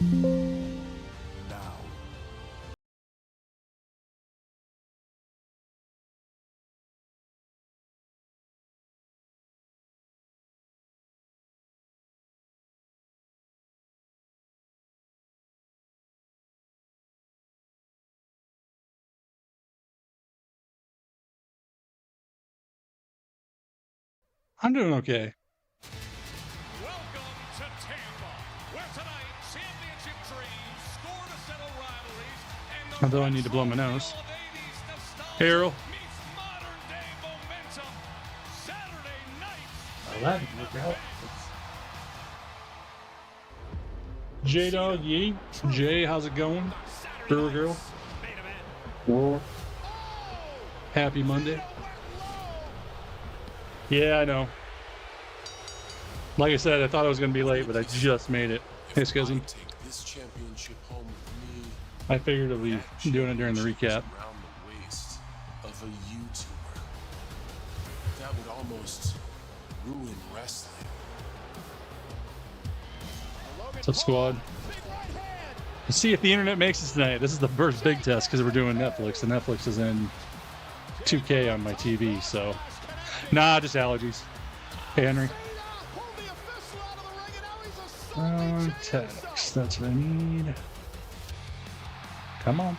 Now. I'm doing okay. Welcome to Tampa, where tonight championship dreams, score to settle rivalries, and the Although I need to blow my nose. Hey, Earl. meets modern day momentum. Saturday night. Oh, that didn't work out. J Dog Yee. Jay, how's it going? Girl, girl. Happy Monday. Yeah, I know. Like I said, I thought I was going to be late, but I just made it. Hey, Schism. Take this championship home with me. I figured I'd be doing it during the recap. Around the waist of a YouTuber. That would almost ruin wrestling. What's up, squad? Let's see if the internet makes it tonight. This is the first big test because we're doing Netflix, and Netflix is in 2K on my TV, so... Nah, just allergies. Hey, Henry. Text. That's what I need. Come on.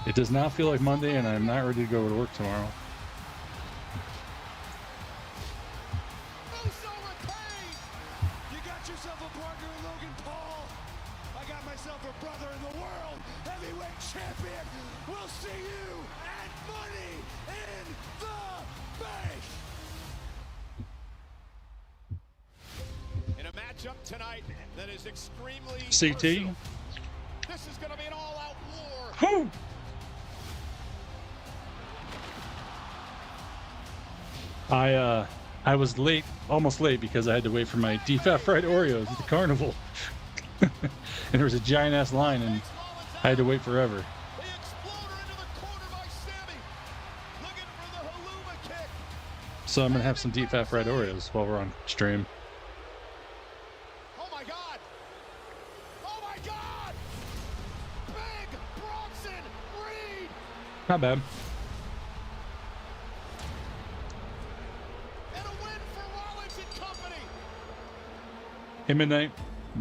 It does not feel like Monday, and I'm not ready to go to work tomorrow. You got yourself a partner in Logan Paul. I got myself a brother in the world heavyweight champion. We'll see you at Money in the Bank. In a matchup tonight that is extremely CT. personal. This is going to be an all-out war. Whew. I was late, almost late, because I had to wait for my deep-fat fried Oreos at the carnival. And there was a giant-ass line, and I had to wait forever. The exploder into the corner by Sammy. Looking for the Haluma kick. So I'm going to have some deep-fat fried Oreos while we're on stream. Oh my God! Oh my God! Big Bronson Reed! Not bad. And a win for Rollins and company! Hey, Midnight.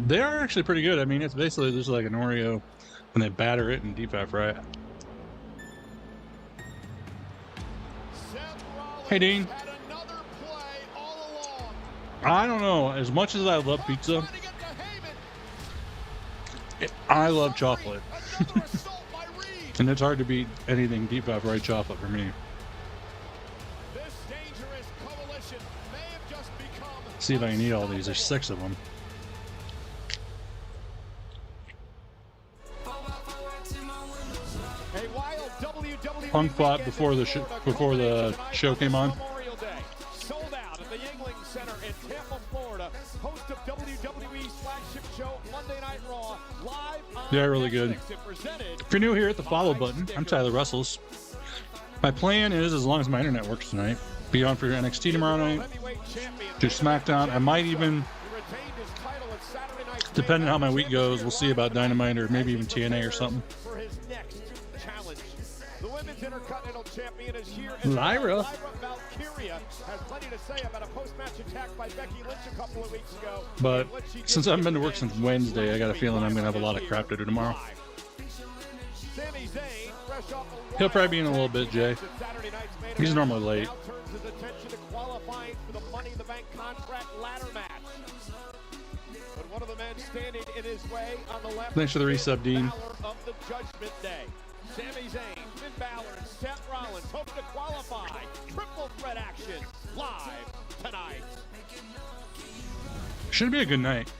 They are actually pretty good. I mean, it's basically just like an Oreo when they batter it and deep-fat fry it. Seth Rollins Hey, Dean. had another play all along. I don't know. As much as I love pizza, Trying to get to Heyman. I love chocolate. Another assault by Reed. And it's hard to beat anything deep-fat fried chocolate for me. This dangerous coalition may have just become. See if I can eat all these. There's 6 of them. A wild WWE Punk fought weekend before in the Florida, show came on. Memorial Day. Sold out at the Yuengling Center in Tampa, Florida. Host of WWE's flagship show, Monday Night Raw, live on Yeah, really good. Netflix and presented If you're new here, hit the follow by button. I'm Sticker. Tyler Wrestles. My plan is, as long as my internet works tonight, be on for NXT tomorrow night, Heavyweight champion. do SmackDown. I might even, He retained his title at Saturday Night's depending on how my week goes, we'll see about Championship Dynamite or maybe even TNA or something. for his next challenge. The women's intercontinental champion is here. as Lyra. well. Lyra Valkyria has plenty to say about a post-match attack by Becky Lynch a couple of weeks ago. But What she did since I haven't been to work yesterday since Wednesday, I got a feeling I'm going to have a lot of here crap to do tomorrow. live. Sami Zayn, fresh off a He'll probably be in a wild little bit, Jay. at Saturday night's main He's event. normally late. Now turns his attention to qualifying for the Money in the Bank contract ladder match. But one of the men standing in his way on the left. Thanks for the is resub, Dean. Balor of the Judgment Day. Sami Zayn, Finn Balor, and Seth Rollins hope to qualify. Triple threat action live tonight. Should be a good night.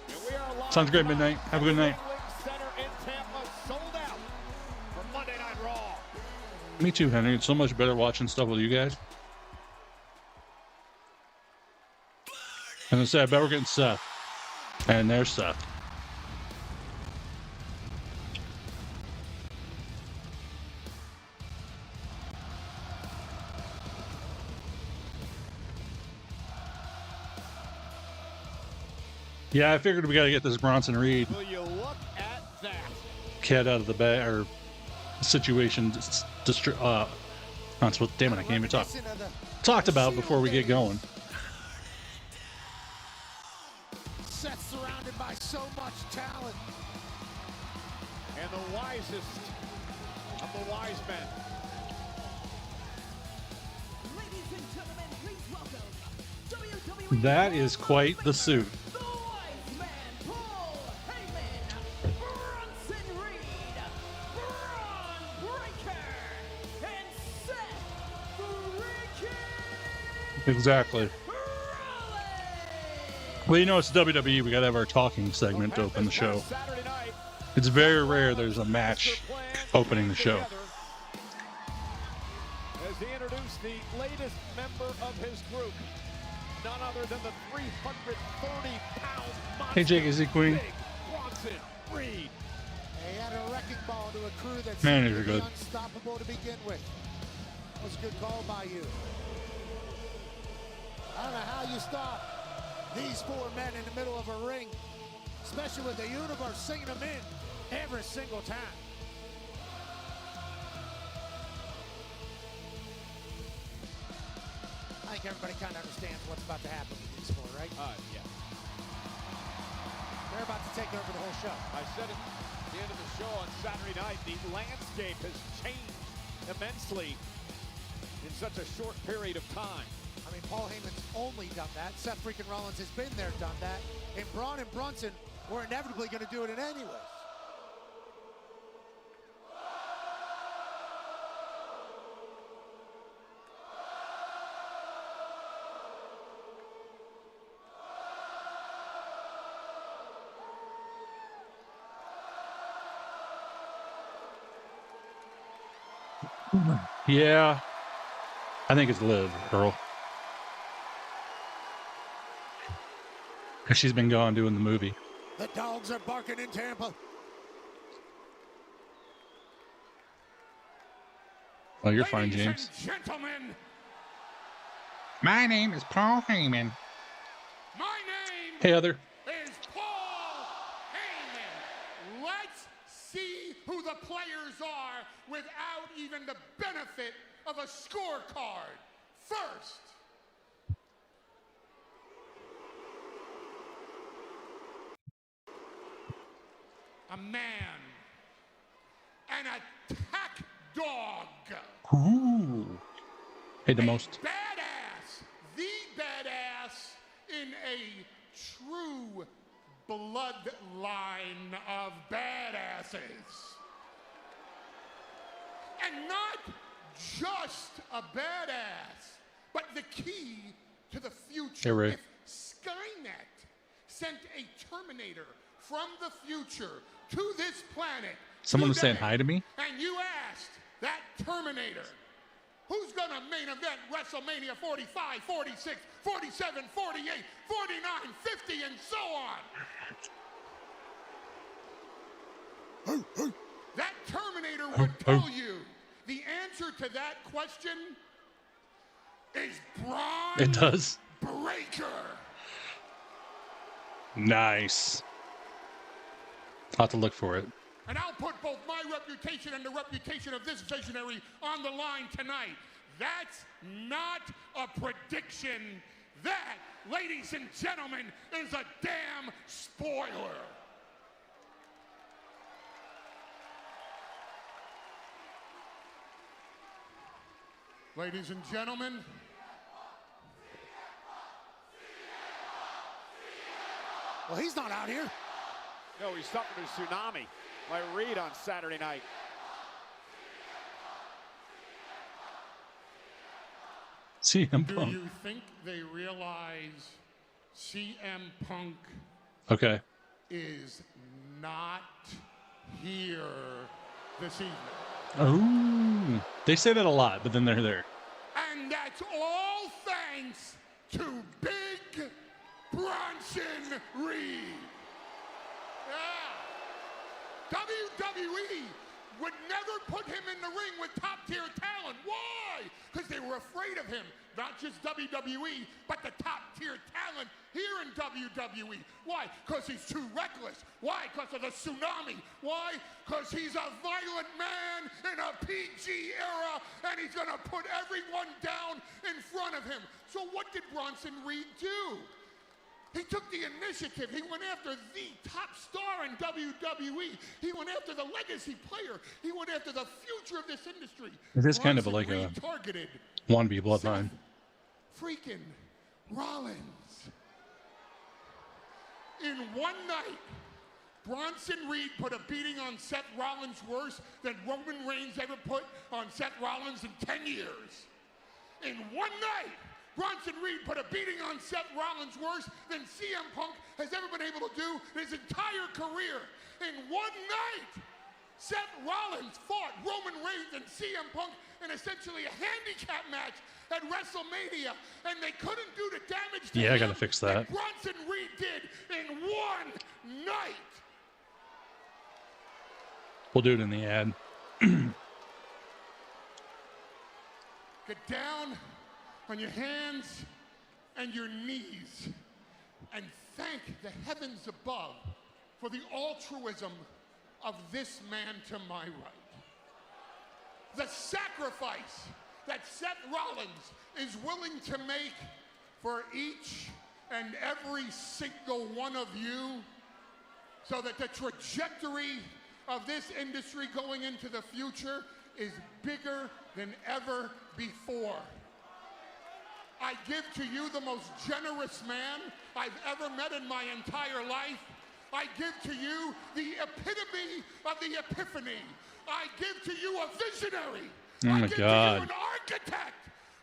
And we are live Sounds great, Midnight. Have a good night. Yuengling Center in Tampa, sold out for Monday Night Raw. Me too, Henry. It's so much better watching stuff with you guys. And I said, I bet we're getting Seth. And there's Seth. Yeah, I figured we got to get this Bronson Reed Will you look at that? cat out of the bag or situation. Damn it, I can't even talk. Talked about before we get going. Seth surrounded by so much talent. And the wisest of the wise men. Ladies and gentlemen, please welcome WWE That is quite the suit. the wise man, Paul Heyman, Bronson Reed, Braun Breaker, and Seth freaking Exactly. Rollins. Well, you know, it's WWE. We got to have our talking segment to open the show. Saturday night, It's very rare there's a match opening the show. as he introduced the latest member of his group, none other than the 330-pound monster, Hey, Jake, is he Queen? Big Bronson Reed. He had a wrecking ball to a crew that's Man, these are good. unstoppable to begin with. That was a good call by you. I don't know how you stop these four men in the middle of a ring, especially with the universe singing them in every single time. I think everybody kind of understands what's about to happen with these four, right? Yeah. They're about to take over the whole show. I said it at the end of the show on Saturday night, the landscape has changed immensely in such a short period of time. I mean, Paul Heyman's only done that. Seth freaking Rollins has been there, done that. And Braun and Brunson were inevitably going to do it in any way. Yeah. I think it's Liv, Earl. Because she's been gone doing the movie. The dogs are barking in Tampa. Oh, you're fine, James. Ladies and gentlemen, My name is Paul Heyman. my name Hey, Heather. is Paul Heyman. Let's see who the players are without even the benefit of a scorecard. First, a man, an attack dog, Ooh. Hey, the a most. badass, the badass in a true bloodline of badasses. And not just a badass, but the key to the future. Hey, Ray. If Skynet sent a Terminator from the future to this planet, Someone was today, saying hi to me? and you asked that Terminator, who's gonna main event WrestleMania 45, 46, 47, 48, 49, 50, and so on? That Terminator would tell you the answer to that question is Braun It does. Breaker. Nice. I'll have to look for it. And I'll put both my reputation and the reputation of this visionary on the line tonight. That's not a prediction. That, ladies and gentlemen, is a damn spoiler. Ladies and gentlemen, Well, he's not out here. No, he suffered a tsunami by Reed on Saturday night. CM do Punk. you think they realize CM Punk Okay. is not here this evening? Oh. They say that a lot, but then they're there. And that's all thanks to Big Bronson Reed. Yeah. WWE would never put him in the ring with top-tier talent. Why? Because they were afraid of him. Not just WWE, but the top-tier talent here in WWE. Why? Because he's too reckless. Why? Because of the tsunami. Why? Because he's a violent man in a PG era, and he's going to put everyone down in front of him. So what did Bronson Reed do? He took the initiative. He went after the top star in WWE. He went after the legacy player. He went after the future of this industry. It is kind of Bronson like Reed a targeted wannabe bloodline. Seth freaking Rollins. In one night, Bronson Reed put a beating on Seth Rollins worse than Roman Reigns ever put on Seth Rollins in 10 years. In one night, Bronson Reed put a beating on Seth Rollins worse than CM Punk has ever been able to do in his entire career. In one night, Seth Rollins fought Roman Reigns and CM Punk in essentially a handicap match at WrestleMania, and they couldn't do the damage to him I gotta fix that. Bronson Reed did in one night. We'll do it in the ad. Get down on your hands and your knees and thank the heavens above for the altruism of this man to my right. The sacrifice that Seth Rollins is willing to make for each and every single one of you so that the trajectory of this industry going into the future is bigger than ever before. I give to you the most generous man I've ever met in my entire life. I give to you the epitome of the epiphany. I give to you a visionary. Oh I my give God. to you an architect.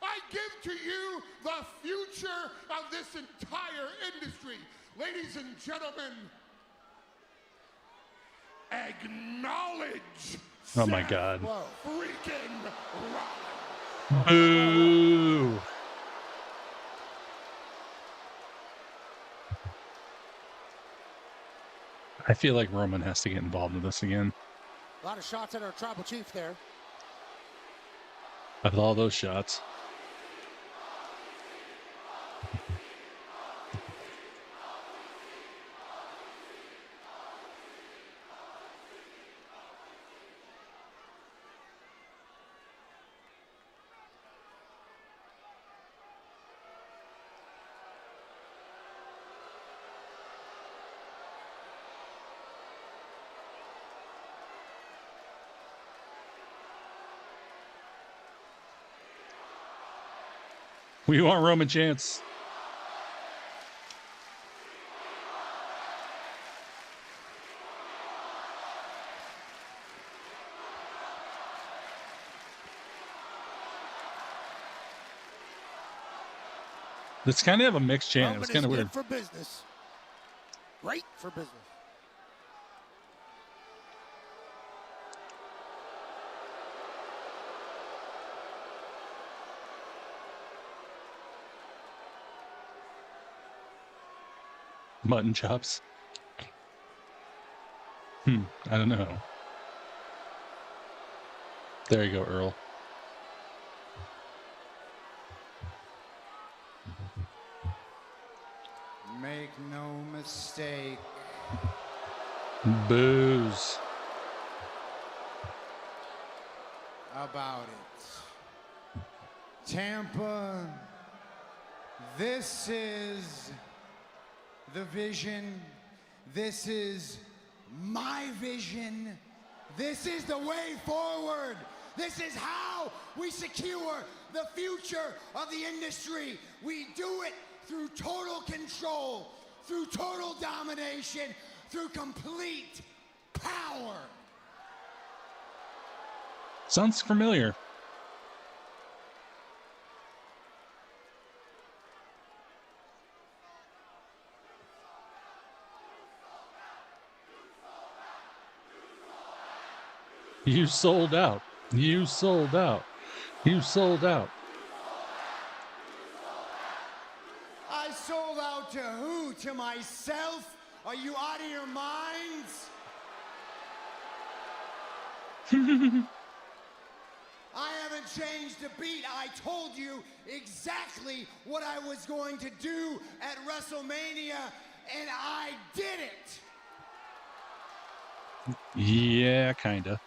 I give to you the future of this entire industry. Ladies and gentlemen, acknowledge Oh my Seth God. freaking Rollins. Boo! I feel like Roman has to get involved in this again. A lot of shots at our tribal chief there. With all those shots. We want Roman chance. It's kind of a mixed chant. Roman It's kind of is weird. good for business. Great for business. Mutton chops. I don't know. There you go, Earl. Make no mistake. Booze. About it. Tampa, this is the vision. This is my vision. This is the way forward. This is how we secure the future of the industry. We do it through total control, through total domination, through complete power. Sounds familiar. You sold out. You sold out. You sold out. I sold out to who? To myself? Are you out of your minds? I haven't changed a beat. I told you exactly what I was going to do at WrestleMania, and I did it. Yeah, kinda.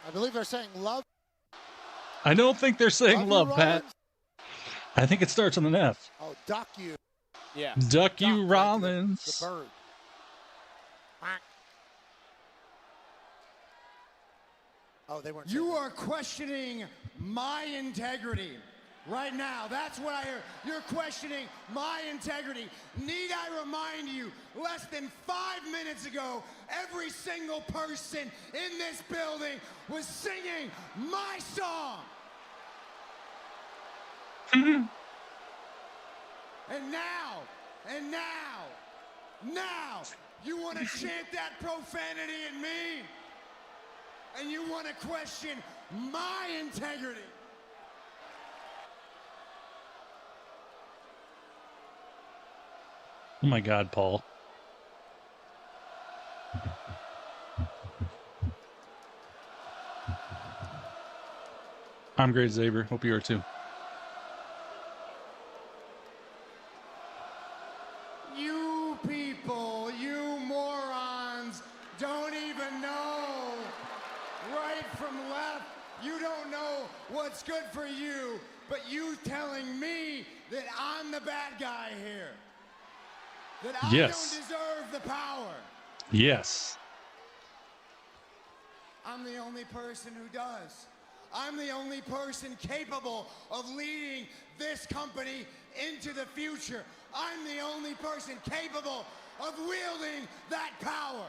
I believe they're saying love. I don't think they're saying you, love, Pat. Rollins. I think it starts on an F. Oh, duck you. Yeah. Duck you, Duck like Rollins. The bird. Quack. Oh, they weren't. You saying are questioning my integrity. Right now, that's what I hear. You're questioning my integrity. Need I remind you, less than 5 minutes ago, every single person in this building was singing my song. And now, you want to chant that profanity at me? And you want to question my integrity? Oh my God, Paul. I'm great, Zaber. Hope you are too. You people, you morons, don't even know right from left. You don't know what's good for you, but you telling me that I'm the bad guy here. That I Yes. don't deserve the power. Yes. I'm the only person who does. I'm the only person capable of leading this company into the future. I'm the only person capable of wielding that power.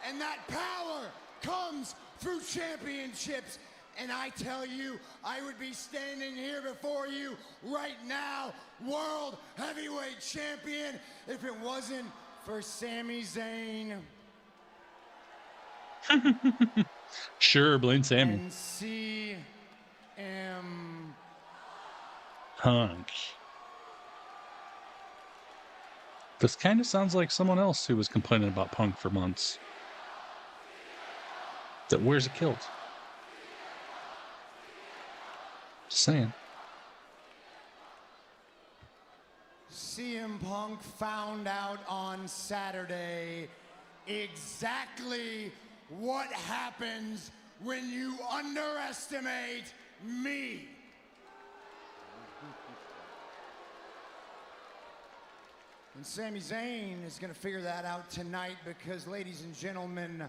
And that power comes through championships. And I tell you, I would be standing here before you right now, World Heavyweight Champion, if it wasn't for Sami Zayn Sure, blame Sammy. and CM. Punk. This kind of sounds like someone else who was complaining about Punk for months. That wears a kilt. Just saying. CM Punk found out on Saturday exactly what happens when you underestimate me. And Sami Zayn is going to figure that out tonight because, ladies and gentlemen,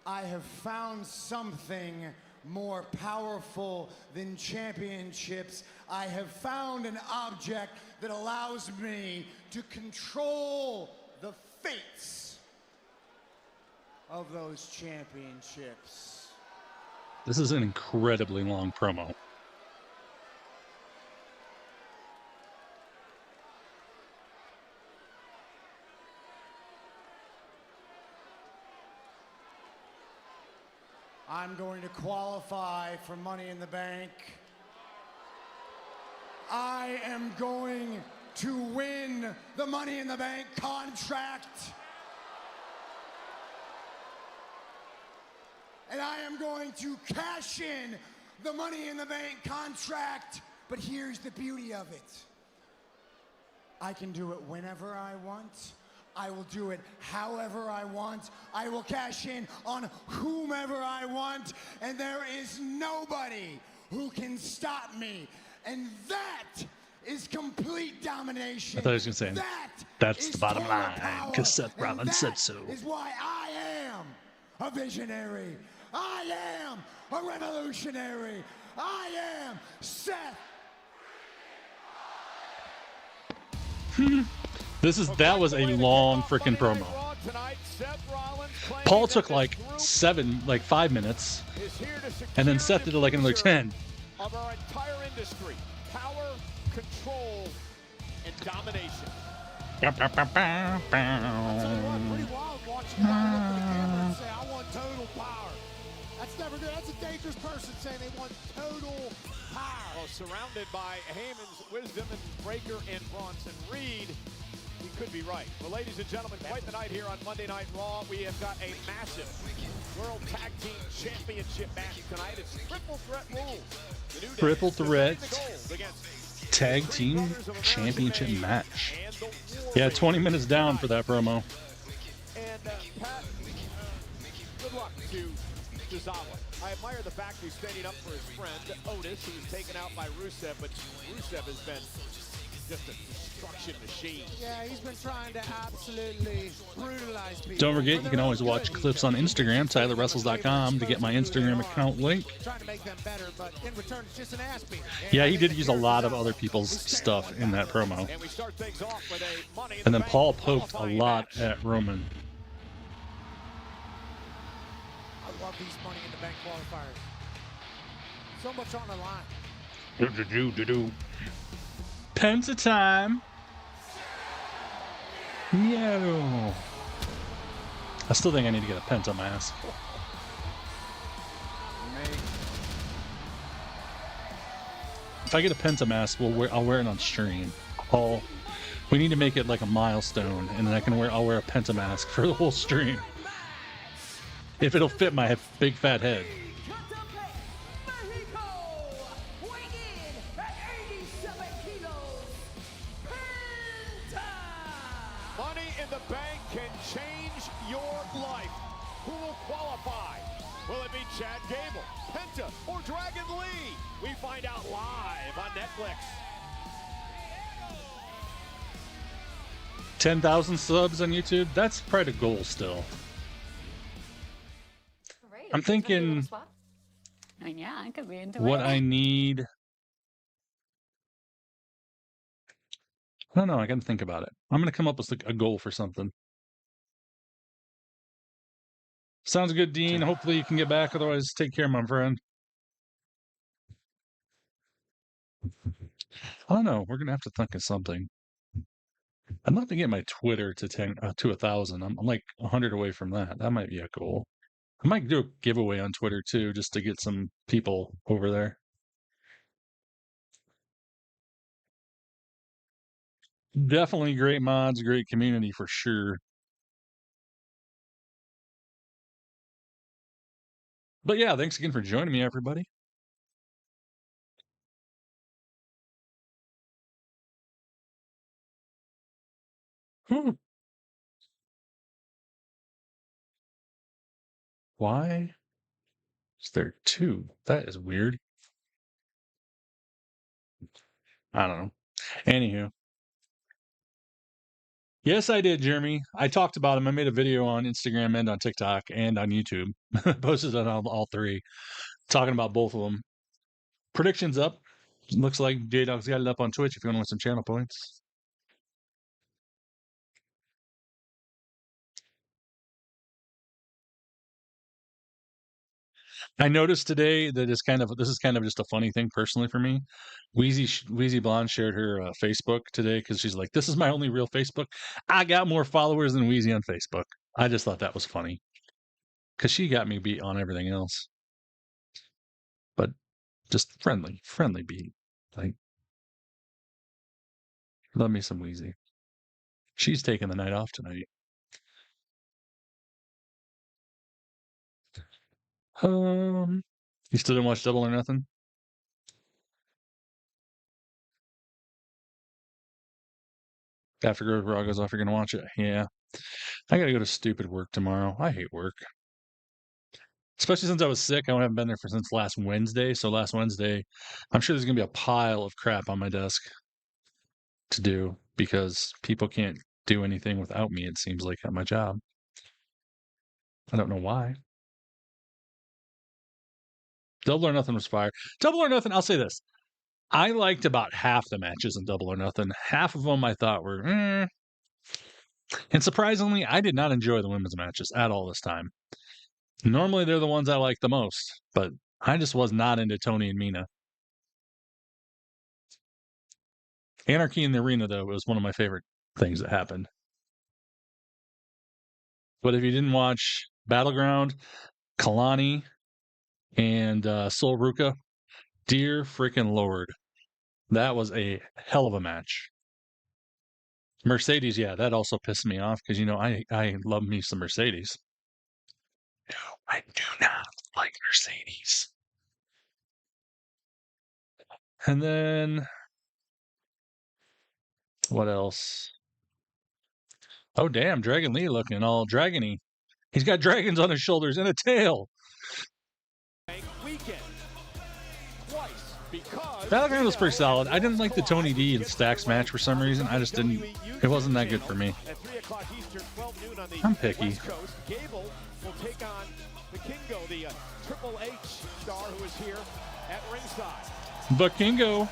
I have found something more powerful than championships. I have found an object that allows me to control the fates of those championships. This is an incredibly long promo. I'm going to qualify for Money in the Bank. I am going to win the Money in the Bank contract. And I am going to cash in the Money in the Bank contract. But here's the beauty of it. I can do it whenever I want. I will do it however I want. I will cash in on whomever I want. And there is nobody who can stop me. And that is complete domination. I thought he was going to say, that's is the bottom total line, power. because Seth And Rollins said that so. is why I am a visionary. I am a revolutionary. I am Seth. That was a long freaking promo. Paul took like 5 minutes, and then Seth did like another 10. Of our entire industry, power, control, and domination. Pretty wild watching the guy look at the camera and say, I want total power. That's never good. That's a dangerous person saying they want total power. Well, surrounded by Heyman's wisdom and Breaker and Bronson Reed, he could be right. Well, ladies and gentlemen, quite the night here on Monday Night Raw. We have got a massive World Tag Team Championship match tonight. It's triple threat rules. The New Day Triple threat defending the gold against tag team championship match. Yeah, 20 minutes down for that promo. And Pat, good luck to Tozawa. I admire the fact he's standing up for his friend Otis. He's taken out by Rusev, but Rusev has been just a destruction machine. Yeah, he's been trying to absolutely brutalize people. Don't forget, you can always watch clips on Instagram, TylerWrestles.com, to get my Instagram account link. Trying to make them better, but in return, it's just an ass beating. Yeah, he did use a lot of other people's stuff in that promo. And we start things off with a Money in And the then Bank Paul poked a qualifying lot match. at Roman. I love these Money in the Bank qualifiers. So much on the line. Do-do-do-do-do. Penta time. Meow. I still think I need to get a Penta mask. If I get a Penta mask, I'll wear it on stream. We need to make it like a milestone, and then I'll wear a Penta mask for the whole stream. If it'll fit my big fat head. Mexico, weighing in at 87 kilos, Penta! Money in the Bank can change your life. Who will qualify? Will it be Chad Gable, Penta, or Dragon Lee? We find out live on Netflix. 10,000 subs on YouTube? That's probably the goal still. Great. I'm thinking Wanna do a swap? Yeah, I could be into what it. I need. I don't know. I got to think about it. I'm going to come up with a goal for something. Sounds good, Dean. Hopefully you can get back. Otherwise, take care, my friend. I don't know. We're going to have to think of something. I'd love to get my Twitter to 1,000. I'm like 100 away from that. That might be a goal. I might do a giveaway on Twitter too, just to get some people over there. Definitely great mods, great community for sure. But yeah, thanks again for joining me, everybody. Why is there two? That is weird. I don't know. Anywho. Yes, I did, Jeremy. I talked about him. I made a video on Instagram and on TikTok and on YouTube. Posted on all three, talking about both of them. Predictions up. Looks like J-Dog's got it up on Twitch if you want to win some channel points. I noticed today that this is kind of just a funny thing personally for me. Wheezy Blonde shared her Facebook today because she's like, "This is my only real Facebook. I got more followers than Wheezy on Facebook." I just thought that was funny because she got me beat on everything else, but just friendly beat. Like, love me some Wheezy. She's taking the night off tonight. You still didn't watch Double or Nothing? After Raw goes off, you're gonna watch it? Yeah. I gotta go to stupid work tomorrow. I hate work. Especially since I was sick. I haven't been there since last Wednesday. So last Wednesday, I'm sure there's gonna be a pile of crap on my desk to do because people can't do anything without me, it seems like, at my job. I don't know why. Double or Nothing was fire. Double or Nothing, I'll say this. I liked about half the matches in Double or Nothing. Half of them I thought were, And surprisingly, I did not enjoy the women's matches at all this time. Normally, they're the ones I like the most, but I just was not into Tony and Mina. Anarchy in the Arena, though, was one of my favorite things that happened. But if you didn't watch Battleground, Kalani, and Sol Ruka, dear freaking Lord, that was a hell of a match. Mercedes, yeah, that also pissed me off because, I love me some Mercedes. No, I do not like Mercedes. And then, what else? Oh, damn, Dragon Lee looking all dragony. He's got dragons on his shoulders and a tail. Battleground was pretty solid. I didn't like the Tony D and Stax match for some reason. I just didn't. It wasn't that good for me. I'm picky. Gable will take on the Kingo, the Triple H star who is here at ringside. But Kingo,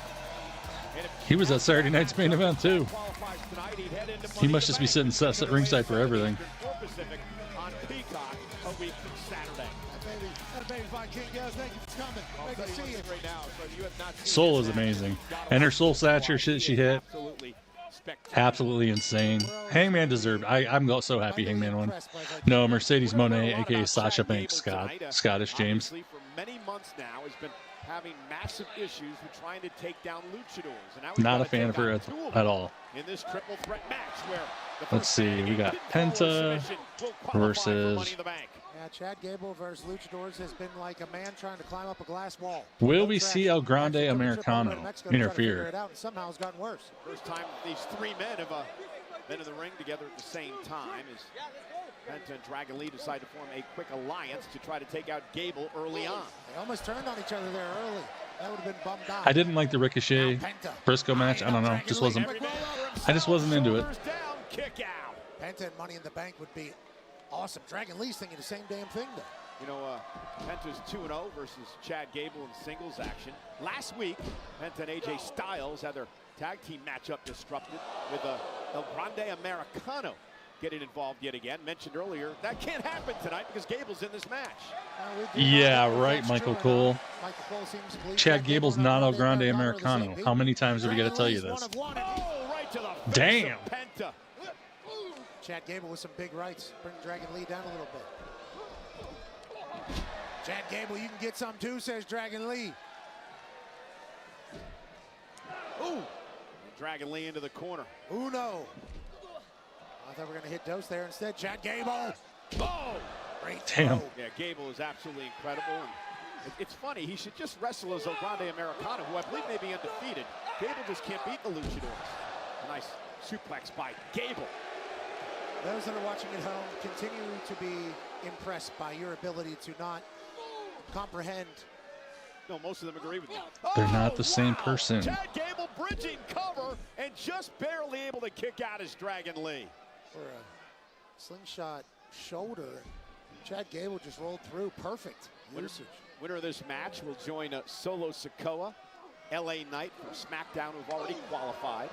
he was at Saturday night's main event too. He must just be sitting at ringside for everything. On Peacock a week from Saturday. Soul is amazing. And her Soul Satcher shit she hit. Absolutely insane. Hangman deserved. I'm so happy Hangman won. No, Mercedes Moné, aka Sasha Banks, Scottish James. For many months now has been having massive issues with trying to take down luchadors. And not a fan of her at all. In this triple threat match where let's see, we got Penta versus. Yeah, Chad Gable versus Luchadors has been like a man trying to climb up a glass wall. Will we see El Grande Americano interfere? Somehow it's gotten worse. First time these three men have been in the ring together at the same time as Penta and Dragon Lee decide to form a quick alliance to try to take out Gable early on. They almost turned on each other there early. That would have been bummed out. I didn't like the Ricochet Briscoe match. I don't know. I just wasn't into it. Penta and Money in the Bank would be awesome. Dragon Lee's thinking the same damn thing, though. You know, Penta's 2-0 versus Chad Gable in singles action. Last week, Penta and AJ Styles had their tag team matchup disrupted with El Grande Americano getting involved yet again. Mentioned earlier, that can't happen tonight because Gable's in this match. Yeah, right, Michael Cole. Chad Gable's not El Grande Americano. How many times have we got to tell you this? Oh, right to the damn. Penta. Chad Gable with some big rights. Bring Dragon Lee down a little bit. Chad Gable, you can get some too, says Dragon Lee. Ooh. Dragon Lee into the corner. Uno. I thought we were going to hit Dose there instead. Chad Gable. Oh! Great damn. Yeah, Gable is absolutely incredible. And it's funny, he should just wrestle as El Grande Americano, who I believe may be undefeated. Gable just can't beat the Luchadors. A nice suplex by Gable. Those that are watching at home continue to be impressed by your ability to not comprehend. No, most of them agree with me. They're not the same person. Chad Gable bridging cover and just barely able to kick out his Dragon Lee. For a slingshot shoulder, Chad Gable just rolled through. Perfect usage. Winner of this match will join Solo Sikoa, LA Knight from Smackdown, who've already qualified.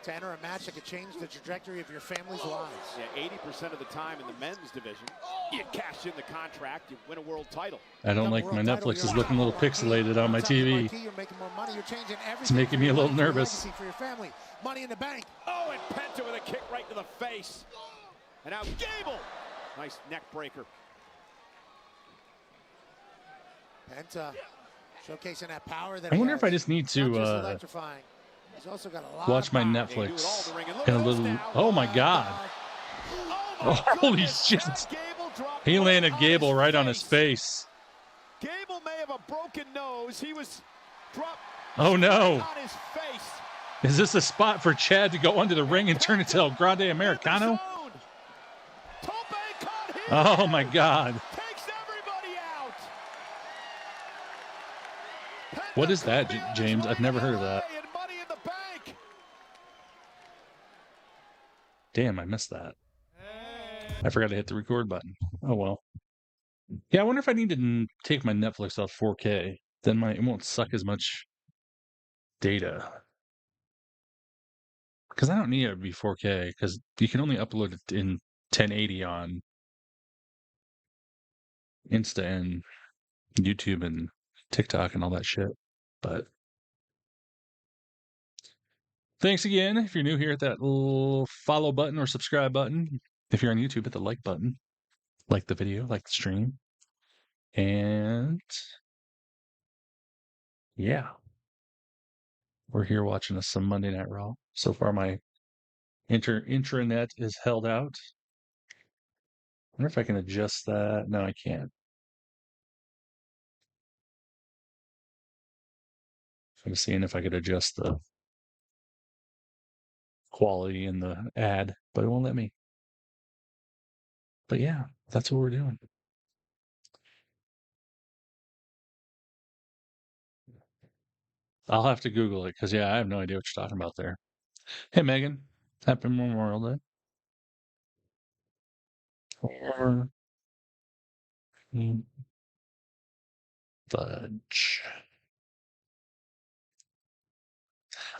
To enter a match that could change the trajectory of your family's lives. Yeah, 80% of the time in the men's division, you cash in the contract, you win a world title. I don't like my Netflix is looking a little pixelated on my TV. You're making more money. You're changing everything. It's making me a little nervous. For your family. Money in the Bank. Oh, and Penta with a kick right to the face. And now Gable. Nice neck breaker. Penta showcasing that power. That I wonder if I just need to electrifying. He's also got a lot watch my Netflix and a little. Oh my God! Oh, holy shit! He landed Gable right on his face. Gable may have a broken nose. He was dropped. Oh no! On his face. Is this a spot for Chad to go under the ring and turn into El Grande Americano? Oh my God! Takes everybody out. What is that, James? I've never heard of that. Damn, I missed that. I forgot to hit the record button. Oh well. Yeah, I wonder if I need to take my Netflix off 4K. Then it won't suck as much data. Because I don't need it to be 4K, because you can only upload it in 1080 on Insta and YouTube and TikTok and all that shit. But Thanks again. If you're new here, hit that little follow button or subscribe button. If you're on YouTube, hit the like button. Like the video, like the stream. And yeah. We're here watching some Monday Night Raw. So far, my intranet is held out. I wonder if I can adjust that. No, I can't. I'm seeing if I could adjust the quality in the ad, but it won't let me. But yeah, that's what we're doing. I'll have to Google it because, yeah, I have no idea what you're talking about there. Hey, Megan. Happy Memorial Day. Or fudge.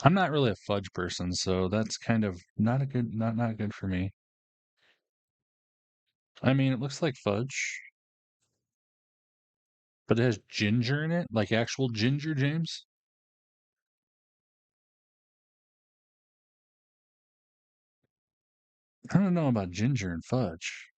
I'm not really a fudge person, so that's kind of not good for me. I mean, it looks like fudge, but it has ginger in it, like actual ginger, James. I don't know about ginger and fudge.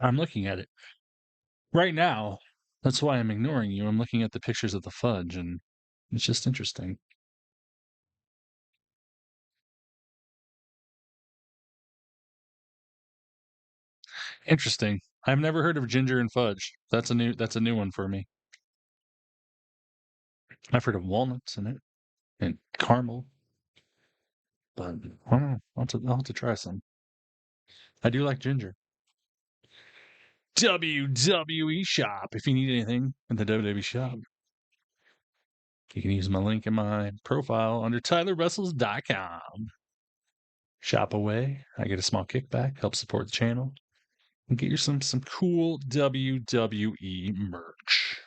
I'm looking at it right now. That's why I'm ignoring you. I'm looking at the pictures of the fudge, and it's just interesting. Interesting. I've never heard of ginger and fudge. That's a new one for me. I've heard of walnuts in it and caramel, but I don't know. I'll have to try some. I do like ginger. WWE shop. If you need anything in the WWE shop, you can use my link in my profile under TylerWrestles.com. Shop away. I get a small kickback. Help support the channel. And get you some cool WWE merch.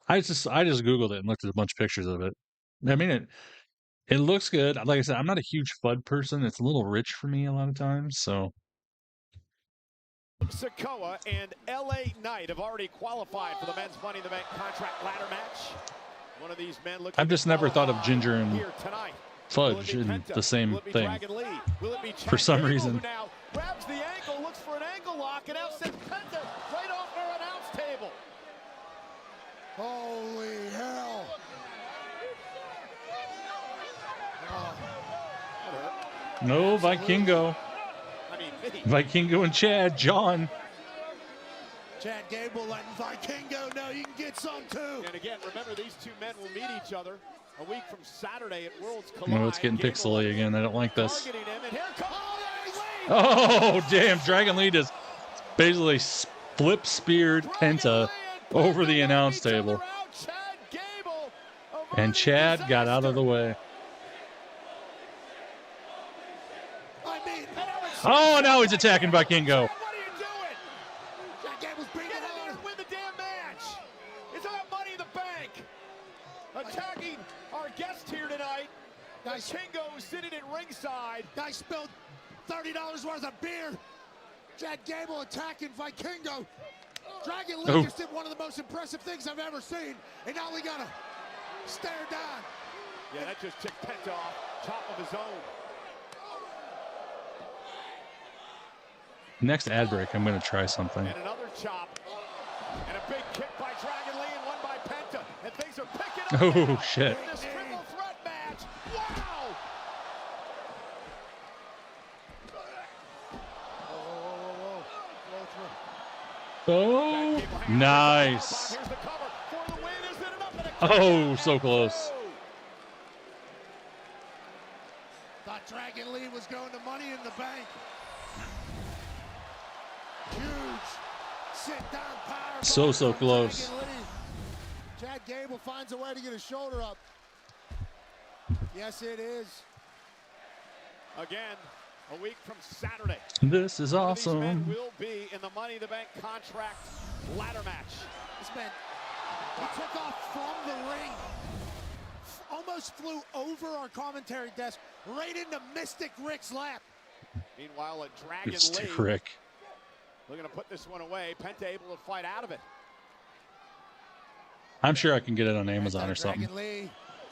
I just Googled it and looked at a bunch of pictures of it. I mean, it looks good. Like I said, I'm not a huge FUD person. It's a little rich for me a lot of times, so. Sikoa and LA Knight have already qualified for the men's Money in the Bank contract ladder match. One of these men looking I've just never thought of ginger and fudge in the same thing. For some reason. Now grabs the ankle, looks for an ankle lock, and now sends Penta right off our announce table. Holy hell. No, Vikingo. Vikingo and Chad, John. Chad Gable letting Vikingo know you can get some too. And again, remember these two men will meet each other a week from Saturday at Worlds Collide. Oh, it's getting pixely again. I don't like this. Oh, damn. Dragon Lee just basically flip speared Penta over the announce table. And Chad got out of the way. Oh, now he's attacking Vikingo. What are you doing? Chad Gable's bringing it on. Win the damn match. It's about Money in the Bank. Attacking our guest here tonight. Vikingo sitting at ringside. Guy spilled $30 worth of beer. Chad Gable attacking Vikingo. Dragon Lee just did one of the most impressive things I've ever seen. And now we got to stare down. Yeah, that just ticked Penta off. Top of his own. Next ad break, I'm going to try something. And another chop. And a big kick by Dragon Lee and one by Penta. And things are picking up. Oh, shit. This triple threat match. Wow. Oh, nice. Here's the cover for the win. Is it enough? Oh, so close. Thought Dragon Lee was going to Money in the Bank. Huge sit-down power. So close. Chad Gable finds a way to get his shoulder up. Yes, it is. Again, a week from Saturday. This is awesome. These men will be in the Money in the Bank contract ladder match. This man, he took off from the ring, almost just flew over our commentary desk, right into Mystic Rick's lap. Meanwhile, a Dragon Mystic Lee Rick. looking to put this one away. Penta able to fight out of it. I'm sure I can get it on Amazon or something. Dragon Lee.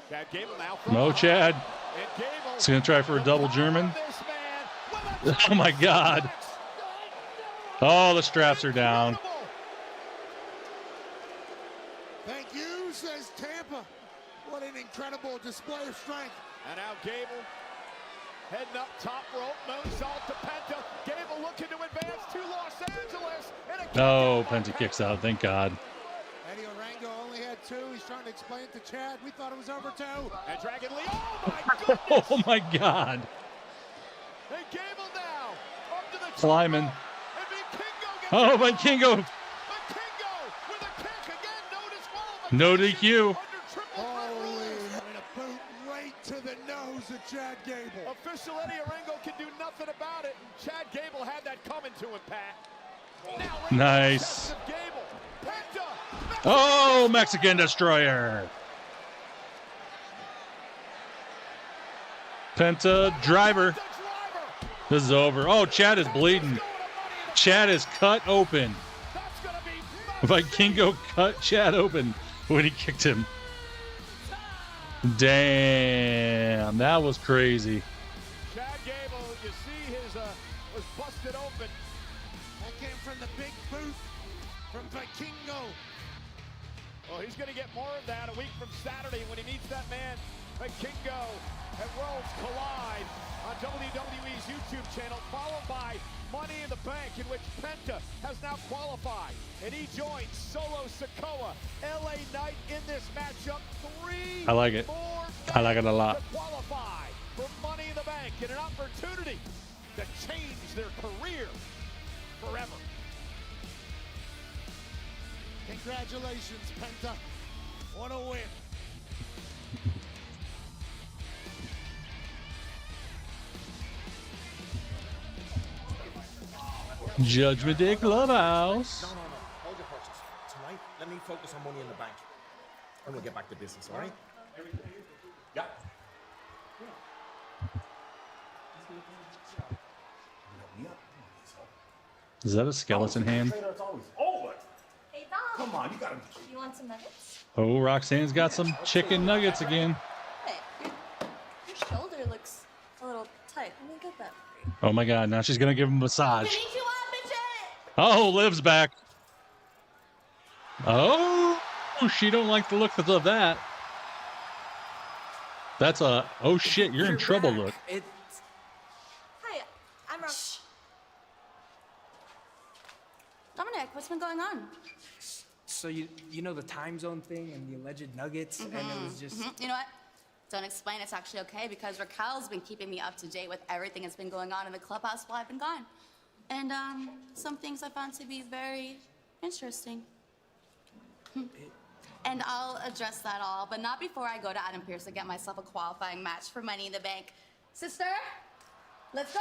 Chad Gable now. No, Chad. And Gable. He's going to try for a double German. This man with a Oh, my God. Oh, the straps are down. Thank you, says Tampa. What an incredible display of strength. And now Gable heading up top rope, moonsault to Penta. Gable looking to advance to Los Angeles. No, Penta kicks out. Thank God. Eddie Orango only had 2. He's trying to explain it to Chad. We thought it was over 2. And Dragon Lee. Oh my goodness! Oh my God. And Gable now up to the Climbing. And Vikingo gets Oh, my Kingo. Vikingo with a kick again. No disqualification. No DQ. Under triple threat Holy, rules. and a boot right to the nose of Chad Gable. Official Eddie Orango can do nothing about it. Chad Gable had that coming to him, Pat. Now, Nice. Gable. Penta. Oh, Mexican Destroyer. Penta driver. This is over. Oh, Chad is bleeding. Chad is cut open. Vikingo cut Chad open when he kicked him. Damn, that was crazy. Chad Gable, you see his was busted open. That came from the big boot from Vikingo. Well, he's going to get more of that a week from Saturday when he meets that man, Vikingo, at Worlds Collide on WWE's YouTube channel, followed by Money in the Bank, in which Penta has now qualified. And he joins Solo Sikoa, LA Knight in this matchup. 3 I like it. more I like it a lot. to qualify for Money in the Bank and an opportunity to change their career forever. Congratulations, Penta. What a win. Judgment Day Clubhouse. No. Hold your horses. Tonight, let me focus on Money in the Bank. And we'll get back to business, all right? Yeah. Is that a skeleton hand? It's always over. Hey, Dom. Come on, you gotta. You want some nuggets? Oh, Roxanne's got some chicken nuggets again. Hey, your shoulder looks a little tight. Let me get that for you. Oh my God, now she's gonna give him a massage. Konnichiwa, bitches! Oh, Liv's back. Oh, she don't like the look of that. That's a, oh shit, you're in trouble look. Hi, I'm Dominic, what's been going on? So you know the time zone thing and the alleged nuggets, and it was just... You know what? Don't explain, it's actually okay, because Raquel's been keeping me up to date with everything that's been going on in the clubhouse while I've been gone. And some things I found to be very interesting. And I'll address that all, but not before I go to Adam Pearce to get myself a qualifying match for Money in the Bank. Sister, let's go!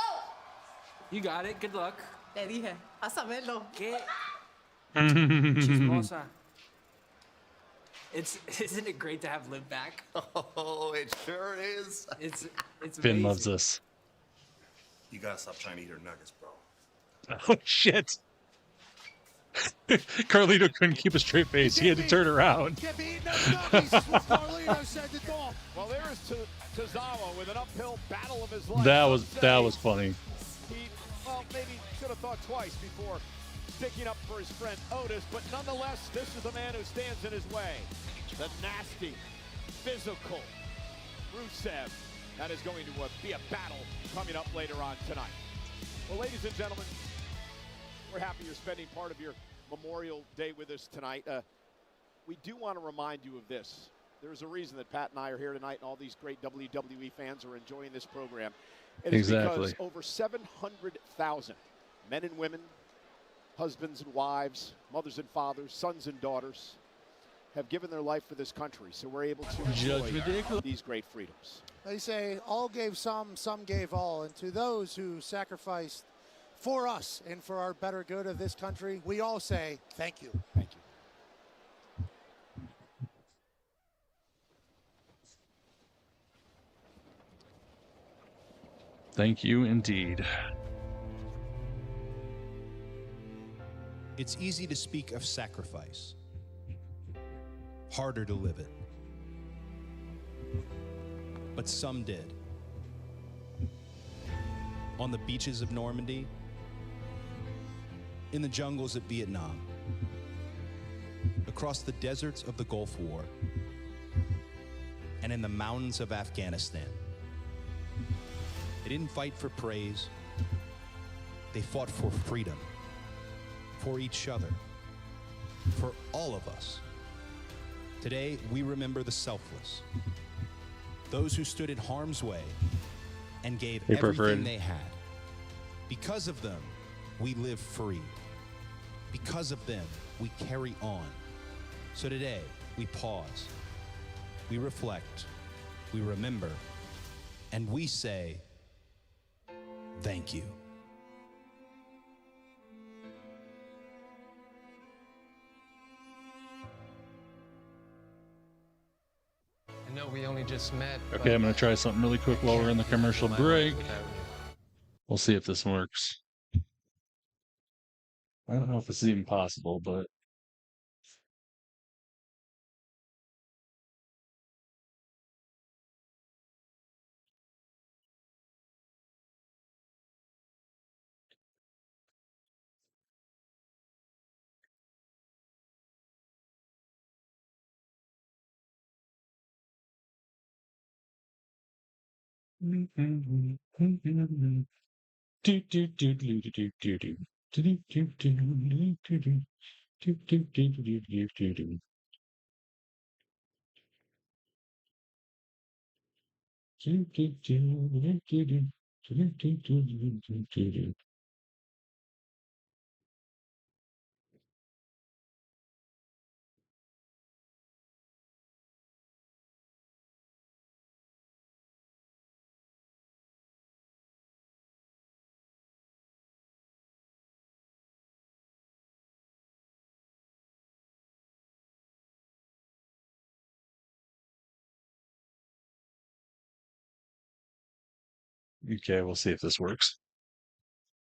You got it, good luck. Te dije, vas a verlo. ¿Qué? Chismosa. Isn't it great to have Liv back? Oh, it sure is. It's Finn amazing. loves this. You gotta stop trying to eat her nuggets, bro. Oh shit. Carlito couldn't keep a straight face. He had to turn around. Can't be eating those nuggies, is what Carlito said to Dolph. Well, there is Tozawa with an uphill battle of his life. That was funny. He, well, maybe should have thought twice before sticking up for his friend Otis, but nonetheless, this is the man who stands in his way. The nasty, physical Rusev. That is going to be a battle coming up later on tonight. Well, ladies and gentlemen, we're happy you're spending part of your Memorial Day with us tonight. We do want to remind you of this. There's a reason that Pat and I are here tonight, and all these great WWE fans are enjoying this program. It is Exactly. because over 700,000 men and women, husbands and wives, mothers and fathers, sons and daughters have given their life for this country, so we're able to enjoy these great freedoms. They say all gave some gave all. And to those who sacrificed for us and for our better good of this country, we all say thank you. Thank you. Thank you indeed. It's easy to speak of sacrifice, harder to live it. But some did. On the beaches of Normandy, in the jungles of Vietnam, across the deserts of the Gulf War, and in the mountains of Afghanistan. They didn't fight for praise. They fought for freedom, for each other, for all of us. Today, we remember the selfless, those who stood in harm's way and gave everything they had. Because of them, we live free. Because of them, we carry on. So today, we pause, we reflect, we remember, and we say, thank you. I know we only just met. Okay, I'm going to try something really quick while we're in the commercial break. We'll see if this works. I don't know if this is even possible, but... Okay, we'll see if this works.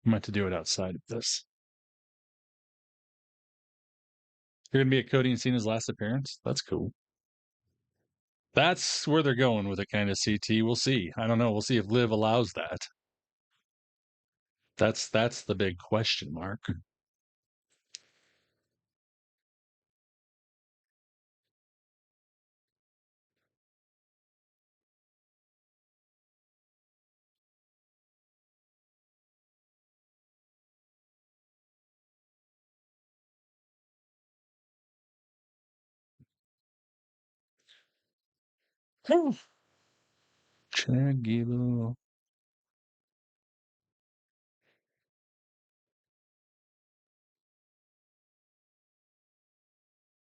I meant to do it outside of this. You're gonna be at Cody and Cena's last appearance? That's cool. That's where they're going with it, kind of, CT. We'll see. I don't know. We'll see if Liv allows that. That's the big question mark. Chagilo.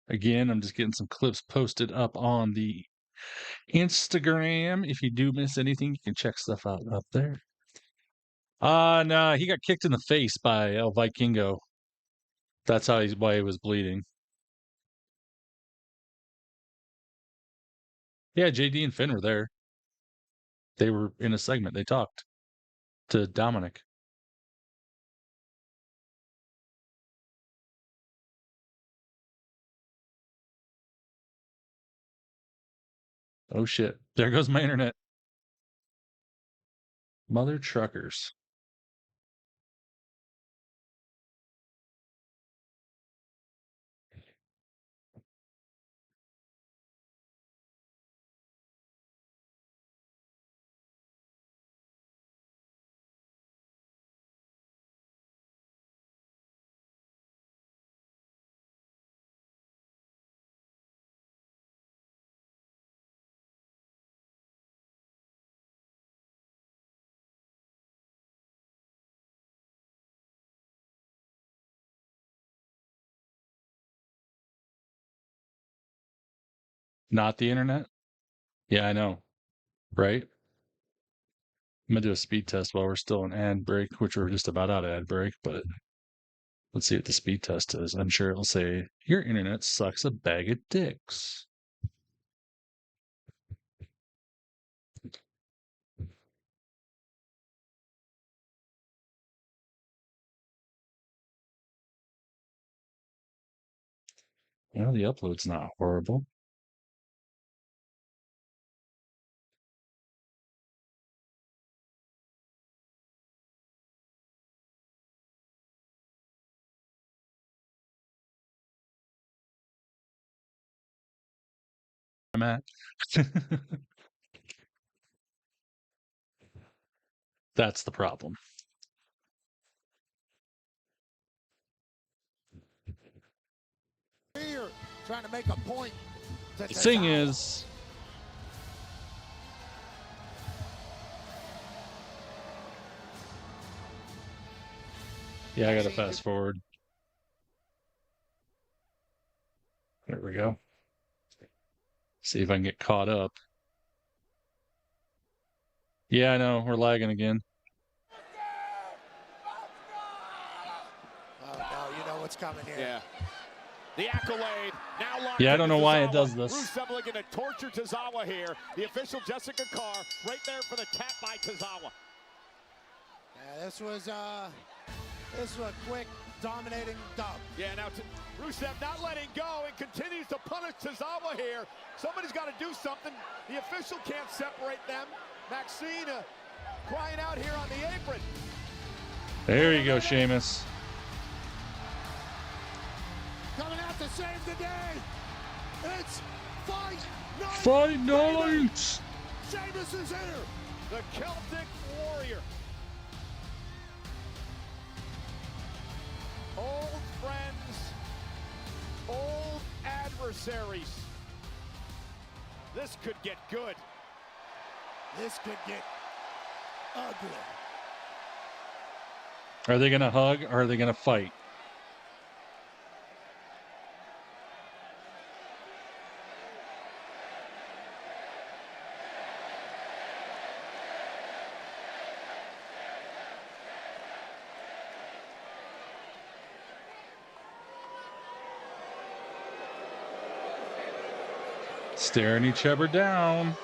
Again, I'm just getting some clips posted up on the Instagram. If you do miss anything, you can check stuff out up there. No, he got kicked in the face by El Vikingo. That's why he was bleeding. Yeah, JD and Finn were there. They were in a segment. They talked to Dominic. Oh shit. There goes my internet. Mother truckers. Not the internet? Yeah, I know. Right? I'm gonna do a speed test while we're still in ad break, which we're just about out of ad break, but let's see what the speed test is. I'm sure it'll say, your internet sucks a bag of dicks. Well, the upload's not horrible. I'm at. That's the problem. Here, trying to make a point. The thing is, yeah, I gotta fast forward. There we go. See if I can get caught up. Yeah, I know, we're lagging again. Oh, no, you know what's coming here. Yeah. The accolade now locked. Yeah, I don't know why it Tozawa. does this. Rusev looking to torture Tozawa here. The official Jessica Carr right there for the tap by Tozawa. Yeah, this was a quick, dominating dub. Yeah, now Rusev not letting go and continues to punish Tozawa here. Somebody's got to do something. The official can't separate them. Maxine crying out here on the apron. There you go, Sheamus. Coming out to save the day. It's Fight Night. Fight Night. Sheamus is here. The Celtic Warrior. Old friends, old adversaries. This could get good. This could get ugly. Are they gonna hug or are they gonna fight? Staring each other down.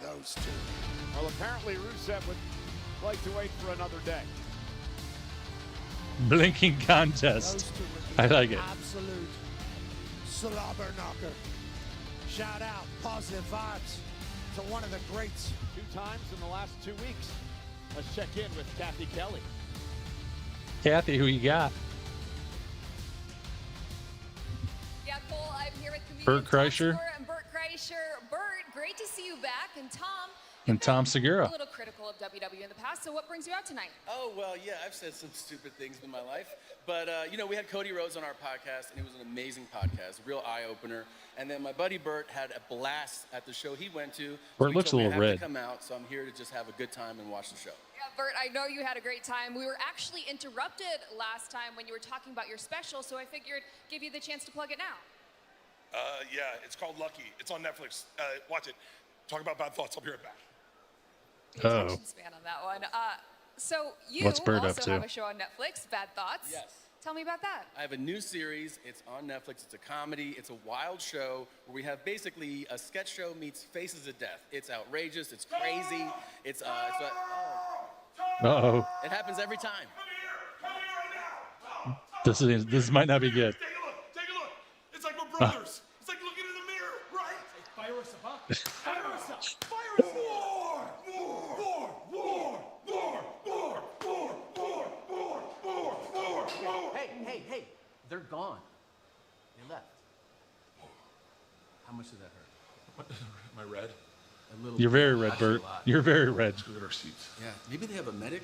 Those two. Well, apparently Rusev would like to wait for another day. Blinking contest. I like it. Absolute slobber knocker. Shout out, positive vibes to one of the greats. 2 times in the last 2 weeks. Let's check in with Kathy Kelly. Kathy, who you got? Yeah, Cole, I'm here with comedian Bert Kreischer. Tom Segura and Bert Kreischer. Bert, great to see you back. And Tom, And Tom Segura. a little critical of WWE in the past, so what brings you out tonight? Oh, well, yeah, I've said some stupid things in my life. But, you know, we had Cody Rhodes on our podcast, and it was an amazing podcast, real eye-opener. And then my buddy Bert had a blast at the show he went to. Bert he looks told a me little I have red. to come out, so I'm here to just have a good time and watch the show. Yeah, Bert, I know you had a great time. We were actually interrupted last time when you were talking about your special, so I figured give you the chance to plug it now. Yeah, it's called Lucky. It's on Netflix. Watch it. Talk about bad thoughts. I'll be right back. Attention span on that one. So you What's Bert up also to? have a show on Netflix, Bad Thoughts. Yes. Tell me about that. I have a new series. It's on Netflix. It's a comedy. It's a wild show where we have basically a sketch show meets Faces of Death. It's outrageous. It's crazy. It's Uh-oh. It happens every time. This might not be good. Take a look. It's like we're brothers. It's like looking in the mirror, right? Fire us up. Fire us up. Fire us up. More. Hey, they're gone. They left. How much did that hurt? Am I red? A little. You're very red, Actually, Bert. a lot. You're very red. Let's go get our seats. Yeah, maybe they have a medic.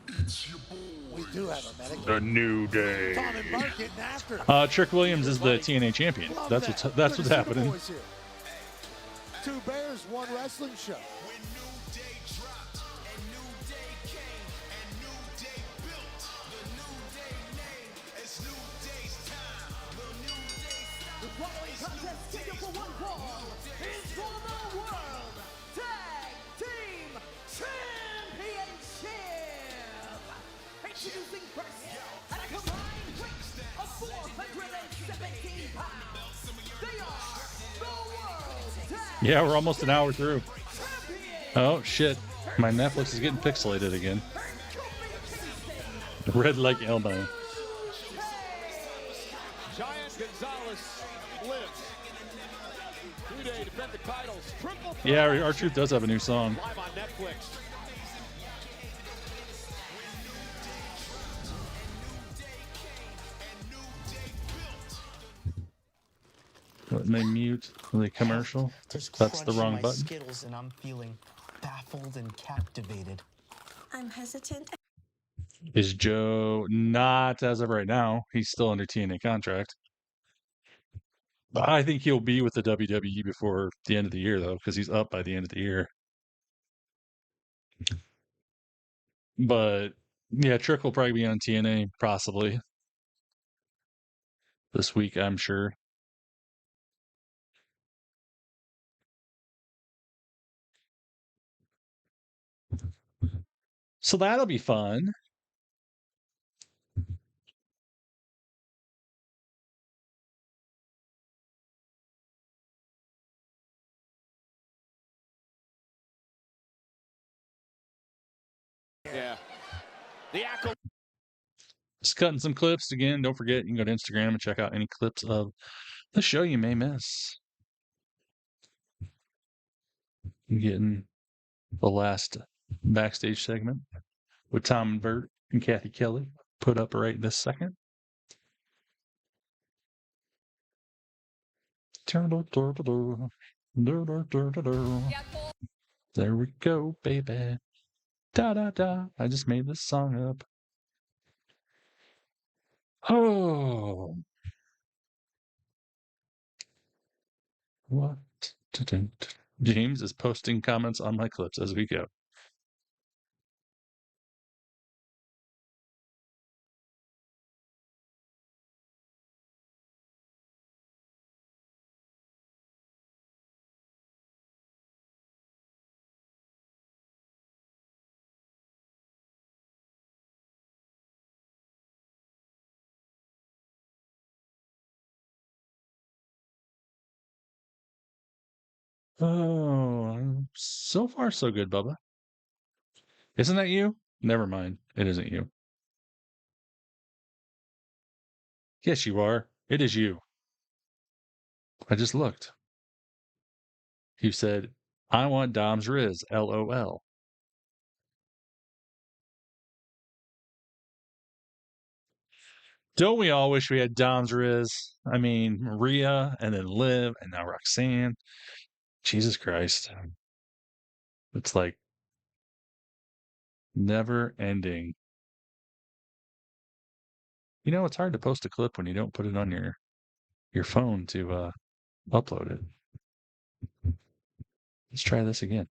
We do have a medic. The New Day. Tom and Bart getting after it. Trick Williams is the TNA champion. Love That's that. what's Good to see the happening. boys here. 2 Bears, 1 wrestling show. The following contest scheduled for one fall is for the World Tag Team Championship. Introducing first, at a combined weight of 417 pounds, they are Yeah, we're almost an hour through. Oh, shit. My Netflix is getting pixelated again. Red leg elbow. Giant Gonzalez lives. 2-day defend the titles. Triple Yeah, R-Truth does have a new song. live on Netflix. Let me mute the commercial. That's the wrong button. Skittles and I'm feeling baffled and captivated. I'm hesitant. Is Joe not as of right now? He's still under TNA contract. I think he'll be with the WWE before the end of the year, though, because he's up by the end of the year. But yeah, Trick will probably be on TNA possibly this week, I'm sure. So that'll be fun. Yeah. The Echo. Just cutting some clips again. Don't forget, you can go to Instagram and check out any clips of the show you may miss. Getting the last backstage segment with Tom and Bert and Kathy Kelly put up right this second. There we go, baby. Da da da. I just made this song up. Oh. What? James is posting comments on my clips as we go. Oh, so far so good, Bubba. Isn't that you? Never mind. It isn't you. Yes, you are. It is you. I just looked. You said, I want Dom's Riz. LOL. Don't we all wish we had Dom's Riz? I mean, Maria and then Liv and now Roxanne. Jesus Christ. It's like never ending. You know, it's hard to post a clip when you don't put it on your phone to upload it. Let's try this again.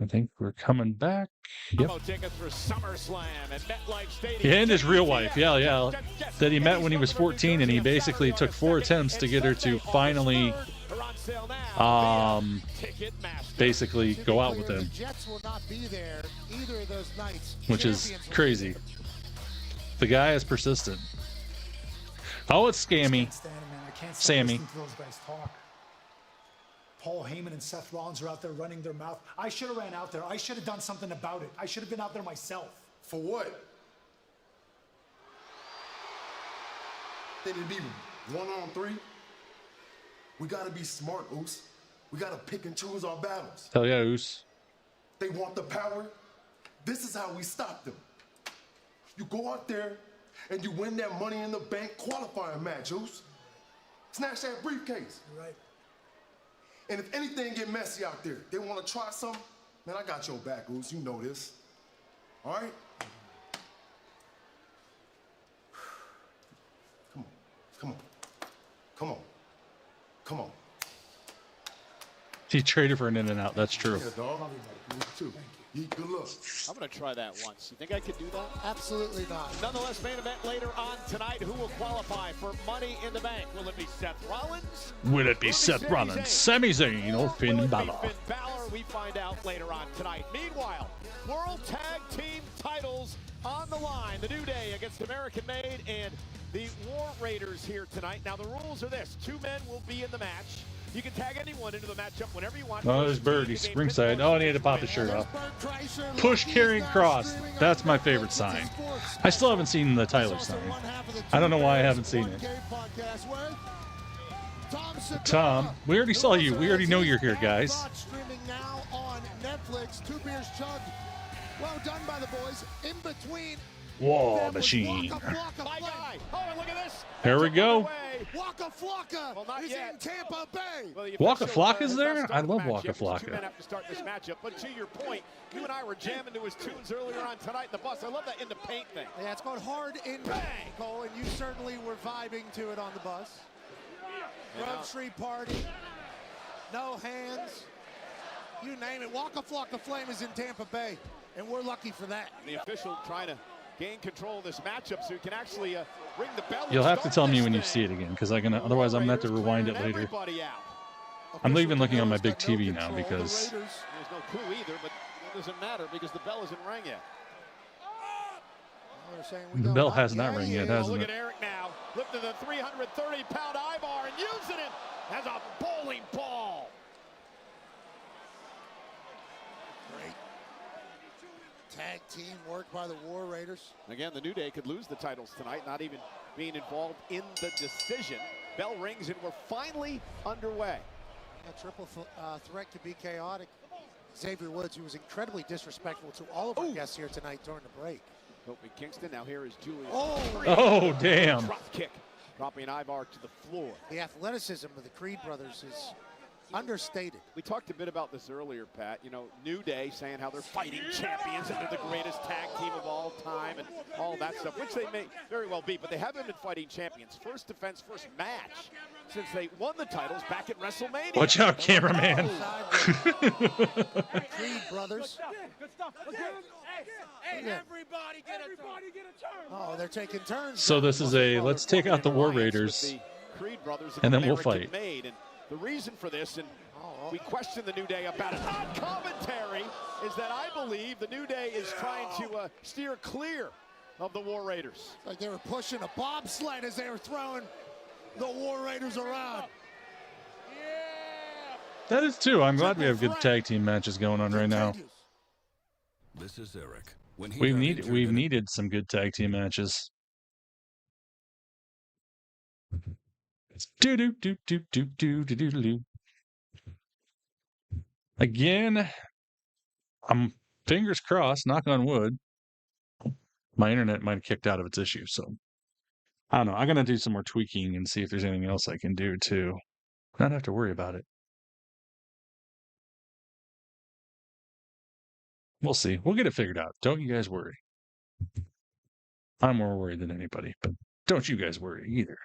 I think we're coming back. Yep. Tickets for SummerSlam at MetLife Stadium. Yeah, and his real wife. Yeah. That he met when he was 14, and he basically took 4 attempts to get her to finally basically go out with him. Which is crazy. The guy is persistent. Oh, it's Scammy. Sammy. Paul Heyman and Seth Rollins are out there running their mouth. I should have ran out there. I should have done something about it. I should have been out there myself. For what? Then it'd be 1-on-3. We gotta be smart, Oos. We gotta pick and choose our battles. Hell yeah, Oos. They want the power. This is how we stop them. You go out there and you win that Money in the Bank qualifier match, Oos. Snatch that briefcase. You're right. And if anything get messy out there, they want to try something, man, I got your back, Oos. You know this. All right? Come on. He traded for an In-N-Out. That's true. Yeah, dog. You too. You good luck. I'm going to try that once. You think I could do that? Absolutely not. Nonetheless, main event later on tonight. Who will qualify for Money in the Bank? Will it be Seth Rollins? Will it be Seth Rollins, Sami Zayn, or Finn Balor? Finn Balor, we find out later on tonight. Meanwhile, World Tag Team titles on the line. The New Day against American Made and the War Raiders here tonight. Now, the rules are this. 2 men will be in the match. You can tag anyone into the matchup whenever you want. Oh, there's Bird. He's ringside. Oh, I need to pop his shirt off. Push, carrying, cross. That's my favorite sign. I still haven't seen the Tyler sign. I don't know why I haven't seen it. Tom, we already saw you. We already know you're here, guys. Streaming now on Netflix. 2 beers chugged. Well done by the boys. In between. War Machine. My guy. Oh, and look at this. Here we go. Waka Flocka is in Tampa Bay. Waka Flocka's there? I love Waka 2 men Flocka. have to start this matchup. But to your point, you and I were jamming to his tunes earlier on tonight in the bus. I love that in the paint thing. Yeah, it's called Hard in Bang, Cole, and you certainly were vibing to it on the bus. Grove Street Party, no hands, you name it. Waka Flocka Flame is in Tampa Bay, and we're lucky for that. The official trying to gain control of this matchup so he can actually ring the bell. You'll have to tell me when you see it again, because otherwise I'm going to have to rewind it later. I'm even looking on my big TV now because There's no clue either, but it doesn't matter because the bell isn't rang yet. the bell has not rang yet, hasn't Look it? at Eric now, lifting the 330-pound Ivar and using it as a bowling ball. Great tag team work by the War Raiders. Again, the New Day could lose the titles tonight, not even being involved in the decision. Bell rings and we're finally underway. A triple threat could be chaotic. Xavier Woods, who was incredibly disrespectful to all of our guests here tonight during the break. Kofi Kingston, now here is Julius. Oh, damn. Drop kick, dropping Ivar to the floor. The athleticism of the Creed brothers is understated. We talked a bit about this earlier, Pat. You know, New Day saying how they're fighting champions and they're the greatest tag team of all time and all that stuff, which they may very well be, but they haven't been fighting champions. First defense, first match since they won the titles back at WrestleMania. Watch out, cameraman. Creed brothers. Good stuff. Hey, everybody get a turn. Oh, they're taking turns. So this is a let's take out the War Raiders, Creed brothers and then we'll American fight. Made. And the reason for this, and we question the New Day about it on commentary, is that I believe the New Day is trying to steer clear of the War Raiders. Like they were pushing a bobsled as they were throwing the War Raiders around. That is too. I'm glad we have good tag team matches going on right now. This is Eric. When he We've needed some good tag team matches. Do do do do do do do do do. Again, I'm fingers crossed, knock on wood. My internet might have kicked out of its issue, so I don't know. I'm gonna do some more tweaking and see if there's anything else I can do to not have to worry about it. We'll see. We'll get it figured out. Don't you guys worry. I'm more worried than anybody, but don't you guys worry either.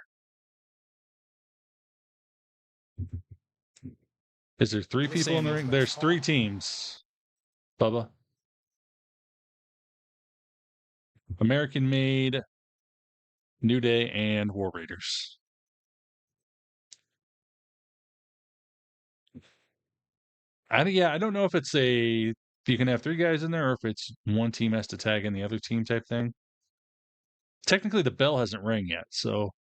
Is there 3 people in the ring? There's 3 teams. Bubba. American Made, New Day, and War Raiders. I don't know if it's you can have 3 guys in there or if it's one team has to tag in the other team type thing. Technically, the bell hasn't rang yet, so.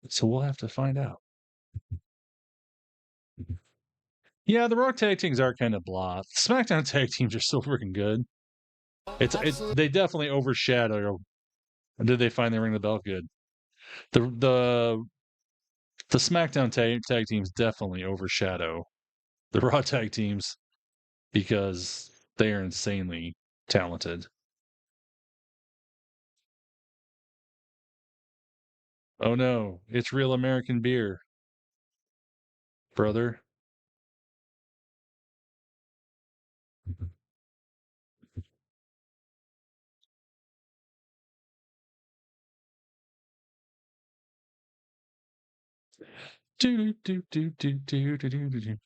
So we'll have to find out. Yeah, the Raw tag teams are kind of blah. SmackDown tag teams are so freaking good. They definitely overshadow. Did they finally ring the bell? Good. The SmackDown tag teams definitely overshadow the Raw tag teams because they are insanely talented. Oh no, it's real American beer, brother. Do, do, do, do, do, do, do, do, do.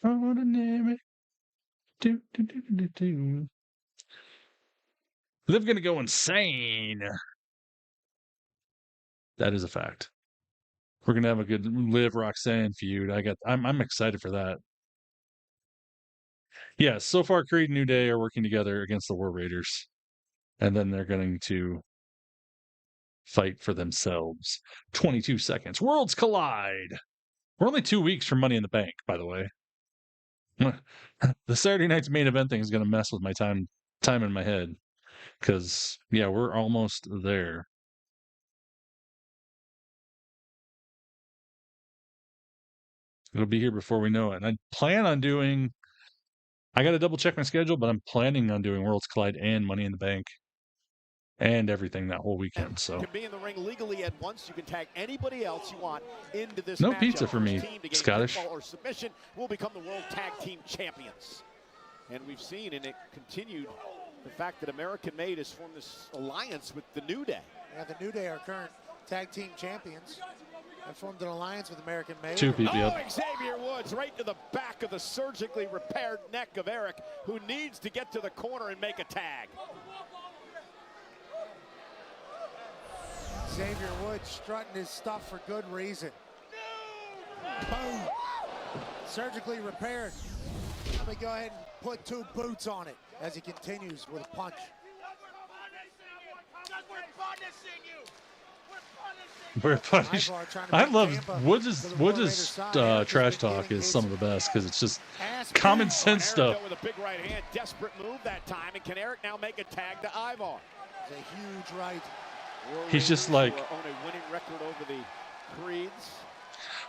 Ordinary. Do, do, do, do, do. Liv gonna go insane. That is a fact. We're gonna have a good Liv Roxanne feud. I'm excited for that. Yeah, so far Creed and New Day are working together against the War Raiders. And then they're going to fight for themselves. 22 seconds. Worlds collide. We're only 2 weeks from Money in the Bank, by the way. The Saturday night's main event thing is going to mess with my time in my head. Because, yeah, we're almost there. It'll be here before we know it. And I plan on doing... I got to double check my schedule, but I'm planning on doing Worlds Collide and Money in the Bank. And everything that whole weekend, so. You can be in the ring legally at once. You can tag anybody else you want into this No matchup. pizza for me, Team to gain Scottish. pinfall or submission will become the World Tag Team Champions. And we've seen, and it continued, the fact that American Made has formed this alliance with the New Day. Yeah, the New Day are current tag team champions. Have formed an alliance with American Made. 2 people. Oh, Xavier Woods right to the back of the surgically repaired neck of Eric, who needs to get to the corner and make a tag. Xavier Woods strutting his stuff for good reason. Boom. Surgically repaired. Let me go ahead and put 2 boots on it as he continues with a punch. We're punished. I love Woods' trash talk is some of the best because it's just common sense stuff. With a big right hand, desperate move that time, and can Eric now make a tag to Ivar? It's a huge right. He's just like, on a winning record over the Creeds.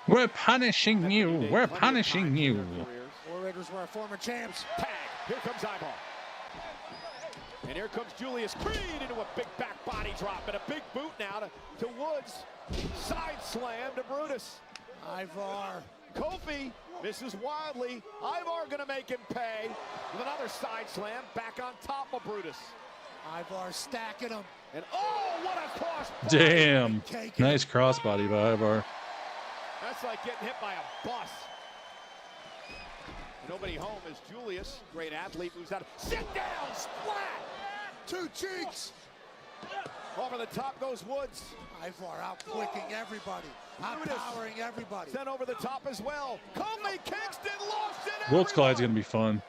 We're punishing you. We're punishing you. War Raiders were our former champs. Tag. Here comes Ivar. And here comes Julius Creed into a big back body drop and a big boot now to Woods. Side slam to Brutus. Ivar. Kofi misses wildly. Ivar gonna make him pay with another side slam back on top of Brutus. Ivar stacking him. And oh, what a cross! Damn. Nice crossbody by Ivar. That's like getting hit by a bus. Nobody home is Julius. Great athlete, moves out. Sit down, splat! 2 cheeks. Over the top goes Woods. Ivar out-clicking everybody. Out-powering everybody. Sent over the top as well. Kofi Kingston lost it. Worlds Collide's going to be fun.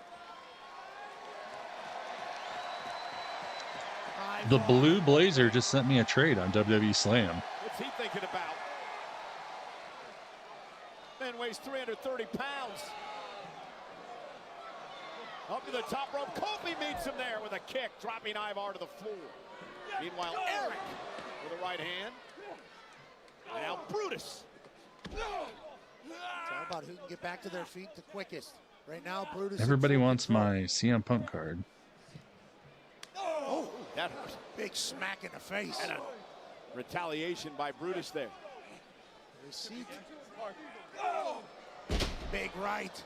The Blue Blazer just sent me a trade on WWE Slam. What's he thinking about? Man weighs 330 pounds. Up to the top rope. Kofi meets him there with a kick, dropping Ivar to the floor. Meanwhile, Eric with a right hand. And now Brutus. It's all about who can get back to their feet the quickest. Right now, Brutus. Everybody wants my CM Punk card. Oh, that hurt. Big smack in the face. And a retaliation by Brutus there. Receipt. Big right.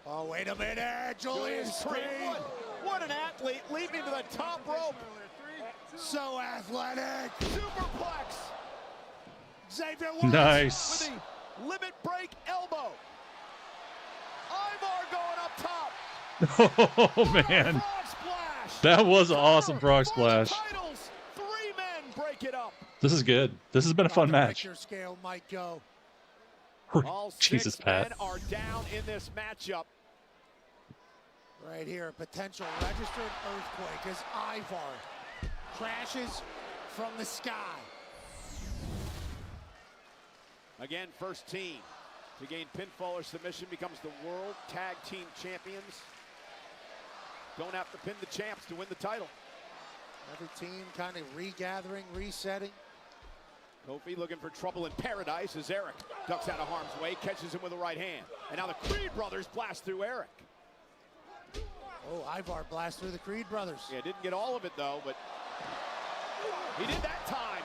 Oh, wait a minute. Julius Creed. What an athlete, leaping to the top rope. So athletic. Superplex. Xavier Woods. Nice. With the limit break elbow. Ivar going up top. Oh, man. That was an awesome frog splash. Titles. 3 men break it up. This is good. This has been a fun match. Your scale might go. All Jesus, 6 Pat. men are down in this matchup. Right here, a potential registered earthquake as Ivar crashes from the sky. Again, first team to gain pinfall or submission becomes the World Tag Team Champions. Don't have to pin the champs to win the title. Every team kind of regathering, resetting. Kofi looking for trouble in paradise as Eric ducks out of harm's way, catches him with a right hand. And now the Creed brothers blast through Eric. Oh, Ivar blasts through the Creed brothers. Yeah, didn't get all of it though, but he did that time.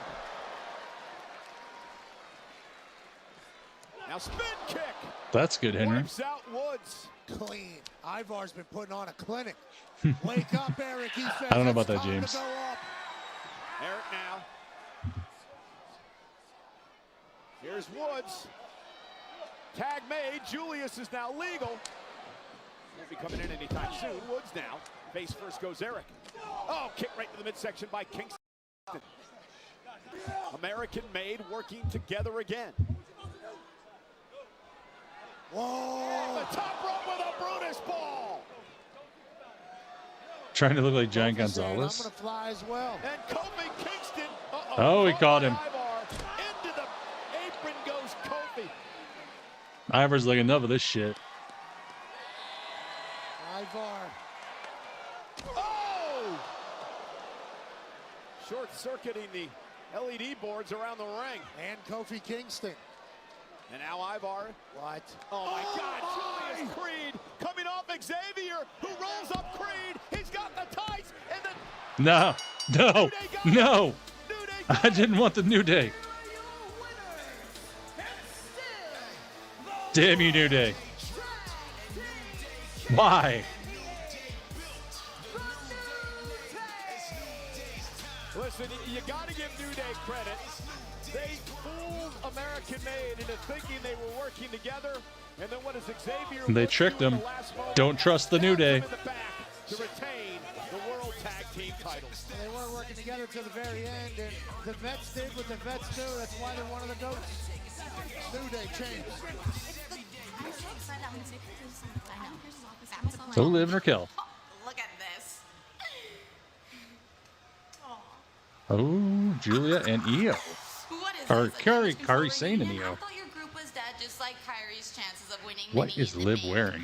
Now spin kick. That's good, Henry. Wipes out Woods. Clean. Ivar's been putting on a clinic. Wake up, Eric. He says I don't know about it's that, time to James. go up. Eric now. Here's Woods. Tag made. Julius is now legal. Won't be coming in anytime soon. Woods now. Face first goes Eric. Oh, kick right to the midsection by Kingston. American made working together again. Whoa! The top rope with a Brutus ball. Trying to look like Giant I'm Gonzalez. gonna fly as well. And Kofi Kingston. Oh, he caught him. Into the apron goes Kofi. Ivar's like, enough of this shit. Ivar. Oh! Short-circuiting the LED boards around the ring. And Kofi Kingston. And now Ivar. What? Oh my God, Julius Creed coming off Xavier, who rolls up Creed. He's got the tights and the... No. I didn't want the New Day. Damn you, New Day. Why? Listen, you got to give New Day credit. They fooled American Made into thinking they were working together. And then what is Xavier? They tricked him. Don't trust the New Day. To retain the World Tag Team titles. They weren't working together to the very end, and the vets did what the vets do. That's why they're one of the GOATs. New Day changed. So live or kill. Look at this. Oh, Julia and Io. What is Or this? Kairi, Sane and Io. I thought your group was dead, just like Kairi's chances of winning. What is Liv wearing?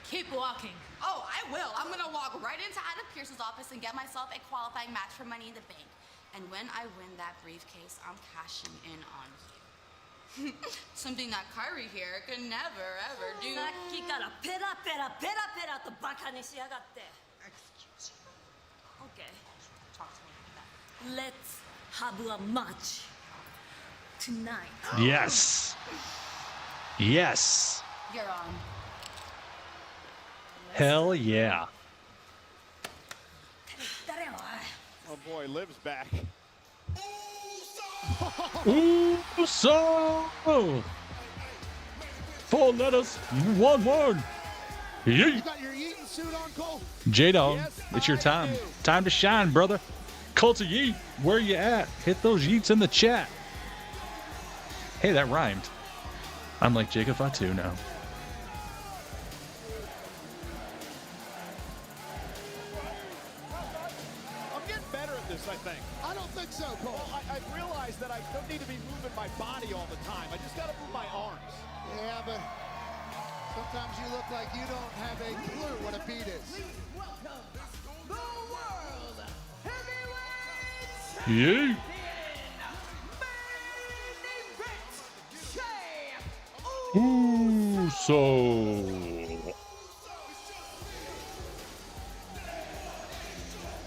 Keep walking. Oh, I will. I'm gonna walk right into Adam Pearce's office and get myself a qualifying match for Money in the Bank. And when I win that briefcase, I'm cashing in on you. Something that Kairi here could never ever do. さっきからペラペラペラペラとバカにしやがって。Okay. Let's have a match tonight. Yes. Yes. You're on. Hell yeah. Oh boy, Liv's back. Uso. 4 letters, 1 word. You Yeet. got your Eaton suit on, Cole? J-Dog, it's your time. Time to shine, brother. Cult of Yeet, where you at? Hit those yeets in the chat. Hey, that rhymed. I'm like Jacob Fatu now. I'm getting better at this, I think. I don't think so, Cole. Well, I've realized that I don't need to be moving my body all the time. I just got to move my arms. Yeah, but sometimes you look like you don't have a clue what a beat is. Yeah. Uso.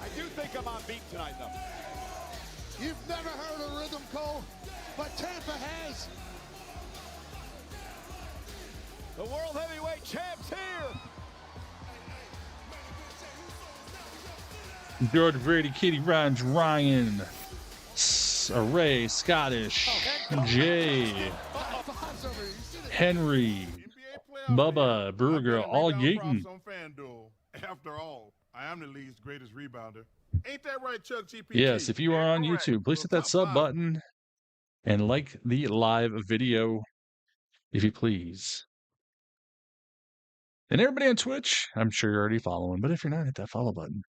I do think I'm on beat tonight, though. You've never heard a rhythm, Cole, but Tampa has. The World Heavyweight Champ's here. George Brady, Kitty Rhymes, Ryan, Ray, Scottish, Jay, Henry, Bubba, Brewer Girl, all yeeting. On FanDuel. After all, I am the league's greatest rebounder. Ain't that right, Chuck GPT? Yes, if you are on YouTube, please hit that sub button and like the live video, if you please. And everybody on Twitch, I'm sure you're already following, but if you're not, hit that follow button.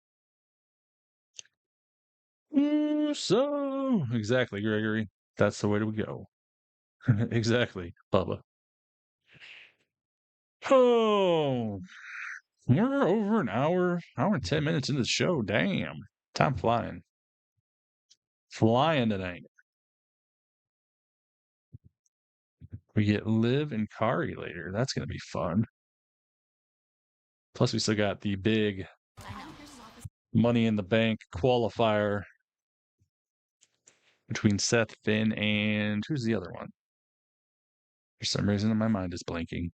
So exactly, Gregory. That's the way to go. Exactly, Bubba. Oh, we're over an hour and 10 minutes into the show. Damn, time flying. Flying tonight. We get Liv and Kairi later. That's going to be fun. Plus, we still got the big Money in the Bank qualifier between Seth, Finn, and who's the other one? For some reason, my mind is blanking.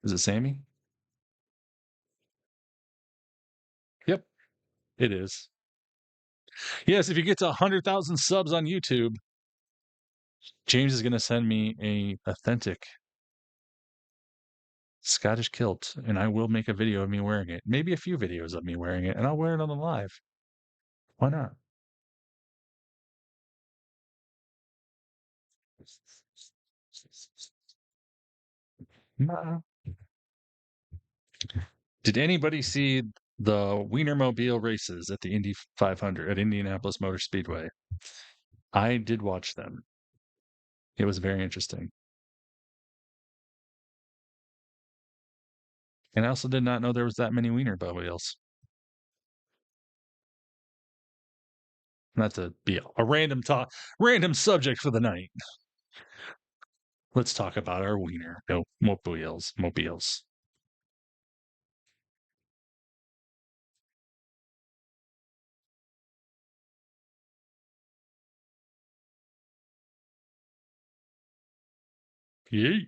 Is it Sammy? Yep, it is. Yes, if you get to 100,000 subs on YouTube, James is going to send me a authentic Scottish kilt, and I will make a video of me wearing it. Maybe a few videos of me wearing it, and I'll wear it on the live. Why not? Nah. Did anybody see the Wienermobile races at the Indy 500 at Indianapolis Motor Speedway? I did watch them. It was very interesting. And I also did not know there was that many Wienermobiles. Not to be a random subject for the night. Let's talk about our wiener. No, mobiles. Yay.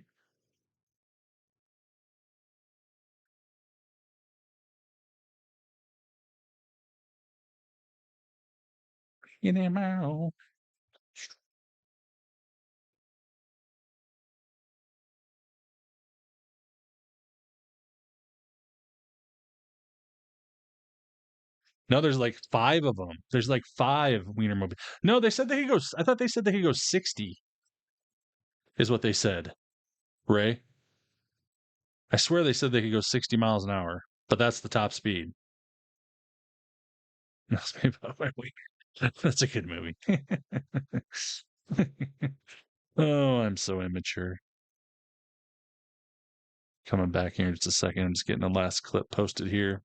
In a mouth. No, there's like 5 of them. There's like 5 Wienermobile. No, they said they could go. I thought they said they could go 60. Is what they said. Ray. I swear they said they could go 60 miles an hour, but that's the top speed. That's a good movie. Oh, I'm so immature. Coming back here in just a second. I'm just getting the last clip posted here.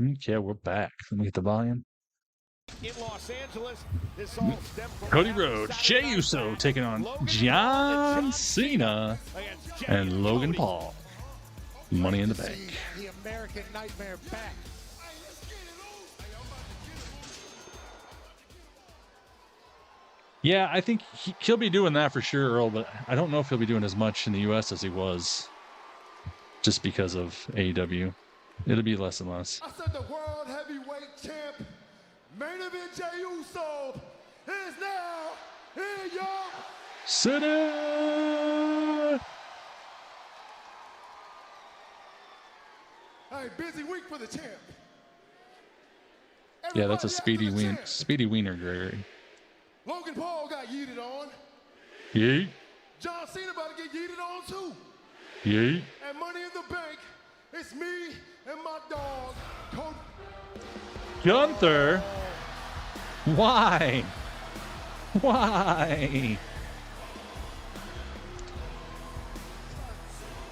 Okay, we're back. Let me get the volume. In Los Angeles, this all stemmed from Cody Rhodes, Jey Uso taking on John Cena and Logan Paul. Money in the Bank. The American Nightmare back. Yeah, I think he'll be doing that for sure, Earl, but I don't know if he'll be doing as much in the U.S. as he was just because of AEW. It'll be less and less. I said the world heavyweight champ, main event Jey Uso, is now in your City! Hey, busy week for the champ. Yeah, that's a speedy wiener, Gregory. Logan Paul got yeeted on. Yeet. John Cena about to get yeeted on too. Yeet. And Money in the Bank, it's me and my dog, Cody. Gunther? Why? Why?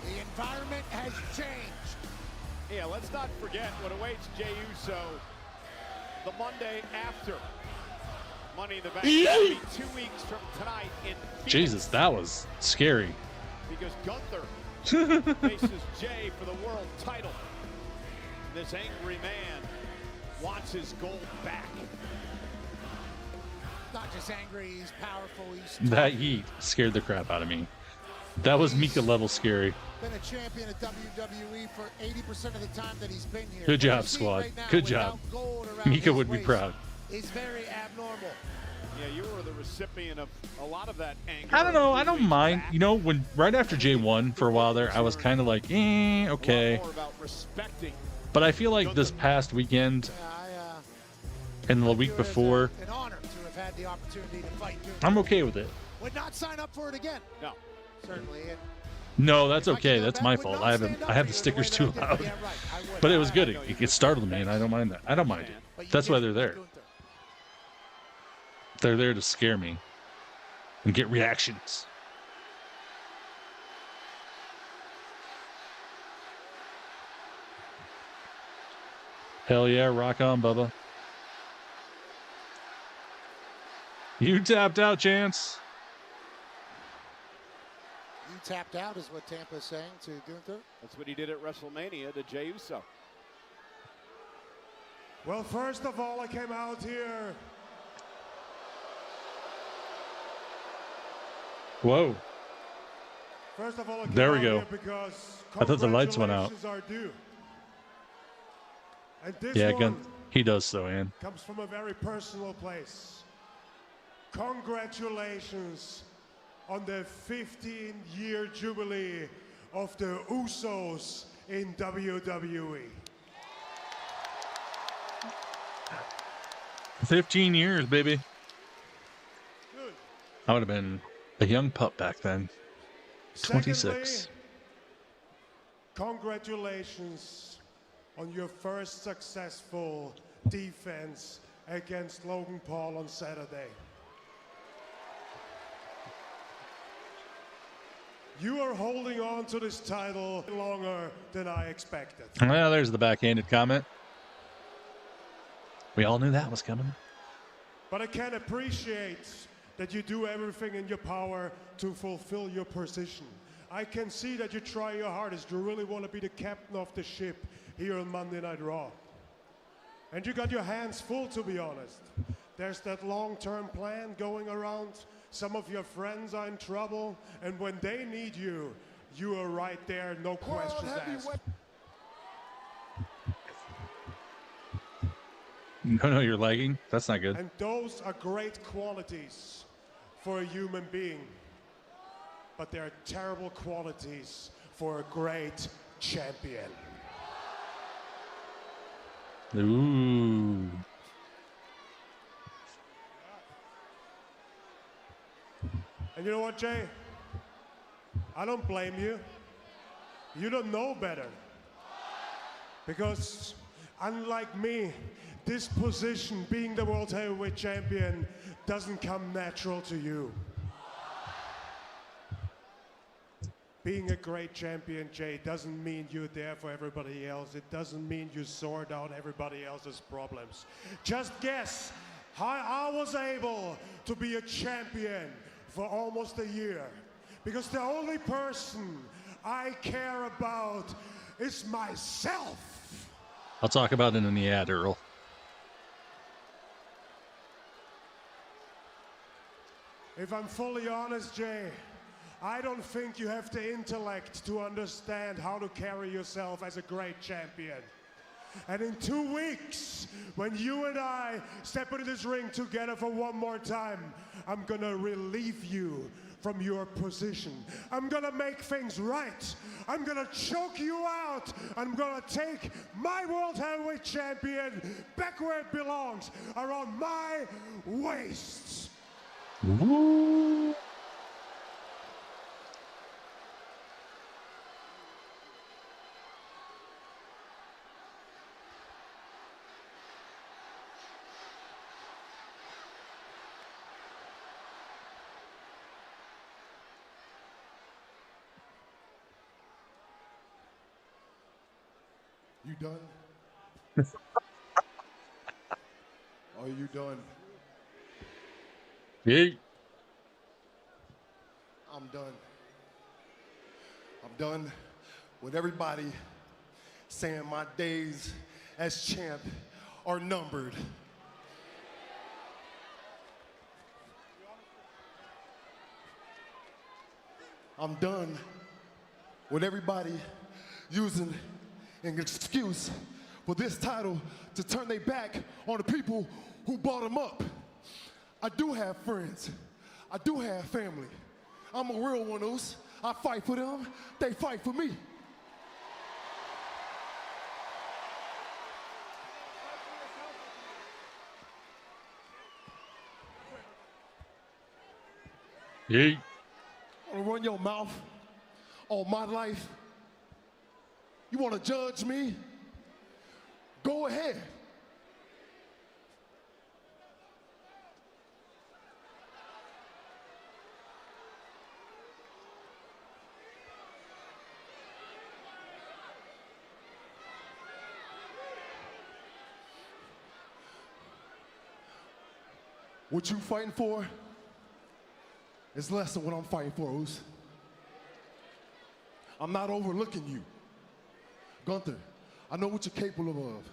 The environment has changed. Yeah, let's not forget what awaits Jey Uso the Monday after Money in the Bank. It'll be 2 weeks from tonight in Phoenix. Jesus, that was scary. Because Gunther faces Jey for the world title. This angry man wants his gold back. Not just angry, he's powerful. He's That heat scared the crap out of me. That was Mika level scary. been a champion of WWE for 80% of the time that he's been here. Good job, squad. Good job. Mika would be proud. It's very abnormal. Yeah, you were the recipient of a lot of that anger. I don't know. I don't mind. You know, when right after Jay won for a while there, I was kind of like, okay. But I feel like this past weekend and the week before, An honor to have had the opportunity to fight. I'm okay with it. Would not sign up for it again. No. Certainly. No, that's okay. That's my fault. I have the stickers too loud. But it was good. It startled me, and I don't mind that. I don't mind it. That's why they're there. They're there to scare me and get reactions. Hell yeah, rock on, Bubba. You tapped out, Chance. You tapped out is what Tampa's saying to Gunther. That's what he did at WrestleMania to Jey Uso. Well, first of all, I came out here. Whoa. First of all, I came There we out go. here because I thought the lights went out. congratulations are due. And this Yeah, one he does so, Ann. comes from a very personal place. Congratulations on the 15-year jubilee of the Usos in WWE. 15 years, baby. Good. I would have been a young pup back then. 26. Secondly, congratulations on your first successful defense against Logan Paul on Saturday. You are holding on to this title longer than I expected. Well, there's the backhanded comment. We all knew that was coming. But I can appreciate that you do everything in your power to fulfill your position. I can see that you try your hardest. You really want to be the captain of the ship here on Monday Night Raw. And you got your hands full, to be honest. There's that long-term plan going around. Some of your friends are in trouble, and when they need you, you are right there, no questions asked. No, you're lagging. That's not good. And those are great qualities for a human being. But they're terrible qualities for a great champion. Ooh. And you know what, Jay? I don't blame you. You don't know better. Because unlike me, this position, being the World Heavyweight Champion, doesn't come natural to you. Being a great champion, Jay, doesn't mean you're there for everybody else. It doesn't mean you sort out everybody else's problems. Just guess how I was able to be a champion for almost a year. Because the only person I care about is myself. I'll talk about it in the ad, Earl. If I'm fully honest, Jay, I don't think you have the intellect to understand how to carry yourself as a great champion. And in 2 weeks, when you and I step into this ring together for one more time, I'm gonna relieve you from your position. I'm gonna make things right. I'm gonna choke you out. I'm gonna take my World Heavyweight Champion back where it belongs, around my waist. Woo. You done? Are you done? Yeah. I'm done. I'm done with everybody saying my days as champ are numbered. I'm done with everybody using an excuse for this title to turn their back on the people who brought them up. I do have friends. I do have family. I'm a real one, Oos. I fight for them. They fight for me. Yeah. Want to run your mouth on my life? You want to judge me? Go ahead. What you fighting for is less than what I'm fighting for, Oos. I'm not overlooking you. Gunther, I know what you're capable of.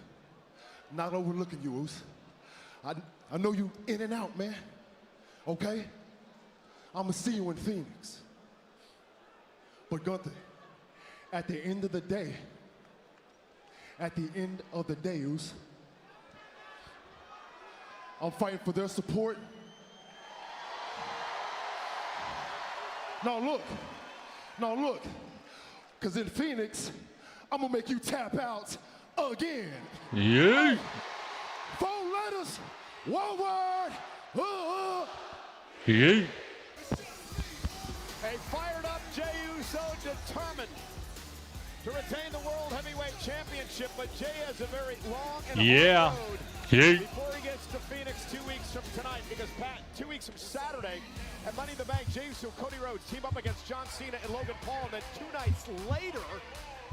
Not overlooking you, Oos. I know you in and out, man. Okay? I'ma see you in Phoenix. But Gunther, at the end of the day, Oos, I'm fighting for their support. Now look, because in Phoenix, I'm gonna make you tap out again. Yeah. Hey, 4 letters, 1 word. Yeah. A fired up Jey Uso determined to retain the World Heavyweight Championship, but Jey has a very long and hard road before he gets to Phoenix 2 weeks from tonight, because Pat, 2 weeks from Saturday at Money in the Bank, Jey Uso, Cody Rhodes team up against John Cena and Logan Paul, and then 2 nights later,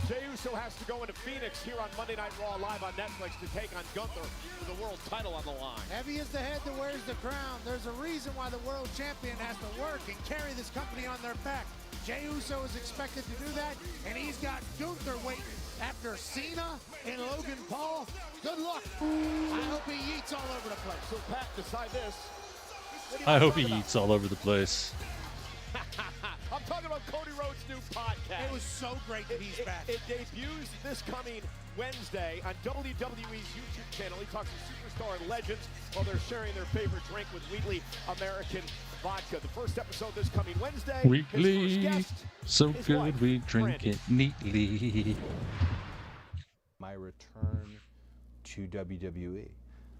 Jey Uso has to go into Phoenix here on Monday Night Raw live on Netflix to take on Gunther for the world title on the line. Heavy is the head that wears the crown. There's a reason why the world champion has to work and carry this company on their back. Jey Uso is expected to do that, and he's got Gunther waiting after Cena and Logan Paul. Good luck. I hope he eats all over the place. So Pat, decide this. I hope he eats all over the place. I'm talking about Cody Rhodes' new podcast. It was so great that he's back. It debuts this coming Wednesday on WWE's YouTube channel. He talks to superstar and legends while they're sharing their favorite drink with Wheatley American Vodka. The first episode this coming Wednesday. Wheatley, so good we drink it neatly. My return to WWE.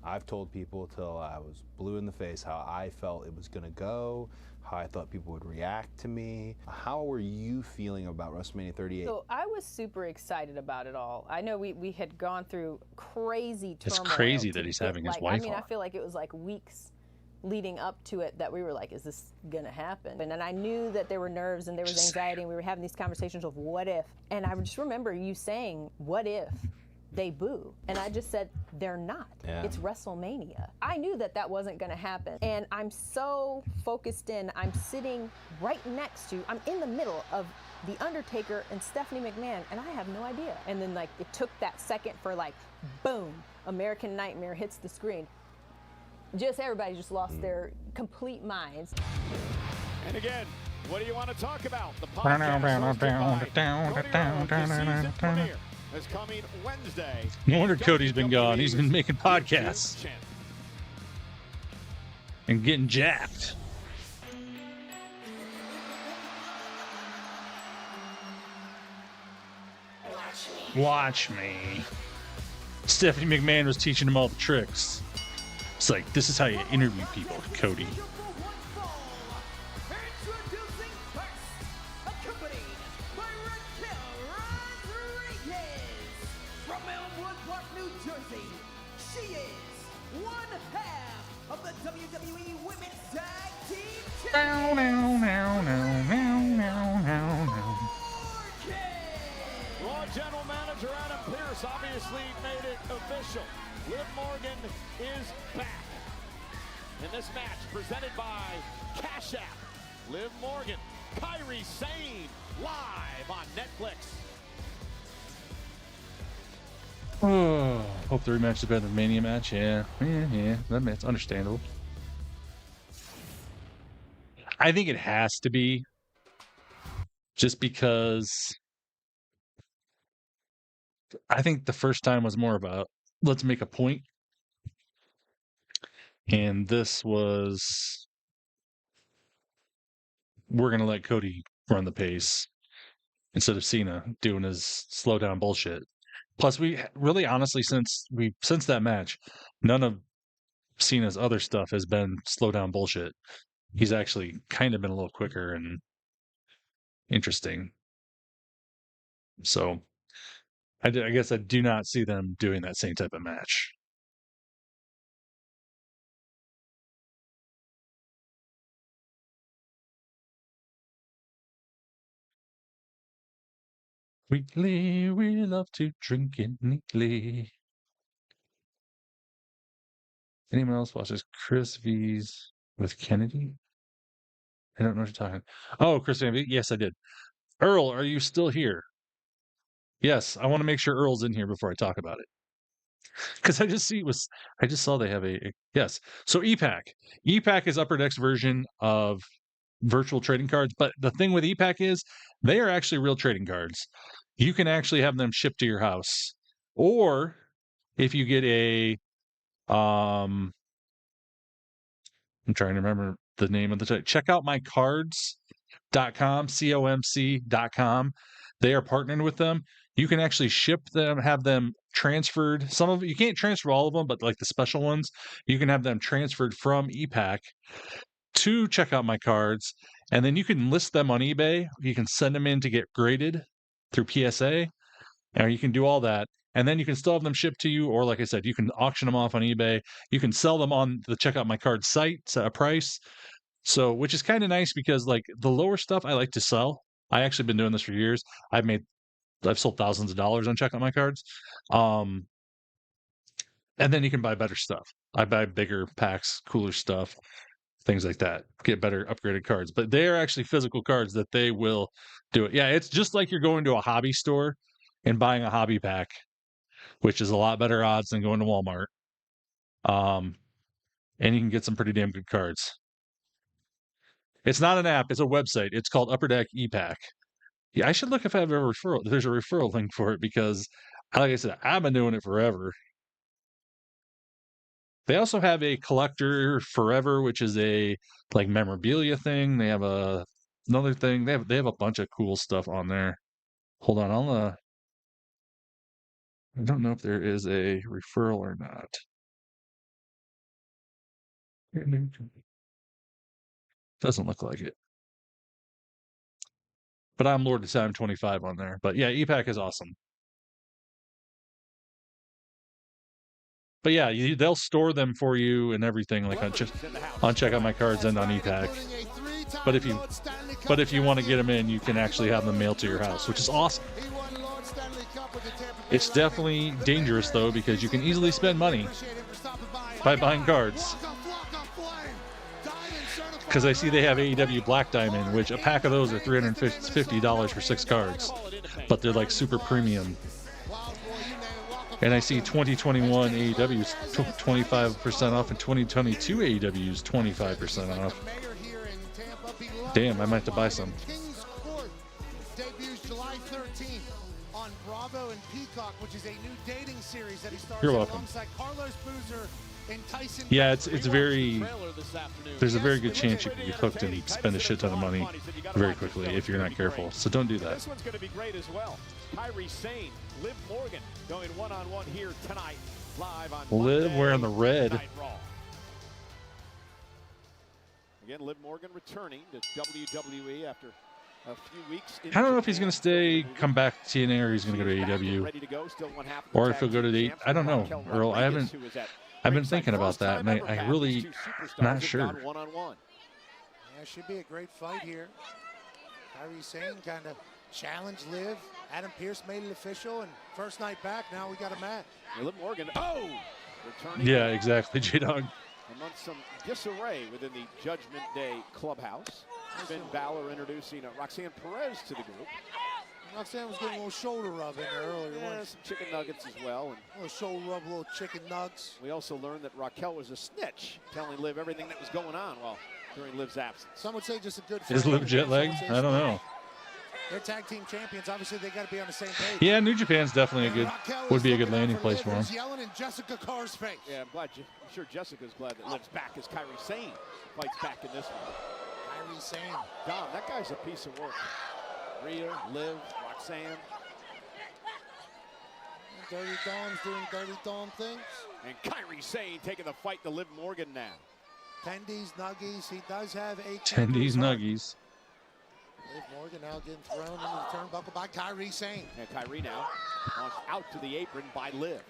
I've told people till I was blue in the face how I felt it was going to go, how I thought people would react to me. How were you feeling about WrestleMania 38? So I was super excited about it all. I know we had gone through crazy turmoil. It's crazy that he's having his wife I mean, on. I feel like it was like weeks leading up to it that we were like, is this gonna happen? And I knew that there were nerves and there was anxiety, and we were having these conversations of what if. And I just remember you saying, what if they boo? And I just said, they're not. Yeah. It's WrestleMania. I knew that that wasn't gonna happen. And I'm so focused in, I'm sitting right next to, I'm in the middle of The Undertaker and Stephanie McMahon, and I have no idea. And then like, it took that second for like, boom, American Nightmare hits the screen. Just everybody just lost their complete minds. And again, what do you want to talk about? The podcast hosted by Cody Rhodes, the season premiere is coming Wednesday. No wonder Cody's been gone. He's been making podcasts and getting jacked. Watch me. Stephanie McMahon was teaching him all the tricks. It's like, this is how you interview people, Cody. From Elmwood Park, New Jersey, she is one half of the WWE Women's Tag Team Raw General Manager Adam Pearce obviously made it official. Liv Morgan is back. In this match presented by Cash App, Liv Morgan, Kairi Sane, live on Netflix. Oh, hope the rematch is better than the Mania match. Yeah, that's understandable. I think it has to be, just because I think the first time was more about let's make a point, and this was we're gonna let Cody run the pace instead of Cena doing his slow down bullshit. Plus, we really, honestly, since that match, none of Cena's other stuff has been slow down bullshit. He's actually kind of been a little quicker and interesting. So, I guess I do not see them doing that same type of match. Weekly, we love to drink it neatly. Anyone else watches Chris V's with Kennedy? I don't know what you're talking. Oh, Chris Van V. Yes, I did. Earl, are you still here? Yes, I want to make sure Earl's in here before I talk about it. Because I just saw they have a yes. So EPAC. EPAC is Upper Deck's version of virtual trading cards, but the thing with EPAC is they are actually real trading cards. You can actually have them shipped to your house. Or if you get a I'm trying to remember the name of the site. Check out mycards.com, COMC.com. They are partnering with them. You can actually ship them, have them transferred. Some of you can't transfer all of them, but like the special ones, you can have them transferred from EPAC to Check Out My Cards, and then you can list them on eBay. You can send them in to get graded through PSA, or you can do all that. And then you can still have them shipped to you, or like I said, you can auction them off on eBay. You can sell them on the Check Out My Cards site at a price. So, which is kind of nice because like the lower stuff I like to sell. I actually been doing this for years. I've sold thousands of dollars on Check Out My Cards. And then you can buy better stuff. I buy bigger packs, cooler stuff, things like that. Get better upgraded cards. But they are actually physical cards that they will do it. Yeah, it's just like you're going to a hobby store and buying a hobby pack, which is a lot better odds than going to Walmart. And you can get some pretty damn good cards. It's not an app, it's a website. It's called Upper Deck EPAC. Yeah, I should look if I have a referral. There's a referral link for it because, like I said, I've been doing it forever. They also have a collector forever, which is a like memorabilia thing. They have another thing. They have a bunch of cool stuff on there. Hold on, I don't know if there is a referral or not. Doesn't look like it. But I'm Lord of Time 25 on there. But yeah, EPAC is awesome. But yeah, they'll store them for you and everything, like on Check Out My Cards and on EPAC. But if you want to get them in, you can actually have them mailed to your house, which is awesome. It's definitely dangerous though, because you can easily spend money by buying cards. Because I see they have AEW Black Diamond, which a pack of those are $350 for 6 cards, but they're like super premium. And I see 2021 AEW's 25% off and 2022 AEW's 25% off. Damn, I might have to buy some. Debuts July 13th on Bravo and Peacock, which is a new dating series that he stars You're welcome. alongside Carlos Boozer and Tyson. Yeah, it's very. There's a very good chance you could get hooked and spend a shit ton of money very quickly if you're not careful. So don't do that. This one's going to be great as well. Kairi Sane, Liv Morgan going one-on-one here tonight, live on Liv Monday wearing the red. Night Raw. Again, Liv Morgan returning to WWE after a few weeks. I don't know if he's going to stay, come back to TNA, or he's going to go to AEW, or if he'll go to the. I don't know, Earl. I've been thinking about that, and I really not sure. Yeah, it should be a great fight here. Kairi Sane kind of challenged Liv. Adam Pearce made it official, and first night back, now we got a match. Liv Morgan, returning. Yeah, exactly, J-Dog. Amongst some disarray within the Judgment Day clubhouse. Finn Balor introducing Roxanne Perez to the group. Roxanne was getting a little shoulder rub in there earlier. Yeah, some chicken nuggets as well. And a little shoulder rub, a little chicken nugs. We also learned that Raquel was a snitch, telling Liv everything that was going on during Liv's absence. Some would say just a good. Is Liv jet lagged? I don't know. They're tag team champions. Obviously, they got to be on the same page. Yeah, New Japan's definitely would be a good landing place for him. Yelling in Jessica Carr's face. Yeah, I'm sure Jessica's glad that Liv's back as Kairi Sane fights back in this one. Kairi Sane. Dom, that guy's a piece of work. Rhea, Liv, Roxanne. Dirty Dom's doing Dirty Dom things. And Kairi Sane taking the fight to Liv Morgan now. Tendies, Nuggies. He does have a Tendies, Nuggies. Liv Morgan now getting thrown into the turnbuckle by Kairi Sane. And Kairi now launched out to the apron by Liv.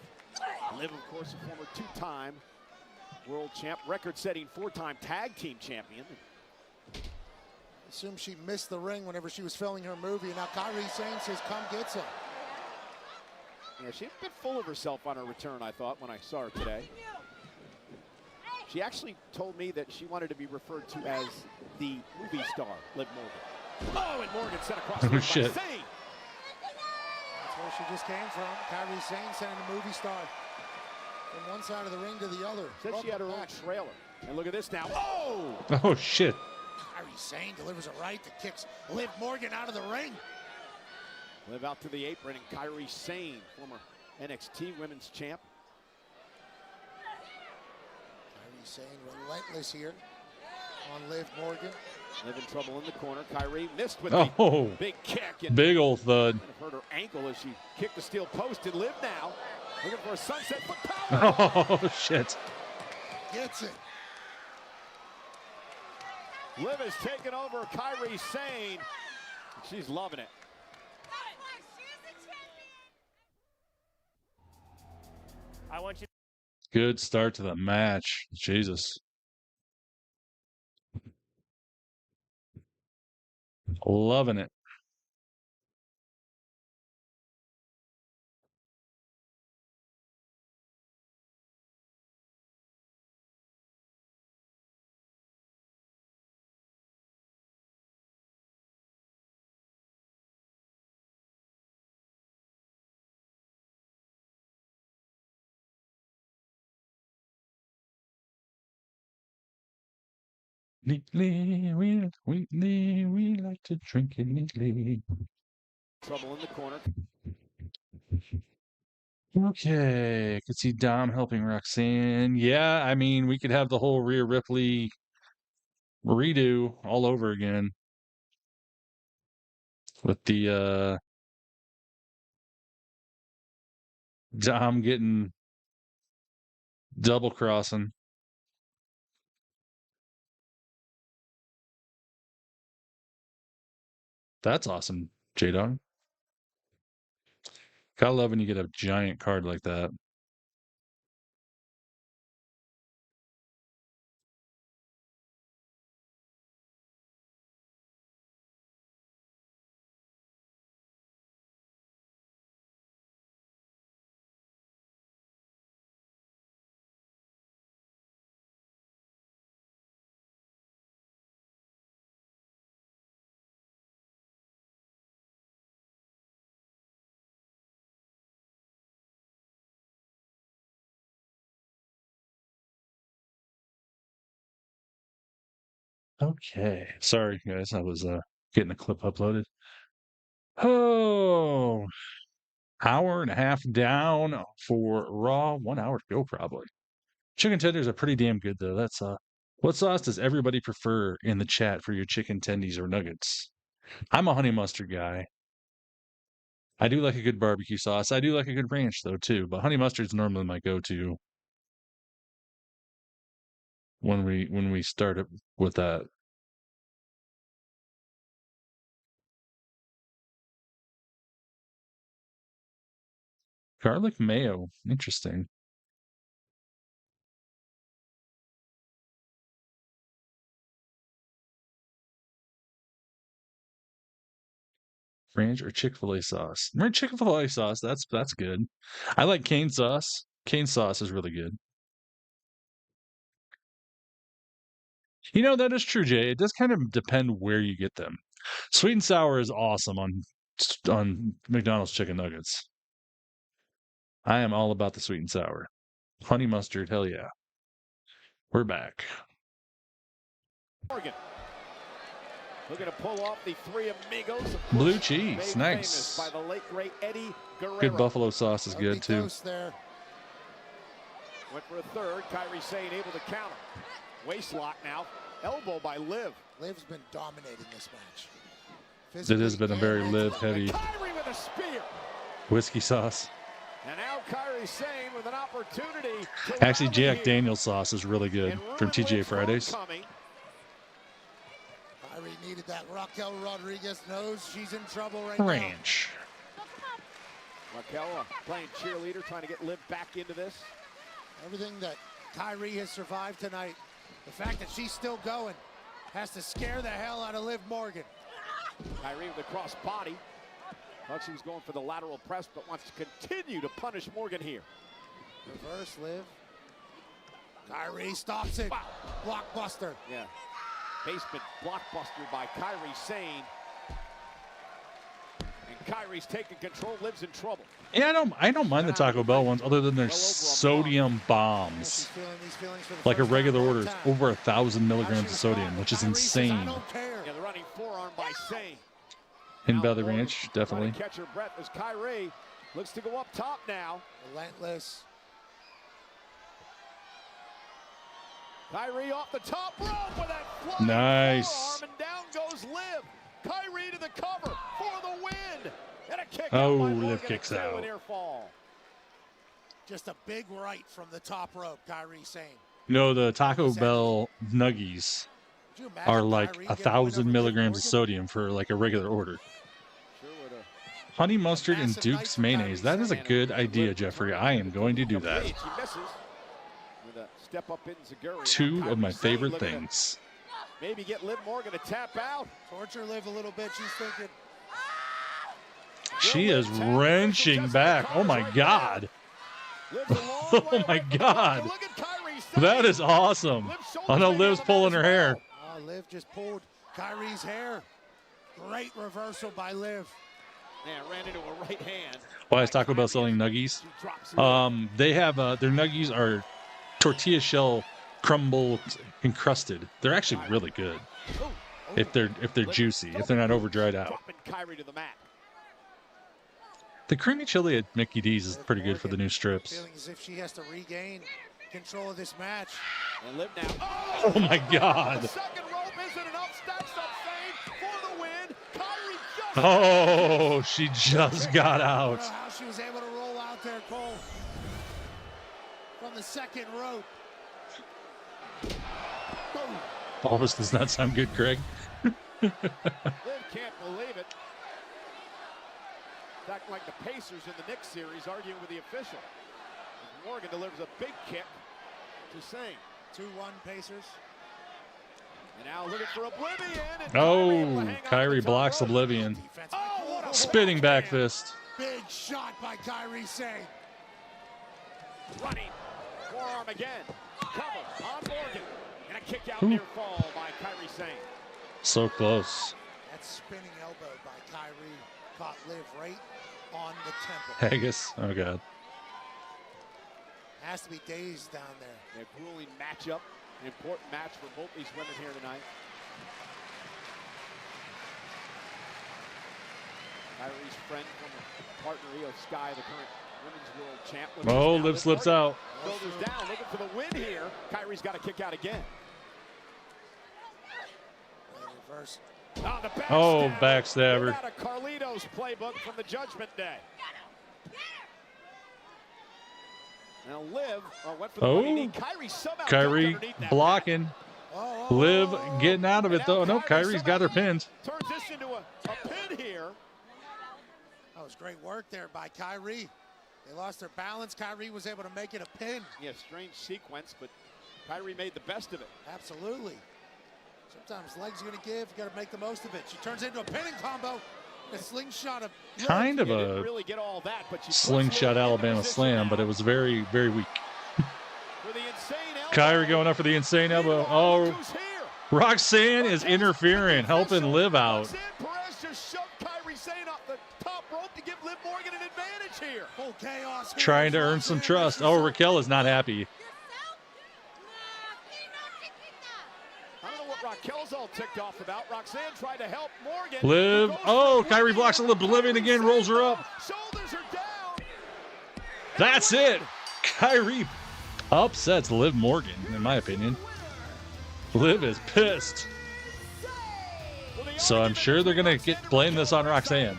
Liv, of course, a former 2-time world champ, record-setting 4-time tag team champion. Assume she missed the ring whenever she was filming her movie, and now Kairi Sane says, come get some. Yeah, she's a bit full of herself on her return, I thought, when I saw her today. She actually told me that she wanted to be referred to as the movie star, Liv Morgan. Oh, and Morgan sent across the ring by shit. Sane. That's where she just came from. Kairi Sane sending a movie star from one side of the ring to the other. Said she had her own trailer. And look at this now. Oh! Oh, shit. Kairi Sane delivers a right that kicks Liv Morgan out of the ring. Liv out to the apron, and Kairi Sane, former NXT Women's Champ. Kairi Sane relentless here on Liv Morgan. Liv in trouble in the corner. Kairi missed with Oh, the big kick. And big old thud. hurt her ankle as she kicked the steel post. And Liv now looking for a sunset foot power. Oh, shit. Gets it. Liv has taken over Kairi Sane. She's loving it. I want you. Good start to the match. Jesus. Loving it. Neatly, we like to drink it neatly. Trouble in the corner. Okay, I could see Dom helping Roxanne. Yeah, I mean, we could have the whole Rhea Ripley redo all over again with the Dom getting double crossing. That's awesome, J-Dog. Gotta love when you get a giant card like that. Okay. Sorry, guys. I was getting a clip uploaded. Oh, hour and a half down for Raw. 1 hour to go, probably. Chicken tenders are pretty damn good, though. That's what sauce does everybody prefer in the chat for your chicken tendies or nuggets? I'm a honey mustard guy. I do like a good barbecue sauce. I do like a good ranch, though, too. But honey mustard's normally my go-to when we start it with that. Garlic mayo. Interesting. Ranch or Chick-fil-A sauce? Chick-fil-A sauce, that's good. I like cane sauce. Cane sauce is really good. You know, that is true, Jay. It does kind of depend where you get them. Sweet and sour is awesome on McDonald's chicken nuggets. I am all about the sweet and sour. Honey mustard, hell yeah. We're back. Morgan. Looking to pull off the Three Amigos. Blue cheese, nice. By the late great Eddie Guerrero. Good buffalo sauce is good too. There. Went for a third. Kairi Sane able to counter. Waist lock now. Elbow by Liv. Liv's been dominating this match. It has been a very Liv heavy Kairi with a spear. whiskey sauce. And now Kairi Sane with an opportunity. Actually, Jack Daniel's sauce is really good from TGA Fridays. Kairi needed that. Raquel Rodriguez knows she's in trouble right now. Ranch. Raquel playing cheerleader, trying to get Liv back into this. Everything that Kairi has survived tonight, the fact that she's still going, has to scare the hell out of Liv Morgan. Kairi with the cross body. Thought she was going for the lateral press, but wants to continue to punish Morgan here. Reverse Liv. Kairi stops it. Blockbuster. Yeah. Basement blockbuster by Kairi Sane. And Kairi's taking control, Liv's in trouble. Yeah, I don't mind the Taco Bell ones, other than their sodium bombs. Like a regular order, it's over 1,000 milligrams of sodium, which is insane. Yeah, the running forearm by Sane. In Valley Ranch, definitely. Catch her breath as Kairi looks to go up top now. Relentless. Kairi off the top rope with that flying nice. forearm, and down goes Liv. Kairi to the cover for the win. And a kick Oh, out by Liv Morgan, kicks a out. near fall. Just a big right from the top rope, Kairi Sane. No, the Taco Bell nuggies are like 1,000 milligrams of sodium for like a regular order. Honey mustard and Duke's mayonnaise. That is a good idea, Jeffrey. I am going to do that. She misses with a step up in Zaguri. Two of my favorite things. Maybe get Liv Morgan to tap out. Torture Liv a little bit. She's thinking. She is wrenching back. Oh my God. Oh my God. That is awesome. Oh no, Liv's pulling her hair. Liv just pulled Kairi's hair. Great reversal by Liv. Man, ran into a right hand. Why is Taco Bell selling nuggies? They have their nuggies are tortilla shell crumble encrusted. They're actually really good. If they're juicy, if they're not over dried out. Kairi to the mat. The creamy chili at Mickey D's is pretty good for the new strips. Feeling as if she has to regain control of this match. And Liv now. Oh my God. The second rope isn't enough. Stacks up Sane for the win. Kairi just. Oh, she just got I out. don't know how she was able to roll out there, Cole. From the second rope. All this does not sound good, Craig. Liv can't believe it. Back like the Pacers in the Knicks series, arguing with the official. Morgan delivers a big kick to Sane. 2-1 Pacers. And now looking for Oblivion. And Oh, Kairi blocks Oblivion. Spinning back fist. Big shot by Kairi Sane. Running. Forearm again. Cover on Morgan. And a kick out near fall by Kairi Sane. So close. That spinning elbow by Kairi caught Liv right on the temple. Haggis. Oh, God. Has to be dazed down there. A grueling matchup. An important match for both these women here tonight. Kairi's friend, former partner Io Sky, the current women's world champ. Oh, Liv slips out. Shoulders down, looking for the win here. Kairi's got to kick out again. Reverse. Oh, backstabber. Out of Carlito's playbook from the Judgment Day. Now Liv went for the money knee. Kairi somehow Kairi blocking. Liv getting out of it, though. No, Kairi's got her pinned. Turns this into a pin here. That was great work there by Kairi. They lost their balance. Kairi was able to make it a pin. Yeah, strange sequence, but Kairi made the best of it. Absolutely. Sometimes legs are going to give. You got to make the most of it. She turns into a pinning combo. A slingshot of Kind of a really get all that, but slingshot Alabama slam, but it was very, very weak. Kairi going up for the insane elbow. Oh, Roxanne is interfering, helping Liv out. Perez just shoved Kairi Sane off the top rope to give Liv Morgan an advantage here. Full chaos. Trying to earn some trust. Oh, Raquel is not happy. I don't know what Raquel's all ticked off about. Roxanne tried to help Morgan. Liv. Oh, Kairi blocks a Oblivion again, rolls her up. Shoulders are down. That's it. Kairi upsets Liv Morgan, in my opinion. Liv is pissed. So I'm sure they're going to blame this on Roxanne.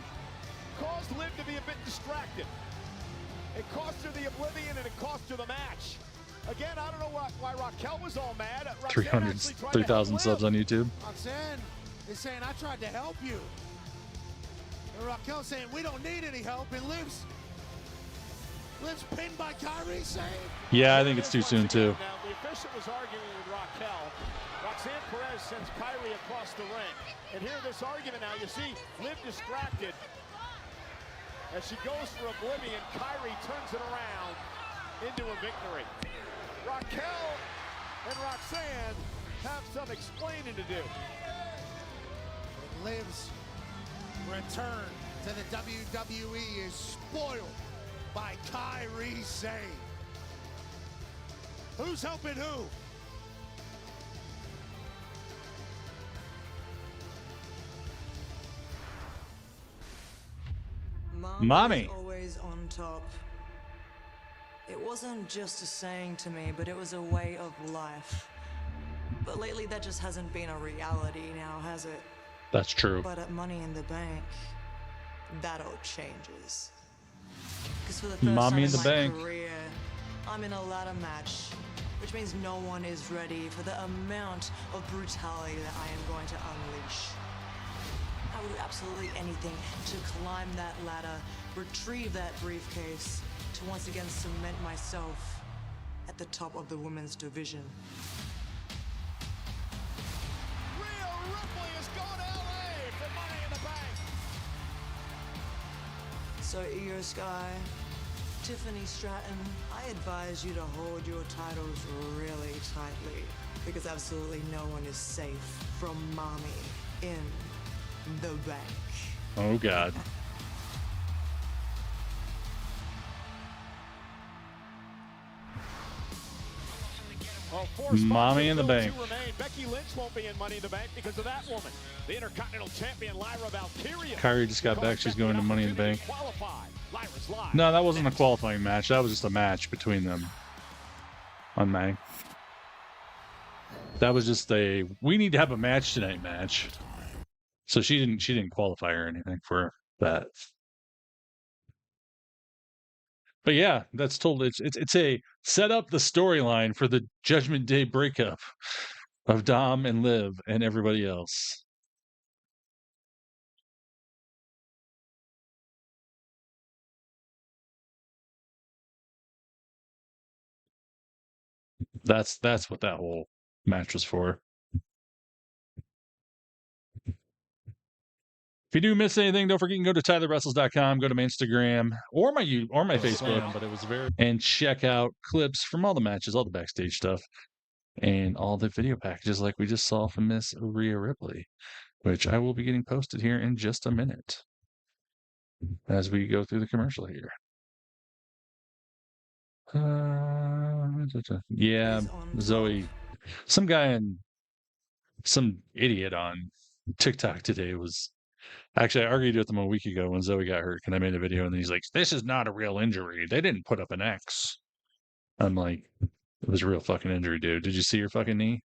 Caused Liv to be a bit distracted. It cost her the Oblivion and it cost her the match. Again, I don't know why Raquel was all mad. 3,000 subs on YouTube. Roxanne is saying, I tried to help you. And Raquel's saying, we don't need any help. And Liv's pinned by Kairi Sane. Yeah, I think it's too soon, too. Now, the official was arguing with Raquel. Roxanne Perez sends Kairi across the ring. And here, this argument now, you see Liv distracted. As she goes for Oblivion, Kairi turns it around into a victory. Raquel and Roxanne have some explaining to do. And Liv's return to the WWE is spoiled by Kairi Sane. Who's helping who? Mommy. Always on top. It wasn't just a saying to me, but it was a way of life. But lately that just hasn't been a reality now, has it? That's true. But at Money in the Bank, that all changes. Because for the first Mommy in time the in my Bank. career, I'm in a ladder match, which means no one is ready for the amount of brutality that I am going to unleash. I would do absolutely anything to climb that ladder, retrieve that briefcase, to once again cement myself at the top of the women's division. Rhea Ripley is going to LA for Money in the Bank. So Io Sky, Tiffany Stratton, I advise you to hold your titles really tightly, because absolutely no one is safe from Mommy in the Bank. Oh, God. Well, Mommy in the Bank. remain. Becky Lynch won't be in Money in the Bank because of that woman. The Intercontinental Champion Lyra Valkyria. Kairi just got back. She's going to Money in the Bank. Qualified. Lyra's live. No, that wasn't a qualifying match. That was just a match between them on May. That was just a we need to have a match tonight match. So she didn't qualify or anything for that. But yeah, that's totally it's a set up the storyline for the Judgment Day breakup of Dom and Liv and everybody else. That's what that whole match was for. If you do miss anything, don't forget you can go to TylerWrestles.com, go to my Instagram or my Facebook, but it was and check out clips from all the matches, all the backstage stuff, and all the video packages like we just saw from Miss Rhea Ripley, which I will be getting posted here in just a minute as we go through the commercial here. Yeah, Zoe, some idiot on TikTok today was actually I argued with him a week ago when Zoe got hurt and I made a video and then he's like, "This is not a real injury. They didn't put up an X." I'm like, "It was a real fucking injury, dude. Did you see your fucking knee?"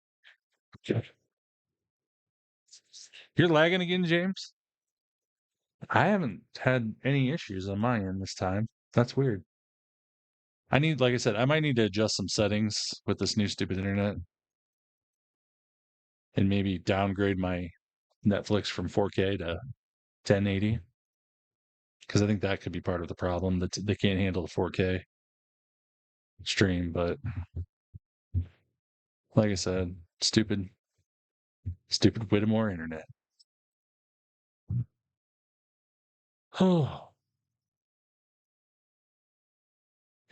You're lagging again, James? I haven't had any issues on my end this time. That's weird. Like I said, I might need to adjust some settings with this new stupid internet and maybe downgrade my Netflix from 4K to 1080 because I think that could be part of the problem that they can't handle the 4K stream. But like I said, stupid Whittemore internet. Oh.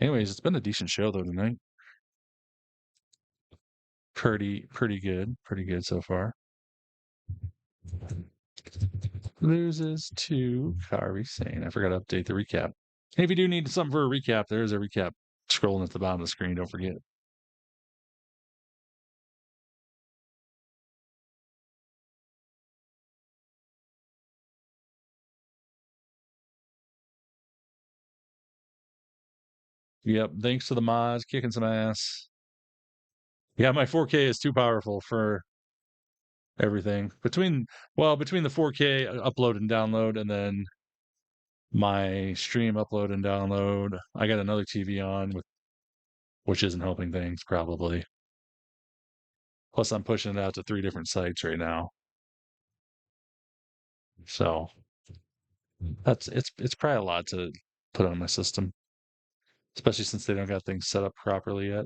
Anyways, it's been a decent show though tonight. Pretty good so far. Loses to Kairi Sane. I forgot to update the recap. Hey, if you do need something for a recap, there's a recap scrolling at the bottom of the screen. Don't forget. Yep, thanks to the mods, kicking some ass. Yeah, my 4K is too powerful for everything. Between the 4K upload and download, and then my stream upload and download, I got another TV on, which isn't helping things probably. Plus, I'm pushing it out to 3 different sites right now. So it's probably a lot to put on my system, especially since they don't got things set up properly yet.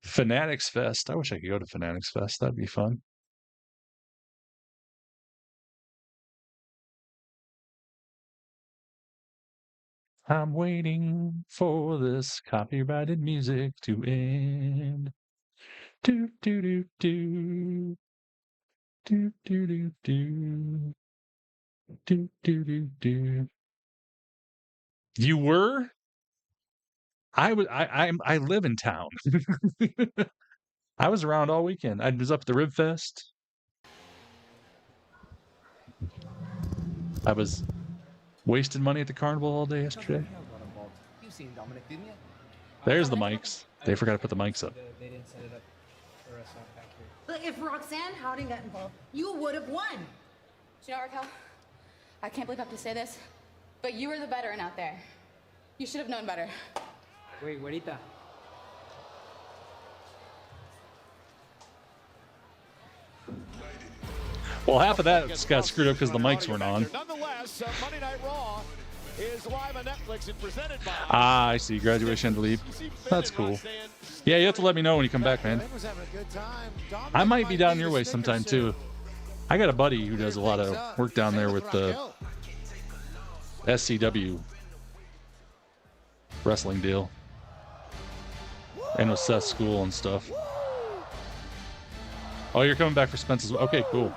Fanatics Fest. I wish I could go to Fanatics Fest. That'd be fun. I'm waiting for this copyrighted music to end. Do do do do. Do do do do. Do do do do. You were? I live in town. I was around all weekend. I was up at the Rib Fest. I was wasting money at the carnival all day yesterday. You seen Dominic, didn't you? There's the mics. They forgot to put the mics up. They didn't set it up for us back here. But if Roxanne hadn't got involved, you would have won. Do you know, Raquel? I can't believe I have to say this, but you were the veteran out there. You should have known better. Wait, güerita. Well, half of that got screwed up because the mics weren't on. Nonetheless, Monday Night Raw is live on Netflix and presented by... Ah, I see. Graduation to leave. That's cool. Yeah, you have to let me know when you come back, man. I might be down your way sometime, too. I got a buddy who does a lot of work down there with the SCW wrestling deal. And with Seth's school and stuff. Oh, you're coming back for Spence's. Okay, cool.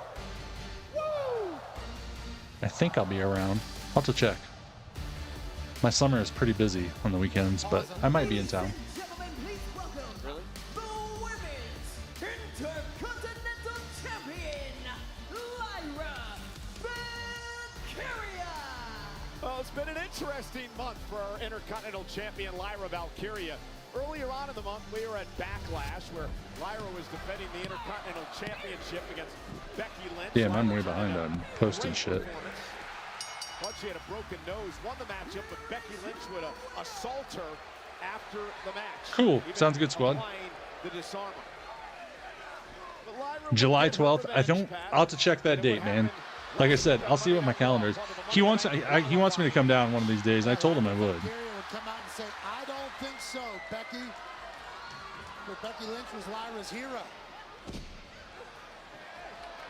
I think I'll be around. I'll have to check. My summer is pretty busy on the weekends, but I might be in town. Really? The Women's Intercontinental Champion, Lyra Valkyria. Well, it's been an interesting month for our Intercontinental Champion, Lyra Valkyria. Earlier on in the month, we were at Backlash, where Lyra was defending the Intercontinental Championship against Becky Lynch. Damn, I'm way behind on posting shit. Once she had a broken nose, won the matchup, but Becky Lynch would assault her after the match. Cool. Sounds good, squad. The disarmer. July 12th. I'll have to check that date, man. Like I said, I'll see what my calendar is. He wants me to come down one of these days. I told him I would. Come out and say, I don't think so, Becky. But Becky Lynch was Lyra's hero.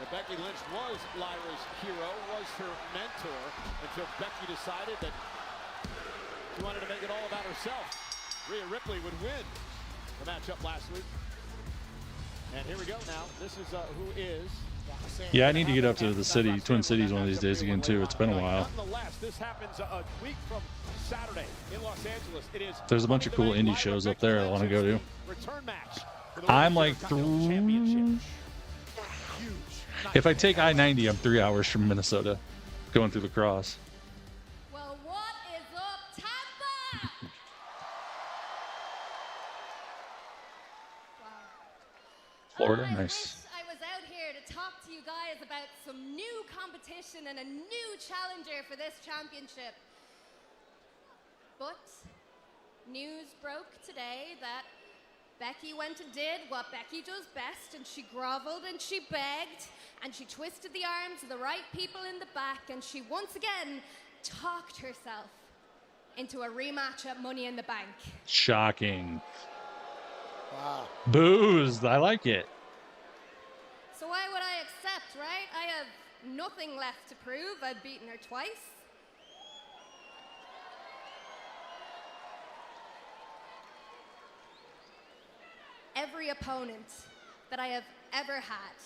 Well, Becky Lynch was Lyra's hero, was her mentor, until Becky decided that she wanted to make it all about herself. Rhea Ripley would win the matchup last week. And here we go now. This is who is... Yeah, I need to get up to the city, Twin Cities, one of these days again, too. It's been a while. Nonetheless, this happens a week from Saturday in Los Angeles. It is There's a bunch of cool indie shows up there I want to go to. return match. I'm like if I take I-90, I'm 3 hours from Minnesota, going through the cross. Well, what is up, Tampa? Florida, nice. I was out here to talk to you guys about some new competition and a new challenger for this championship. But news broke today that Becky went and did what Becky does best, and she groveled and she begged and she twisted the arms of the right people in the back, and she once again talked herself into a rematch at Money in the Bank. Shocking. Wow. Boozed. I like it. So why would I accept, right? I have nothing left to prove. I've beaten her twice. Every opponent that I have ever had,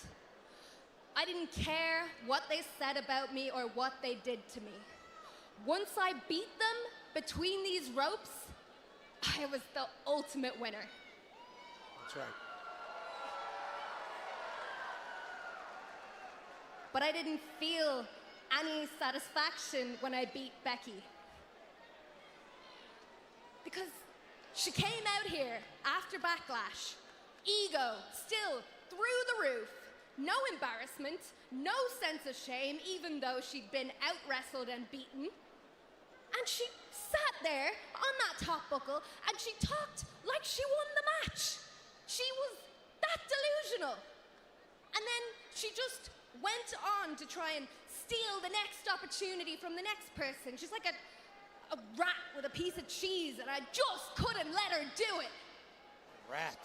I didn't care what they said about me or what they did to me. Once I beat them between these ropes, I was the ultimate winner. That's right. But I didn't feel any satisfaction when I beat Becky. Because she came out here after Backlash, ego still through the roof, no embarrassment, no sense of shame, even though she'd been out-wrestled and beaten. And she sat there on that top buckle and she talked like she won the match. She was that delusional. And then she just went on to try and steal the next opportunity from the next person. She's like a rat with a piece of cheese, and I just couldn't let her do it. Rat.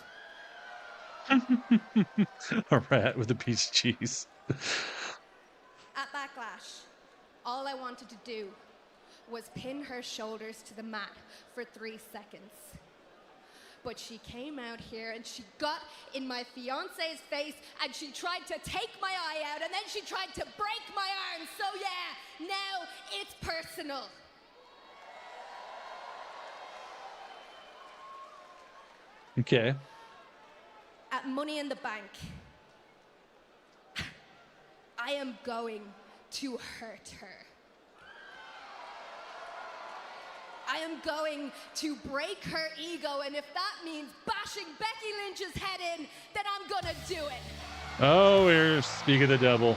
A rat with a piece of cheese. At Backlash, all I wanted to do was pin her shoulders to the mat for 3 seconds. But she came out here and she got in my fiance's face and she tried to take my eye out and then she tried to break my arm. So yeah, now it's personal. Okay. At Money in the Bank, I am going to hurt her. I am going to break her ego, and if that means bashing Becky Lynch's head in, then I'm gonna do it. Oh, we're speaking of the devil.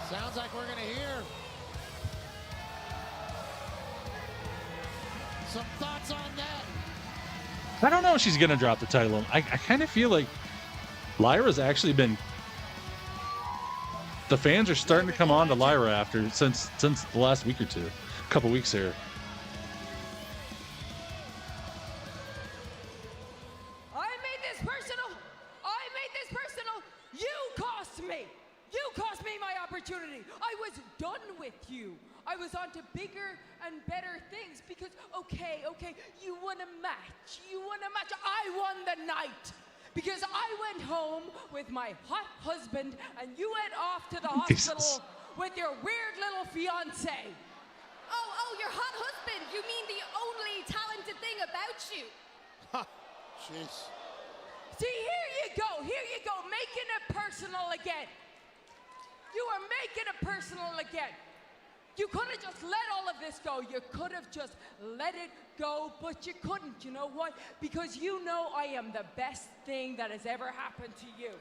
Sounds like we're gonna hear some thoughts on that. I don't know if she's gonna drop the title. I kind of feel like Lyra's actually been. The fans are starting to come on to Lyra since the last week or two, a couple weeks here. I made this personal. I made this personal. You cost me. You cost me my opportunity. I was done with you. I was on to bigger and better things because, okay, you won a match. You won a match. I won the night. Because I went home with my hot husband and you went off to the hospital with your weird little fiance. Oh, your hot husband. You mean the only talented thing about you. Jeez. See, here you go, making it personal again. You are making it personal again. You could have just let all of this go. You could have just let it go, but you couldn't. You know what? Because you know I am the best thing that has ever happened to you.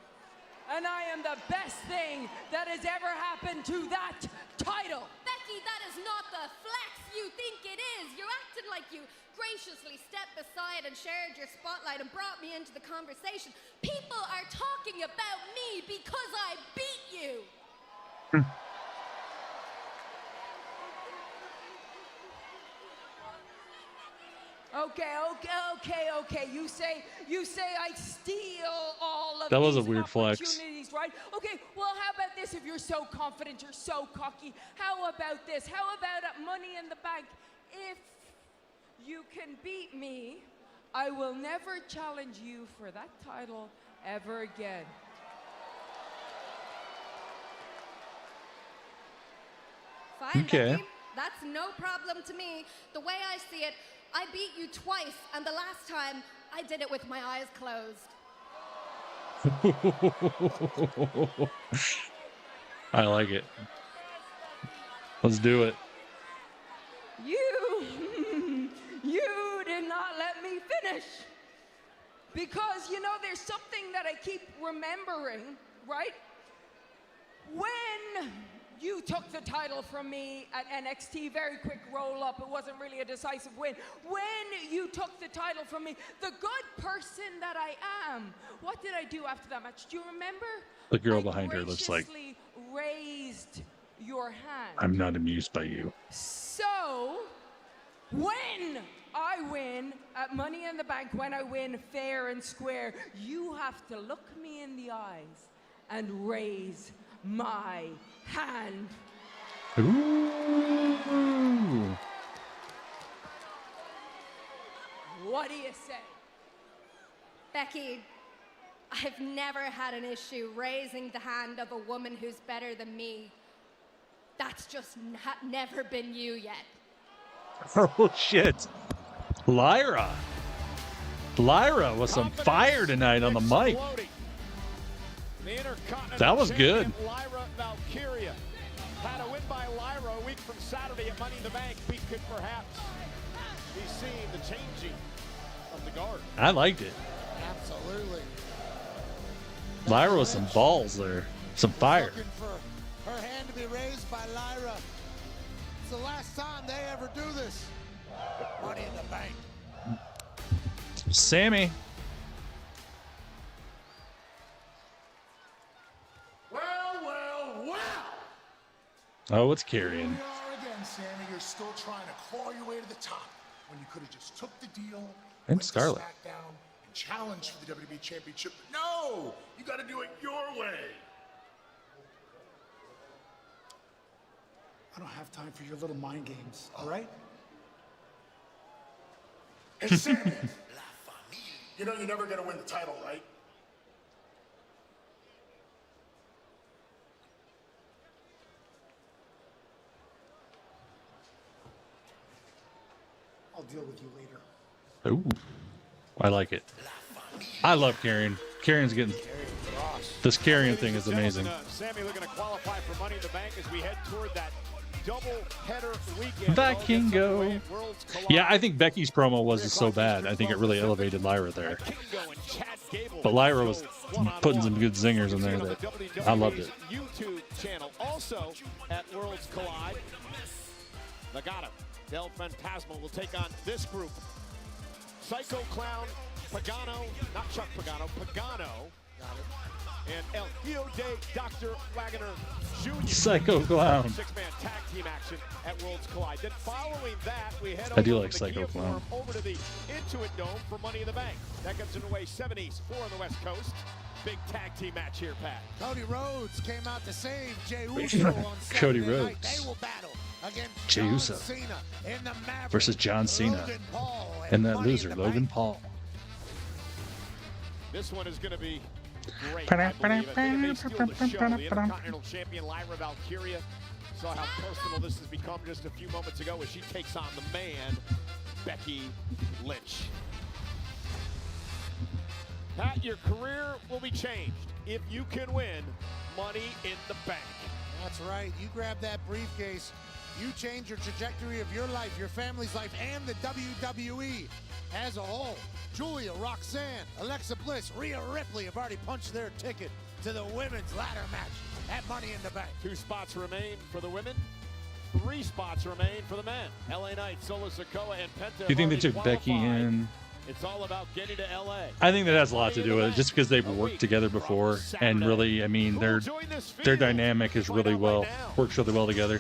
And I am the best thing that has ever happened to that title. Becky, that is not the flex you think it is. You're acting like you graciously stepped aside and shared your spotlight and brought me into the conversation. People are talking about me because I beat you. Okay. You say I steal all of That was these a weird flex. opportunities, right? Okay, well, how about this? If you're so confident, you're so cocky, how about this? How about at Money in the Bank? If you can beat me, I will never challenge you for that title ever again. Fine, Okay. Becky. That's no problem to me. The way I see it, I beat you twice, and the last time, I did it with my eyes closed. I like it. Let's do it. You did not let me finish. Because, you know, there's something that I keep remembering, right? When you took the title from me at NXT, very quick roll-up, it wasn't really a decisive win. When you took the title from me, the good person that I am, what did I do after that match? Do you remember? The girl behind her looks like, Graciously raised your hand. I'm not amused by you. So, when I win at Money in the Bank, when I win fair and square, you have to look me in the eyes and raise my hand. Ooh. What do you say? Becky, I've never had an issue raising the hand of a woman who's better than me. That's just never been you yet. Oh, shit. Lyra with some fire tonight on the mic. That was good. Lyra Valkyria had a win by Lyra a week from Saturday at Money in the Bank. We could perhaps be seeing the changing of the guard. I liked it. Absolutely. Lyra with some balls there. Some fire. Looking for her hand to be raised by Lyra. It's the last time they ever do this. Money in the Bank. Sammy. Well. Oh, it's carrying. Here we are again, Sammy. You're still trying to claw your way to the top when you could have just took the deal. And went to Scarlett. Smackdown and challenged for the WWE Championship. No, you got to do it your way. I don't have time for your little mind games, all right? And Sammy, you know you're never gonna win the title, right? I'll deal with you later. Ooh, I like it. I love carrying. Carrying's getting. This carrying thing is amazing. Sammy looking to qualify for Money in the Bank as we head toward that double header weekend. Vikingo. Yeah, I think Becky's promo wasn't so bad. I think it really elevated Lyra there. But Lyra was putting some good zingers in there that I loved it. YouTube channel also at Worlds Collide. Legado Del Fantasma will take on this group. Psycho Clown, Pagano, not Chuck Pagano, Pagano. And El Hijo de Dr. Wagner Jr. Psycho Clown. Six-man tag team action at Worlds Collide. Then following that, we head I do over like the Psycho Kia Clown. Forum over to the Intuit Dome for Money in the Bank. That gets underway 7 East, 4 on the West Coast. Big tag team match here, Pat. Cody Rhodes came out to save Jey Uso on Cody Saturday night. Rhodes. They will battle against Jey John Uso Cena in the Maverick versus John Cena Logan Paul and that Money in loser, the Logan Bank. Paul. This one is going to be great, I believe. I think it may steal the show. The Intercontinental Champion Lyra Valkyria saw how personal this has become just a few moments ago as she takes on the man, Becky Lynch. Pat, your career will be changed if you can win Money in the Bank. That's right. You grab that briefcase, you change your trajectory of your life, your family's life, and the WWE as a whole. Julia, Roxanne, Alexa Bliss, Rhea Ripley have already punched their ticket to the women's ladder match at Money in the Bank. 2 spots remain for the women. 3 spots remain for the men. LA Knight, Solo Sikoa, and Penta. Do you think they took Becky in? It's all about getting to LA. I think that has a lot to do with it, just because they've worked together before, and really, I mean, their dynamic is really works really well together.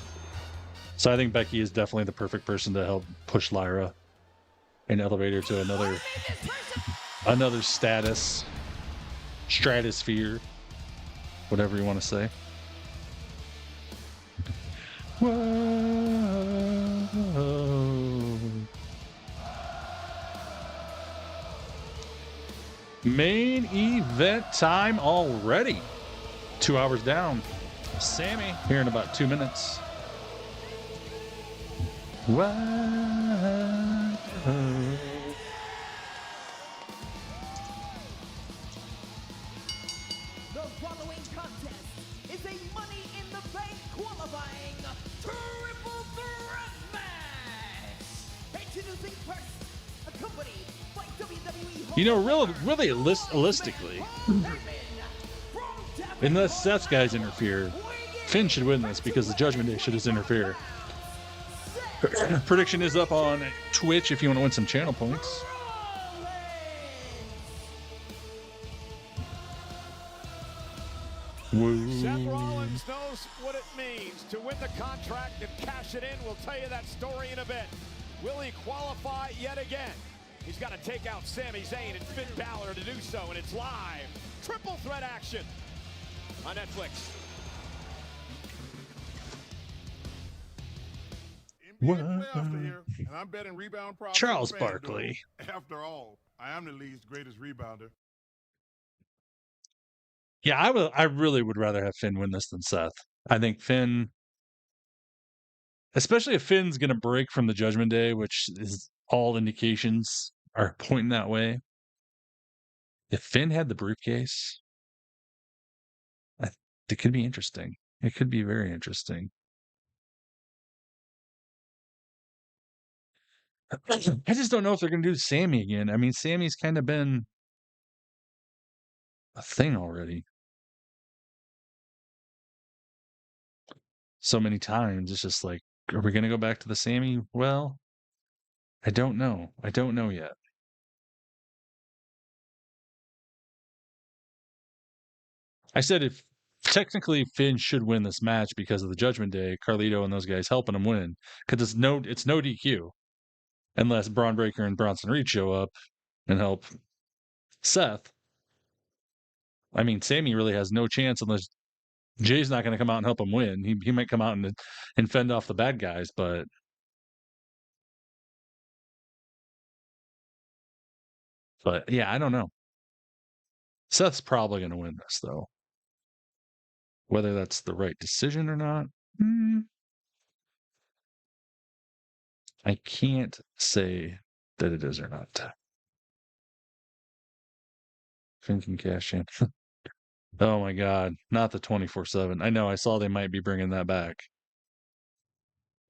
So I think Becky is definitely the perfect person to help push Lyra and elevate her to another status, stratosphere, whatever you want to say. Whoa. Main event time already. 2 hours down. Sammy here in about 2 minutes. Whoa. The following contest is a Money in the Bank qualifying triple threat match. Introducing first, accompanied by WWE. You know, really realistically, unless Seth's guys interfere, Finn should win this because the Judgment Day should just interfere. Prediction is up on Twitch if you want to win some channel points. Woo. Seth Rollins knows what it means to win the contract and cash it in. We'll tell you that story in a bit. Will he qualify yet again? He's got to take out Sami Zayn and Finn Balor to do so, and it's live. Triple threat action on Netflix. Here, and I'm betting rebound props Charles on FanDuel. Barkley. After all, I am the league's greatest rebounder. Yeah, I really would rather have Finn win this than Seth. I think Finn, especially if Finn's going to break from the Judgment Day, which is all indications are pointing that way. If Finn had the briefcase, it could be interesting. It could be very interesting. I just don't know if they're going to do Sammy again. I mean, Sammy's kind of been a thing already. So many times. It's just like, are we going to go back to the Sammy? Well, I don't know. I don't know yet. I said if technically Finn should win this match because of the Judgment Day, Carlito and those guys helping him win. Because it's no DQ. Unless Braun Breaker and Bronson Reed show up and help Seth. I mean, Sammy really has no chance unless Jay's not going to come out and help him win. He might come out and fend off the bad guys, but yeah, I don't know. Seth's probably going to win this, though. Whether that's the right decision or not, I can't say that it is or not. Finn can cash in. Oh my God, not the 24/7. I know, I saw they might be bringing that back.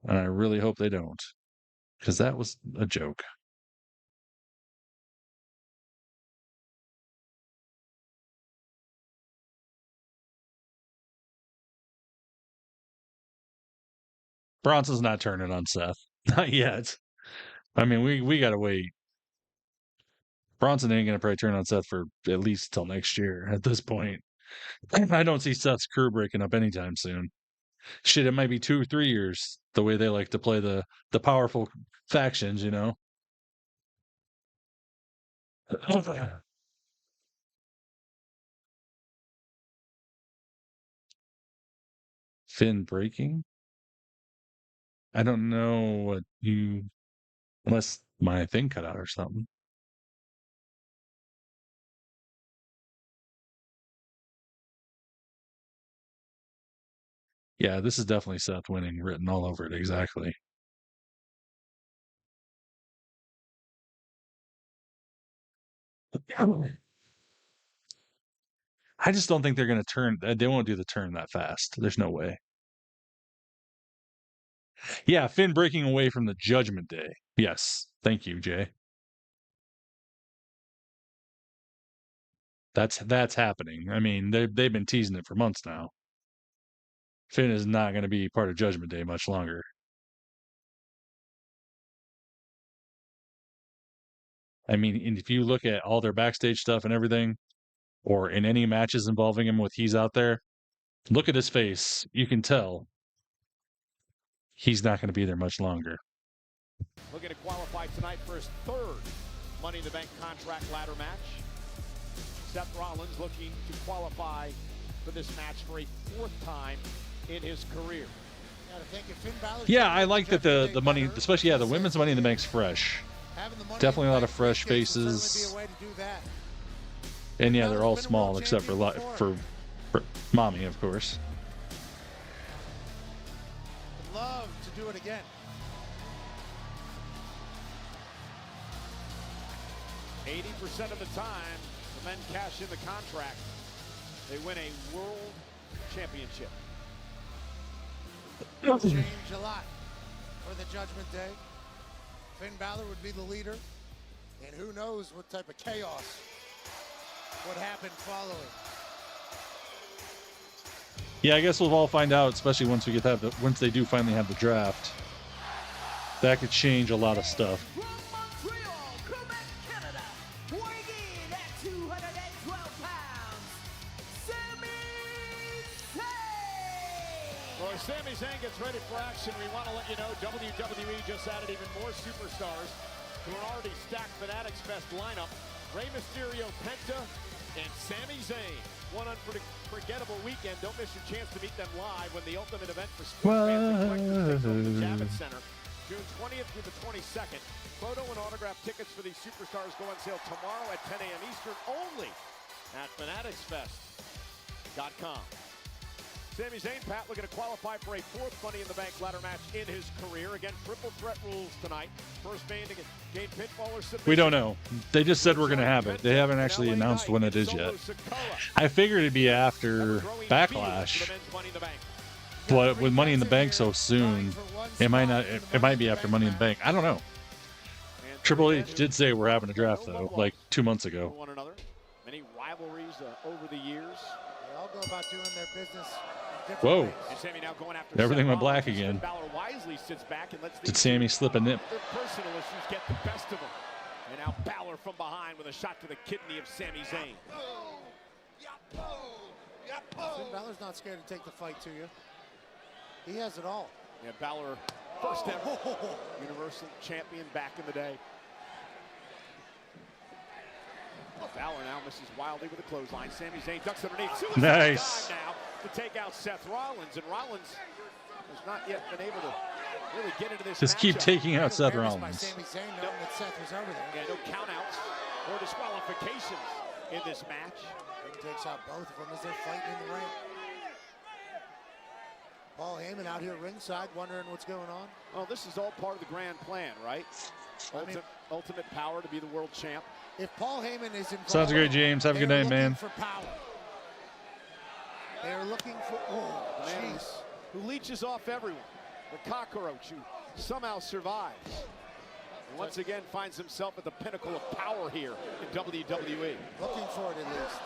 And I really hope they don't, because that was a joke. Bronson's not turning on Seth. Not yet. I mean, we got to wait. Bronson ain't going to probably turn on Seth for at least till next year at this point. I don't see Seth's crew breaking up anytime soon. Shit, it might be 2 or 3 years, the way they like to play the powerful factions, you know? Finn breaking? I don't know what you... Unless my thing cut out or something. Yeah, this is definitely Seth winning, written all over it, exactly. I just don't think they're going to turn... They won't do the turn that fast. There's no way. Yeah, Finn breaking away from the Judgment Day. Yes. Thank you, Jay. That's happening. I mean, they've been teasing it for months now. Finn is not going to be part of Judgment Day much longer. I mean, and if you look at all their backstage stuff and everything, or in any matches involving him with he's out there, look at his face. You can tell he's not going to be there much longer. Looking to qualify tonight for his third Money in the Bank contract ladder match. Seth Rollins looking to qualify for this match for a 4th time in his career. Yeah, I like that the money, especially the women's Money in the Bank's fresh. Definitely a lot of fresh faces. And yeah, they're all small except for Mommy, of course. I'd love to do it again. 80% of the time, the men cash in the contract. They win a world championship. Change a lot for the Judgment Day. Finn Balor would be the leader, and who knows what type of chaos would happen following. Yeah, I guess we'll all find out, especially once we once they do finally have the draft. That could change a lot of stuff. Sami Zayn gets ready for action. We want to let you know WWE just added even more superstars to an already stacked Fanatics Fest lineup. Rey Mysterio, Penta, and Sami Zayn. One unforgettable weekend. Don't miss your chance to meet them live when the ultimate event for sports fans and collectors takes over the Javits Center, June 20th through the 22nd. Photo and autograph tickets for these superstars go on sale tomorrow at 10 a.m. Eastern only at fanaticsfest.com. Sami Zayn, Pat, looking to qualify for a 4th Money in the Bank ladder match in his career. Again, triple threat rules tonight. First man to gain pinfall or submission. We don't know. They just said we're going to have it. They haven't actually announced when it is yet. I figured it'd be after Backlash. But with Money in the Bank so soon, it might be after Money in the Bank. I don't know. Triple H did say we're having a draft, though, like 2 months ago. Many rivalries over the years. They all go about doing their business. Whoa. And Sami now going after Everything Seth went black Rollins. again. Balor wisely sits back and lets Did Sami slip a nip? their personal issues get the best of them. And now Balor from behind with a shot to the kidney of Sami Zayn. Finn Balor's not scared to take the fight to you. He has it all. Yeah, Balor, first ever Universal Champion back in the day. Balor now misses wildly with a clothesline. Sami Zayn ducks underneath. Nice. Now. to take out Seth Rollins, and Rollins has not yet been able to really get into this Just keep matchup. taking out Seth By Rollins. Sami Zayn, knowing that Seth was over there. Yeah, no countouts or disqualifications in this match. He takes out both of them as they're fighting in the ring. Paul Heyman out here ringside wondering what's going on. Well, this is all part of the grand plan, right? Ultimate power to be the world champ. If Paul Heyman is involved, Sounds great, James. Have a good night, man. For power. They're looking for The man who leeches off everyone. The cockroach who somehow survives. And once again finds himself at the pinnacle of power here in WWE. Looking for it at least.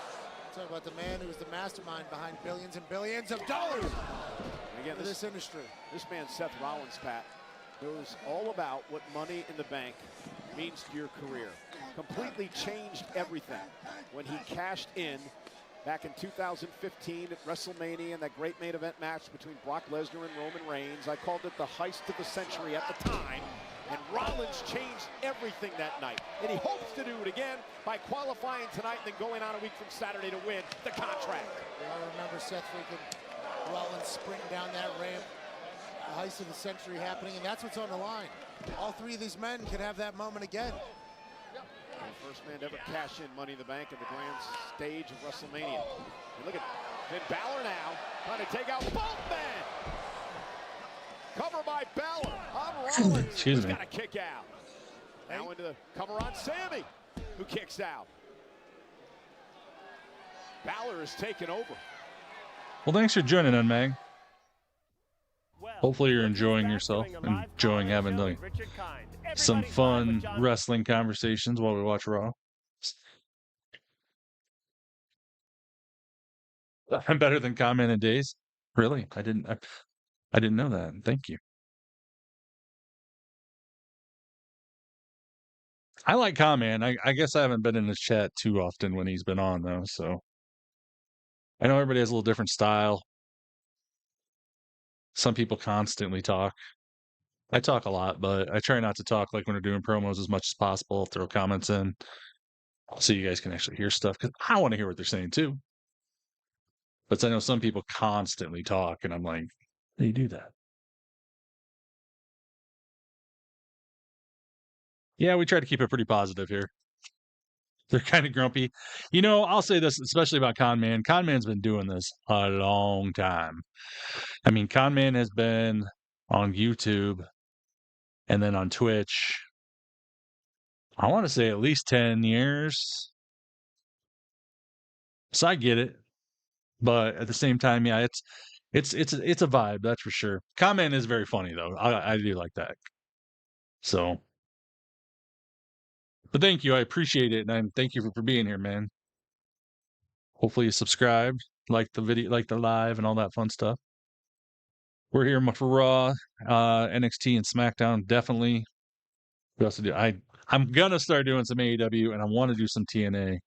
Talk about the man who was the mastermind behind billions and billions of dollars. And again, this industry. This man, Seth Rollins, Pat, knows all about what Money in the Bank means to your career. Completely changed everything when he cashed in back in 2015 at WrestleMania in that great main event match between Brock Lesnar and Roman Reigns. I called it the heist of the century at the time. And Rollins changed everything that night. And he hopes to do it again by qualifying tonight and then going on a week from Saturday to win the contract. I remember Seth freaking Rollins sprinting down that ramp. The heist of the century happening, and that's what's on the line. All three of these men could have that moment again. The first man to ever cash in Money in the Bank at the grand stage of WrestleMania. And look at Finn Balor now trying to take out both men. Cover by Balor on Rollins. Excuse me. Got a kick out. Now into the cover on Sammy, who kicks out. Balor is taken over. Well, thanks for joining in, Mag. Hopefully you're enjoying yourself, enjoying having like some fun wrestling conversations while we watch Raw. I'm better than Comment and Days. Really? I didn't know that. Thank you. I like Comment. I guess I haven't been in his chat too often when he's been on though, so I know everybody has a little different style. Some people constantly talk. I talk a lot, but I try not to talk like when we're doing promos as much as possible. I'll throw comments in so you guys can actually hear stuff because I want to hear what they're saying too. But I know some people constantly talk, and I'm like, how do you do that? Yeah, we try to keep it pretty positive here. They're kind of grumpy. You know, I'll say this, especially about Conman. Conman's been doing this a long time. I mean, Conman has been on YouTube and then on Twitch, I want to say at least 10 years. So I get it. But at the same time, yeah, it's a vibe, that's for sure. Conman is very funny though. I do like that. So but thank you. I appreciate it. And thank you for being here, man. Hopefully you subscribed, like the video, like the live and all that fun stuff. We're here for Raw, NXT and SmackDown. Definitely. What else to do? I'm gonna start doing some AEW and I want to do some TNA.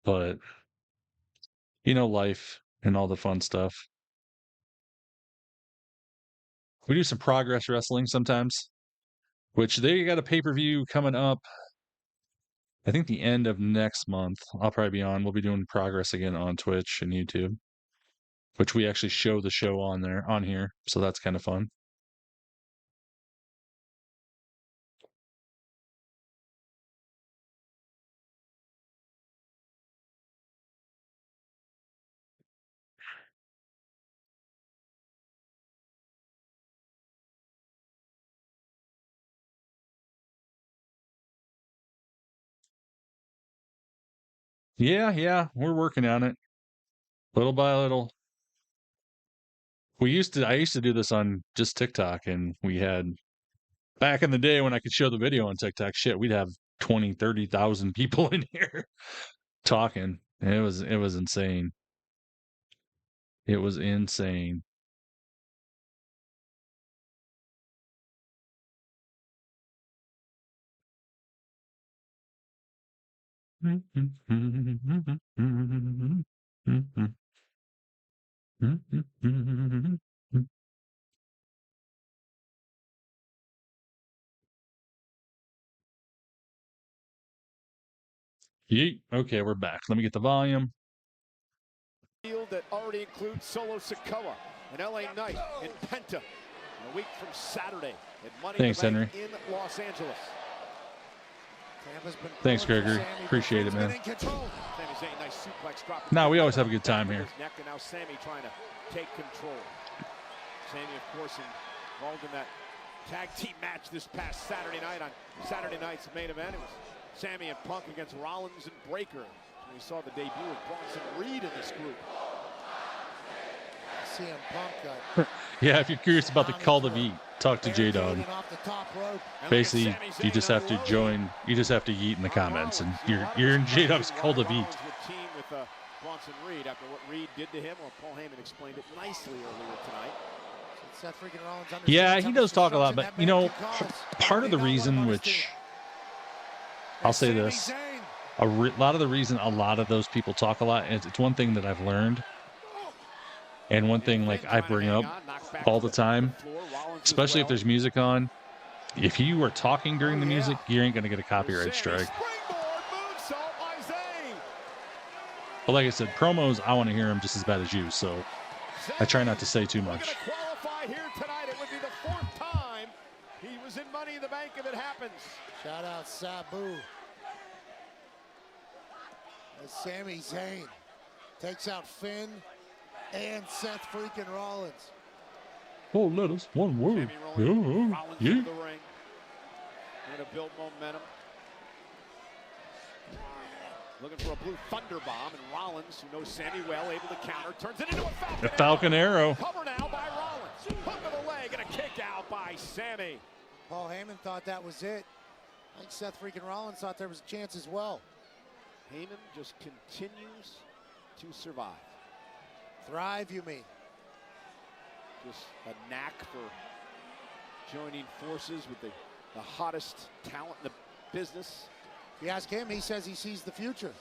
But you know, life and all the fun stuff. We do some Progress Wrestling sometimes, which they got a pay-per-view coming up. I think the end of next month. I'll probably be on. We'll be doing Progress again on Twitch and YouTube, which we actually show the show on here. So that's kind of fun. Yeah, we're working on it. Little by little. I used to do this on just TikTok, and we had back in the day when I could show the video on TikTok, shit, we'd have 20, 30,000 people in here talking. And it was insane. It was insane. Yeet. Okay, we're back. Let me get the volume. field that already includes Solo Sikoa, an LA Knight, and Penta, a week from Saturday at Money Thanks, in the Bank Henry. in Los Angeles. Thanks, Gregory. Appreciate it, man. No, we always have a good time here. Neck, and now Sammy trying to take control. Sammy, of course, involved in that tag team match this past Saturday night on Saturday night's main event. It was Sammy and Punk against Rollins and Breaker. We saw the debut of Bronson Reed in this group. CM Punk got Yeah, if you're curious about the Call to Eat, talk to J-Dog. Basically, you just have to join. You just have to yeet in the comments, and you're in J-Dog's Call to Eat. Team with Bronson Reed after what Reed did to him. Well, Paul Heyman explained it nicely earlier tonight. Seth freaking Rollins Yeah, he does talk a lot, but you know, part of the reason, which I'll say this, a lot of the reason a lot of those people talk a lot, and it's one thing that I've learned, and one thing like I bring up all the time, especially if there's music on. If you are talking during the music, you ain't gonna get a copyright strike. But like I said, promos, I want to hear them just as bad as you, so I try not to say too much. Qualify here tonight. It would be the 4th time he was in Money in the Bank if it happens. Shout out Sabu. As Sami Zayn takes out Finn and Seth freaking Rollins. 4 letters, 1 word. Rollins Yeah. into the ring. Going to build momentum. Looking for a blue thunder bomb, and Rollins, who knows Sammy well, able to counter, turns it into a Falcon, A Falcon Arrow. Cover now by Rollins. Hook of the leg and a kick out by Sammy. Paul Heyman thought that was it. I think Seth freaking Rollins thought there was a chance as well. Heyman just continues to survive. Thrive, you mean? Just a knack for joining forces with the hottest talent in the business. If you ask him, he says he sees the future.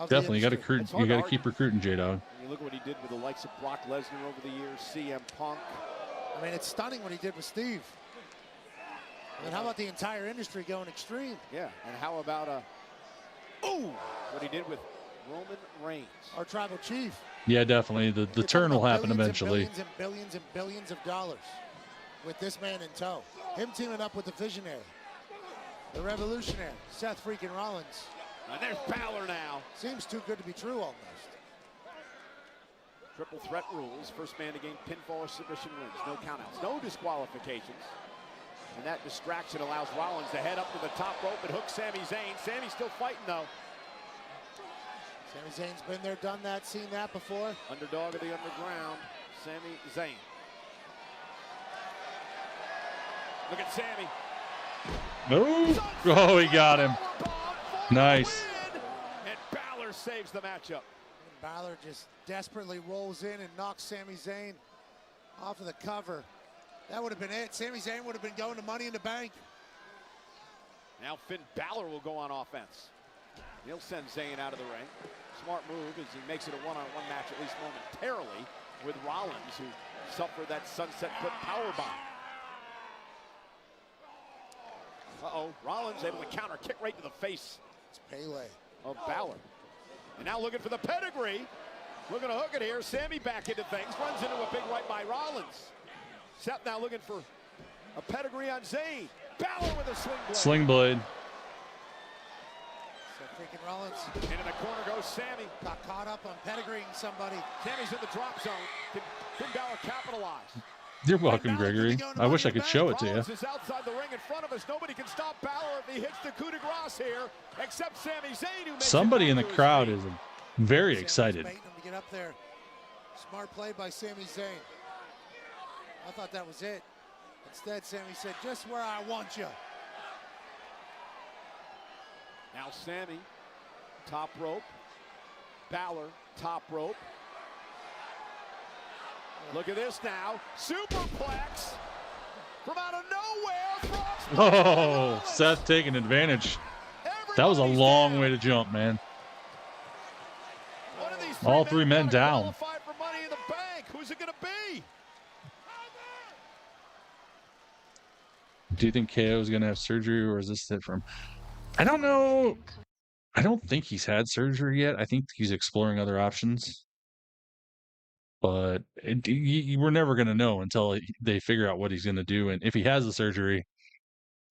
Definitely, you got to keep recruiting, J-Dog. You look at what he did with the likes of Brock Lesnar over the years, CM Punk. I mean, it's stunning what he did with Steve. And how about the entire industry going extreme? Yeah, and how about what he did with Roman Reigns, our tribal chief. Yeah, definitely. The turn will happen eventually. And billions and billions of dollars with this man in tow. Him teaming up with the visionary, the revolutionary, Seth freaking Rollins. And there's Balor now. Seems too good to be true almost. Triple threat rules. First man to gain pinfall or submission wins. No countouts, no disqualifications. And that distraction allows Rollins to head up to the top rope and hook Sami Zayn. Sami's still fighting though. Sami Zayn's been there, done that, seen that before. Underdog of the underground, Sami Zayn. Look at Sami. Oh, he got him. Nice. And Balor saves the matchup. And Balor just desperately rolls in and knocks Sami Zayn off of the cover. That would have been it. Sami Zayn would have been going to Money in the Bank. Now Finn Balor will go on offense. He'll send Zayn out of the ring. Smart move as he makes it a one-on-one match, at least momentarily, with Rollins, who suffered that sunset foot powerbomb. Rollins able to counter, kick right to the face. It's Pele of Balor. And now looking for the pedigree. Looking to hook it here. Sami back into things, runs into a big right by Rollins. Seth now looking for a pedigree on Zayn. Balor with a sling blade. Sling blade. Freaking Rollins. Into the corner goes Sami. Got caught up on pedigreeing somebody. Sami's in the drop zone. Can Balor capitalize? You're welcome, Gregory. I wish I could show it to you. Rollins is outside the ring in front of us. Nobody can stop Balor if he hits the coup de grace here, except Sami Zayn, who makes Somebody in the crowd is very excited. Waiting him to get up there. Smart play by Sami Zayn. I thought that was it. Instead, Sami said, just where I want you. Now Sami, top rope. Balor, top rope. Look at this now. Superplex from out of nowhere. Oh, Seth taking advantage. That was a long way to jump, man. All 3 men down. For Money in the Bank. Who's it going to be? Do you think KO is going to have surgery, or is this it from? I don't know. I don't think he's had surgery yet. I think he's exploring other options. but we're never going to know until they figure out what he's going to do. And if he has the surgery,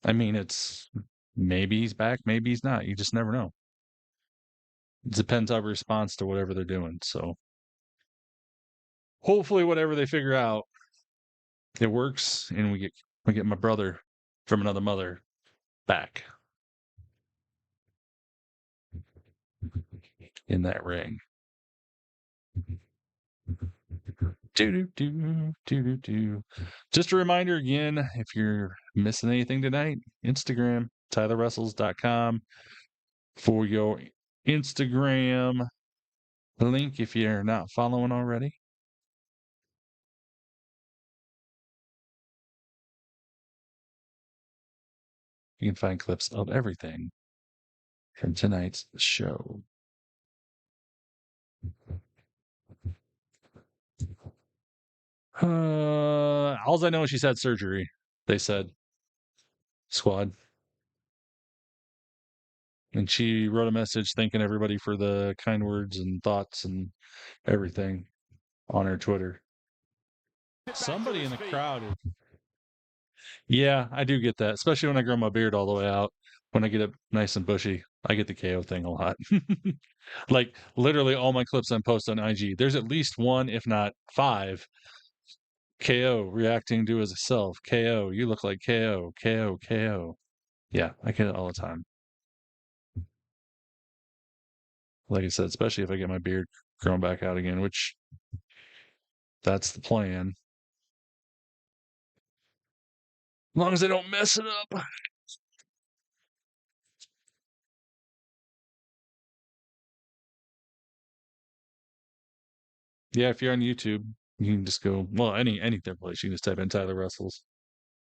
I mean, it's maybe he's back, maybe he's not. You just never know. It depends on response to whatever they're doing. So hopefully whatever they figure out, it works, and we get my brother from another mother back in that ring. Just a reminder again, if you're missing anything tonight, Instagram, TylerWrestles.com for your Instagram link if you're not following already. You can find clips of everything from tonight's show. All I know is she's had surgery, they said. Squad. And she wrote a message thanking everybody for the kind words and thoughts and everything on her Twitter. Somebody in the crowd. Yeah, I do get that, especially when I grow my beard all the way out. When I get it nice and bushy, I get the KO thing a lot. Like, literally all my clips I post on IG, there's at least one, if not 5, KO reacting to his self. KO, you look like KO. KO, KO. Yeah, I get it all the time. Like I said, especially if I get my beard grown back out again, which that's the plan. As long as I don't mess it up. Yeah, if you're on YouTube, you can just go, well, any place. You can just type in Tyler Wrestles.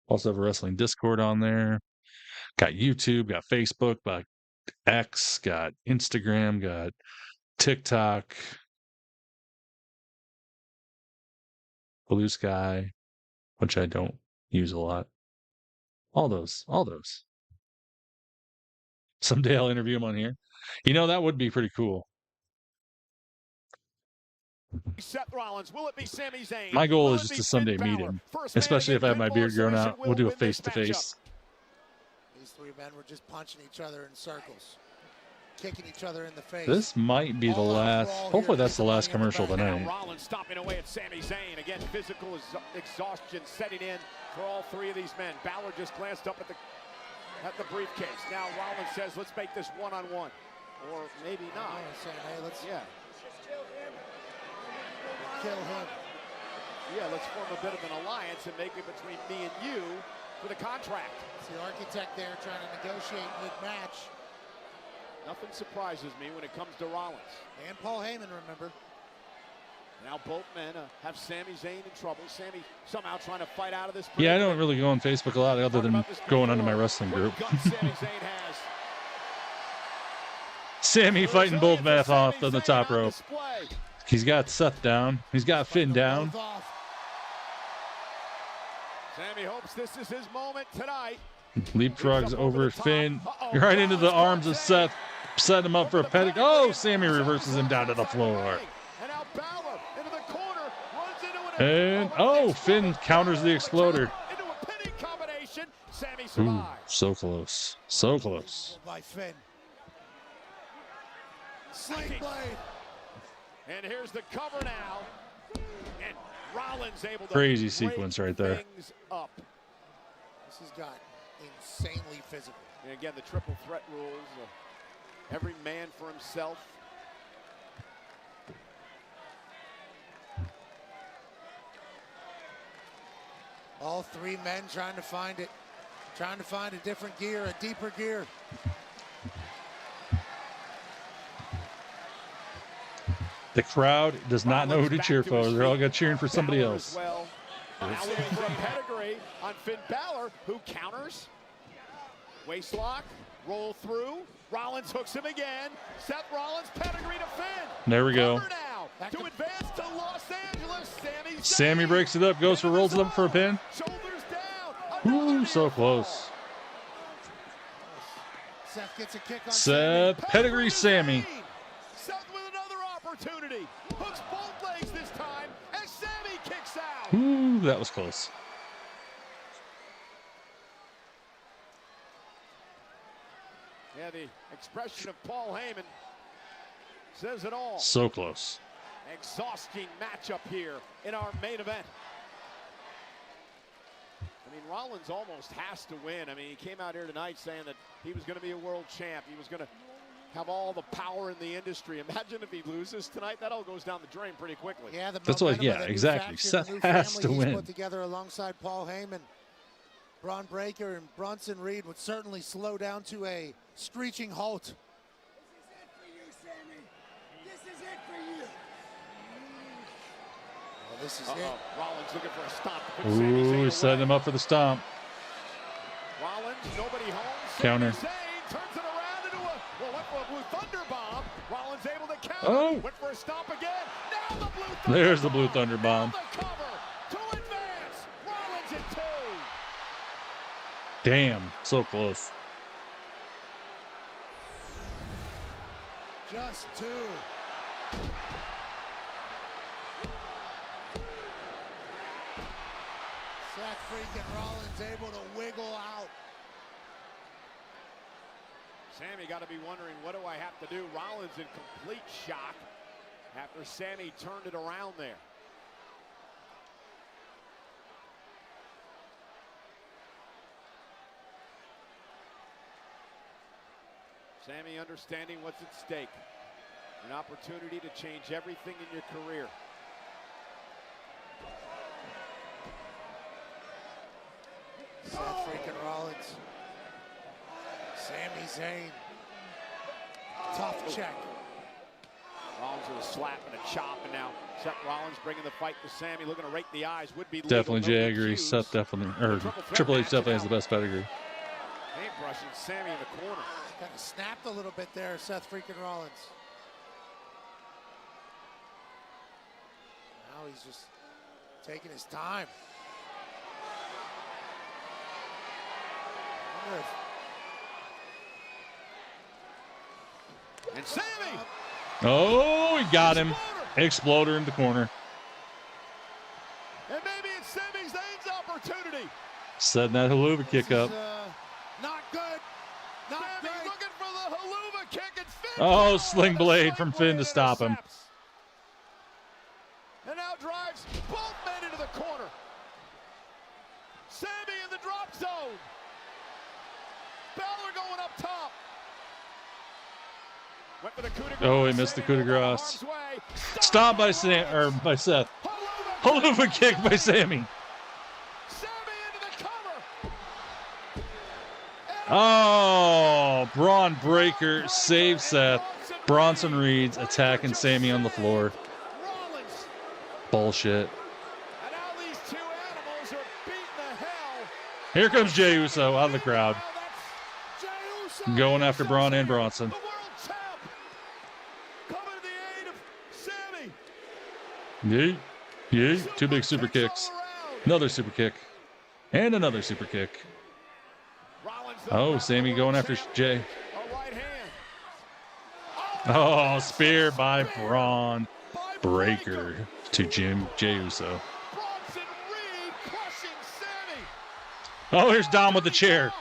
Also have a wrestling Discord on there. Got YouTube, got Facebook, got X, got Instagram, got TikTok, Blue Sky, which I don't use a lot. All those. Someday I'll interview him on here. You know, that would be pretty cool. Seth Rollins, will it be Sami Zayn? My goal is just to someday meet him, especially if I have my beard grown out. We'll do a face-to-face. These three men were just punching each other in circles, kicking each other in the face. This might be the last. Hopefully, that's the last commercial tonight. Rollins stomping away at Sami Zayn. Again, physical exhaustion setting in for all three of these men. Balor just glanced up at the briefcase. Now Rollins says, "Let's make this one-on-one," or maybe not. Saying, hey, let's kill him. Yeah, let's form a bit of an alliance and make it between me and you for the contract. It's the architect there trying to negotiate mid-match. Nothing surprises me when it comes to Rollins. And Paul Heyman, remember. Now both men have Sami Zayn in trouble. Sami somehow trying to fight out of this. Yeah, I don't really go on Facebook a lot other than going onto my wrestling group. Sami fighting both men off on the top rope. He's got Seth down. He's got Finn down. Sami hopes this is his moment tonight. Leapfrogs over Finn. Right into the arms of Seth. Set him up for a pedigree. Oh, Sami reverses him down to the floor. And, oh, Finn counters the exploder. Ooh, so close. So close. By Finn. Sling blade. And here's the cover now. And Rollins able to crazy sequence right there. Up. This has got insanely physical. And again, the triple threat rules. Every man for himself. All three men trying to find it. Trying to find a different gear, a deeper gear. The crowd does not know who to cheer for. They're all cheering for somebody else. Well. Now looking for a pedigree on Finn Balor, who counters. Waistlock, roll through. Rollins hooks him again. Seth Rollins pedigree to Finn. There we go. Now to advance to Los Angeles. Sami breaks it up, goes for rolls it up for a pin. Shoulders down. Ooh, so close. Seth gets a kick on Seth pedigree Sami. Seth with another opportunity. Hooks both legs this time and Ooh, that was close. Yeah, the expression of Paul Heyman says it all. So close. Exhausting matchup here in our main event. I mean, Rollins almost has to win. I mean, he came out here tonight saying that he was going to be a world champ. He was going to have all the power in the industry. Imagine if he loses tonight, that all goes down the drain pretty quickly. Yeah, That's what. Yeah, exactly. Seth has to win. Put together alongside Paul Heyman, Braun Breaker, and Bronson Reed would certainly slow down to a screeching halt. This is it for you. Well, this is it. Rollins looking for a stop. To put Sami Zayn Ooh, setting him up for the stomp. Rollins, nobody home. Counter. Sami Zayn turns it around into a, well, went for a blue thunder bomb. Rollins able to counter. Oh. Went for a stomp again. Now the blue thunder There's the blue thunder bomb. the cover to advance. Rollins in 2. Damn, so close. Just 2. Seth freaking Rollins able to wiggle out. Sami got to be wondering, what do I have to do? Rollins in complete shock after Sami turned it around there. Sami understanding what's at stake. An opportunity to change everything in your career. Seth freaking Rollins. Sami Zayn. Tough check. Rollins with a slap and a chop, and now Seth Rollins bringing the fight to Sami, looking to rake the eyes. Would be Definitely, Jay, I agree. Seth definitely, or Triple H definitely has the best pedigree. Brushing Sami in the corner. Kind of snapped a little bit there, Seth freaking Rollins. Now he's just taking his time. I wonder if... And Sami! Oh, he got him. Exploder in the corner. And maybe it's Sami Zayn's opportunity. Setting that haluva kick up. Not good. Not Sami good. looking for the haluva kick, and Finn. Oh, sling blade from Finn to stop him. And now drives both men into the corner. Sami in the drop zone. Balor going up top. Went for the coup de grace. Oh, he missed the coup de grace. Stop by Sam or by Seth. Haluva kick by Sami. Oh, Braun Breaker saves Seth. Bronson Reed's attacking Sami on the floor. Bullshit. Here comes Jey Uso out of the crowd. Going after Braun and Bronson. Yeet. Yeet. 2 big super kicks. Another super kick. And another super kick. Oh, Sami going after Jey. Oh, spear by Braun Breaker to Jey Uso. Oh, here's Dom with the chair.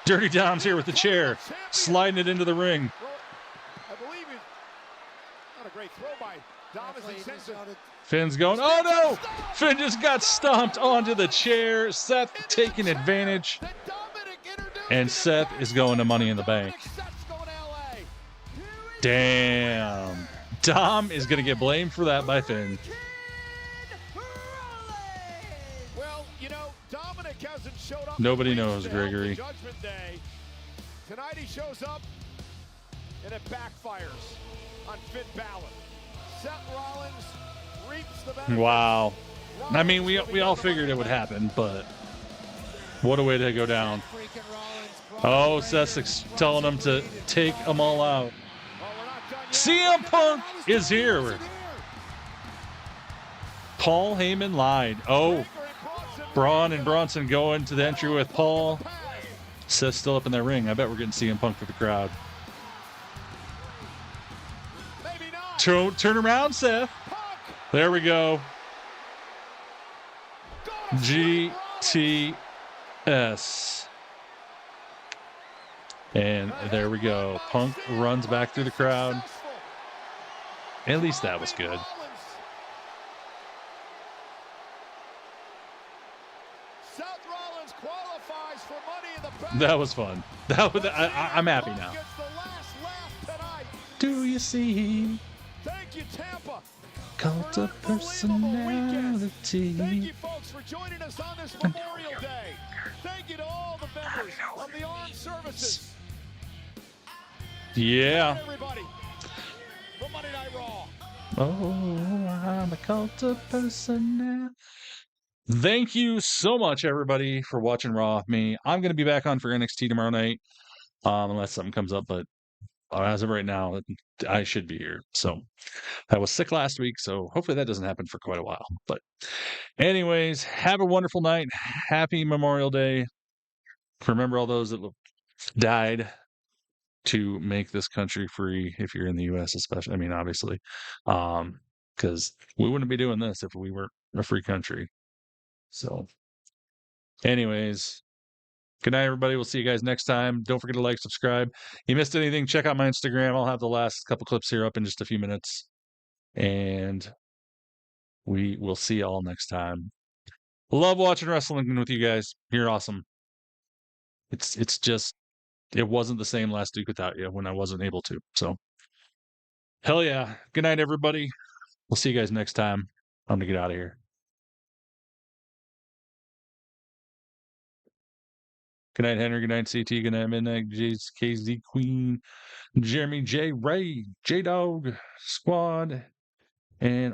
Dirty Dom's here with the chair, sliding it into the ring. I believe it's not a great throw by Dom as he sends it. Finn's going, oh no! Finn just got stomped onto the chair. Seth taking advantage. And Seth is going to Money in the Bank. Damn. Dom is going to get blamed for that by Finn. Well, you know, Dominic hasn't showed up. Nobody knows, Gregory. Judgment Day. Tonight he shows up and it backfires on Finn Balor. Seth Rollins reaps the benefits. Wow. I mean, we all figured it would happen, but what a way to go down. Oh, Seth's telling him to take them all out. CM Punk is here. Paul Heyman lied. Oh, Braun and Bronson going to the entry with Paul. Seth's still up in that ring. I bet we're getting CM Punk for the crowd. Turn around, Seth. There we go. GTS. And there we go. Punk runs back through the crowd. At least that was good. Seth Rollins qualifies for Money in the Bank. That was fun. I'm happy now. Do you see? Thank you, Tampa. Cult of personality. Thank you, folks, for joining us on this Memorial Day. Thank you to all the members of the armed services. Yeah. Everybody, for Monday Night Raw. Oh, I'm a cult of personality. Thank you so much, everybody, for watching Raw with me. I'm going to be back on for NXT tomorrow night, unless something comes up. But as of right now, I should be here. So I was sick last week, so hopefully that doesn't happen for quite a while. But anyways, have a wonderful night. Happy Memorial Day. Remember all those that died to make this country free, if you're in the U.S. especially. I mean, obviously, because we wouldn't be doing this if we weren't a free country. So anyways, good night, everybody. We'll see you guys next time. Don't forget to like, subscribe. You missed anything, check out my Instagram. I'll have the last couple clips here up in just a few minutes. And we will see you all next time. Love watching wrestling with you guys. You're awesome. It's just, it wasn't the same last week without you when I wasn't able to. So, hell yeah. Good night, everybody. We'll see you guys next time. I'm going to get out of here. Good night, Henry. Good night, CT. Good night, Midnight. KZ Queen, Jeremy J. Ray, J Dog, Squad, and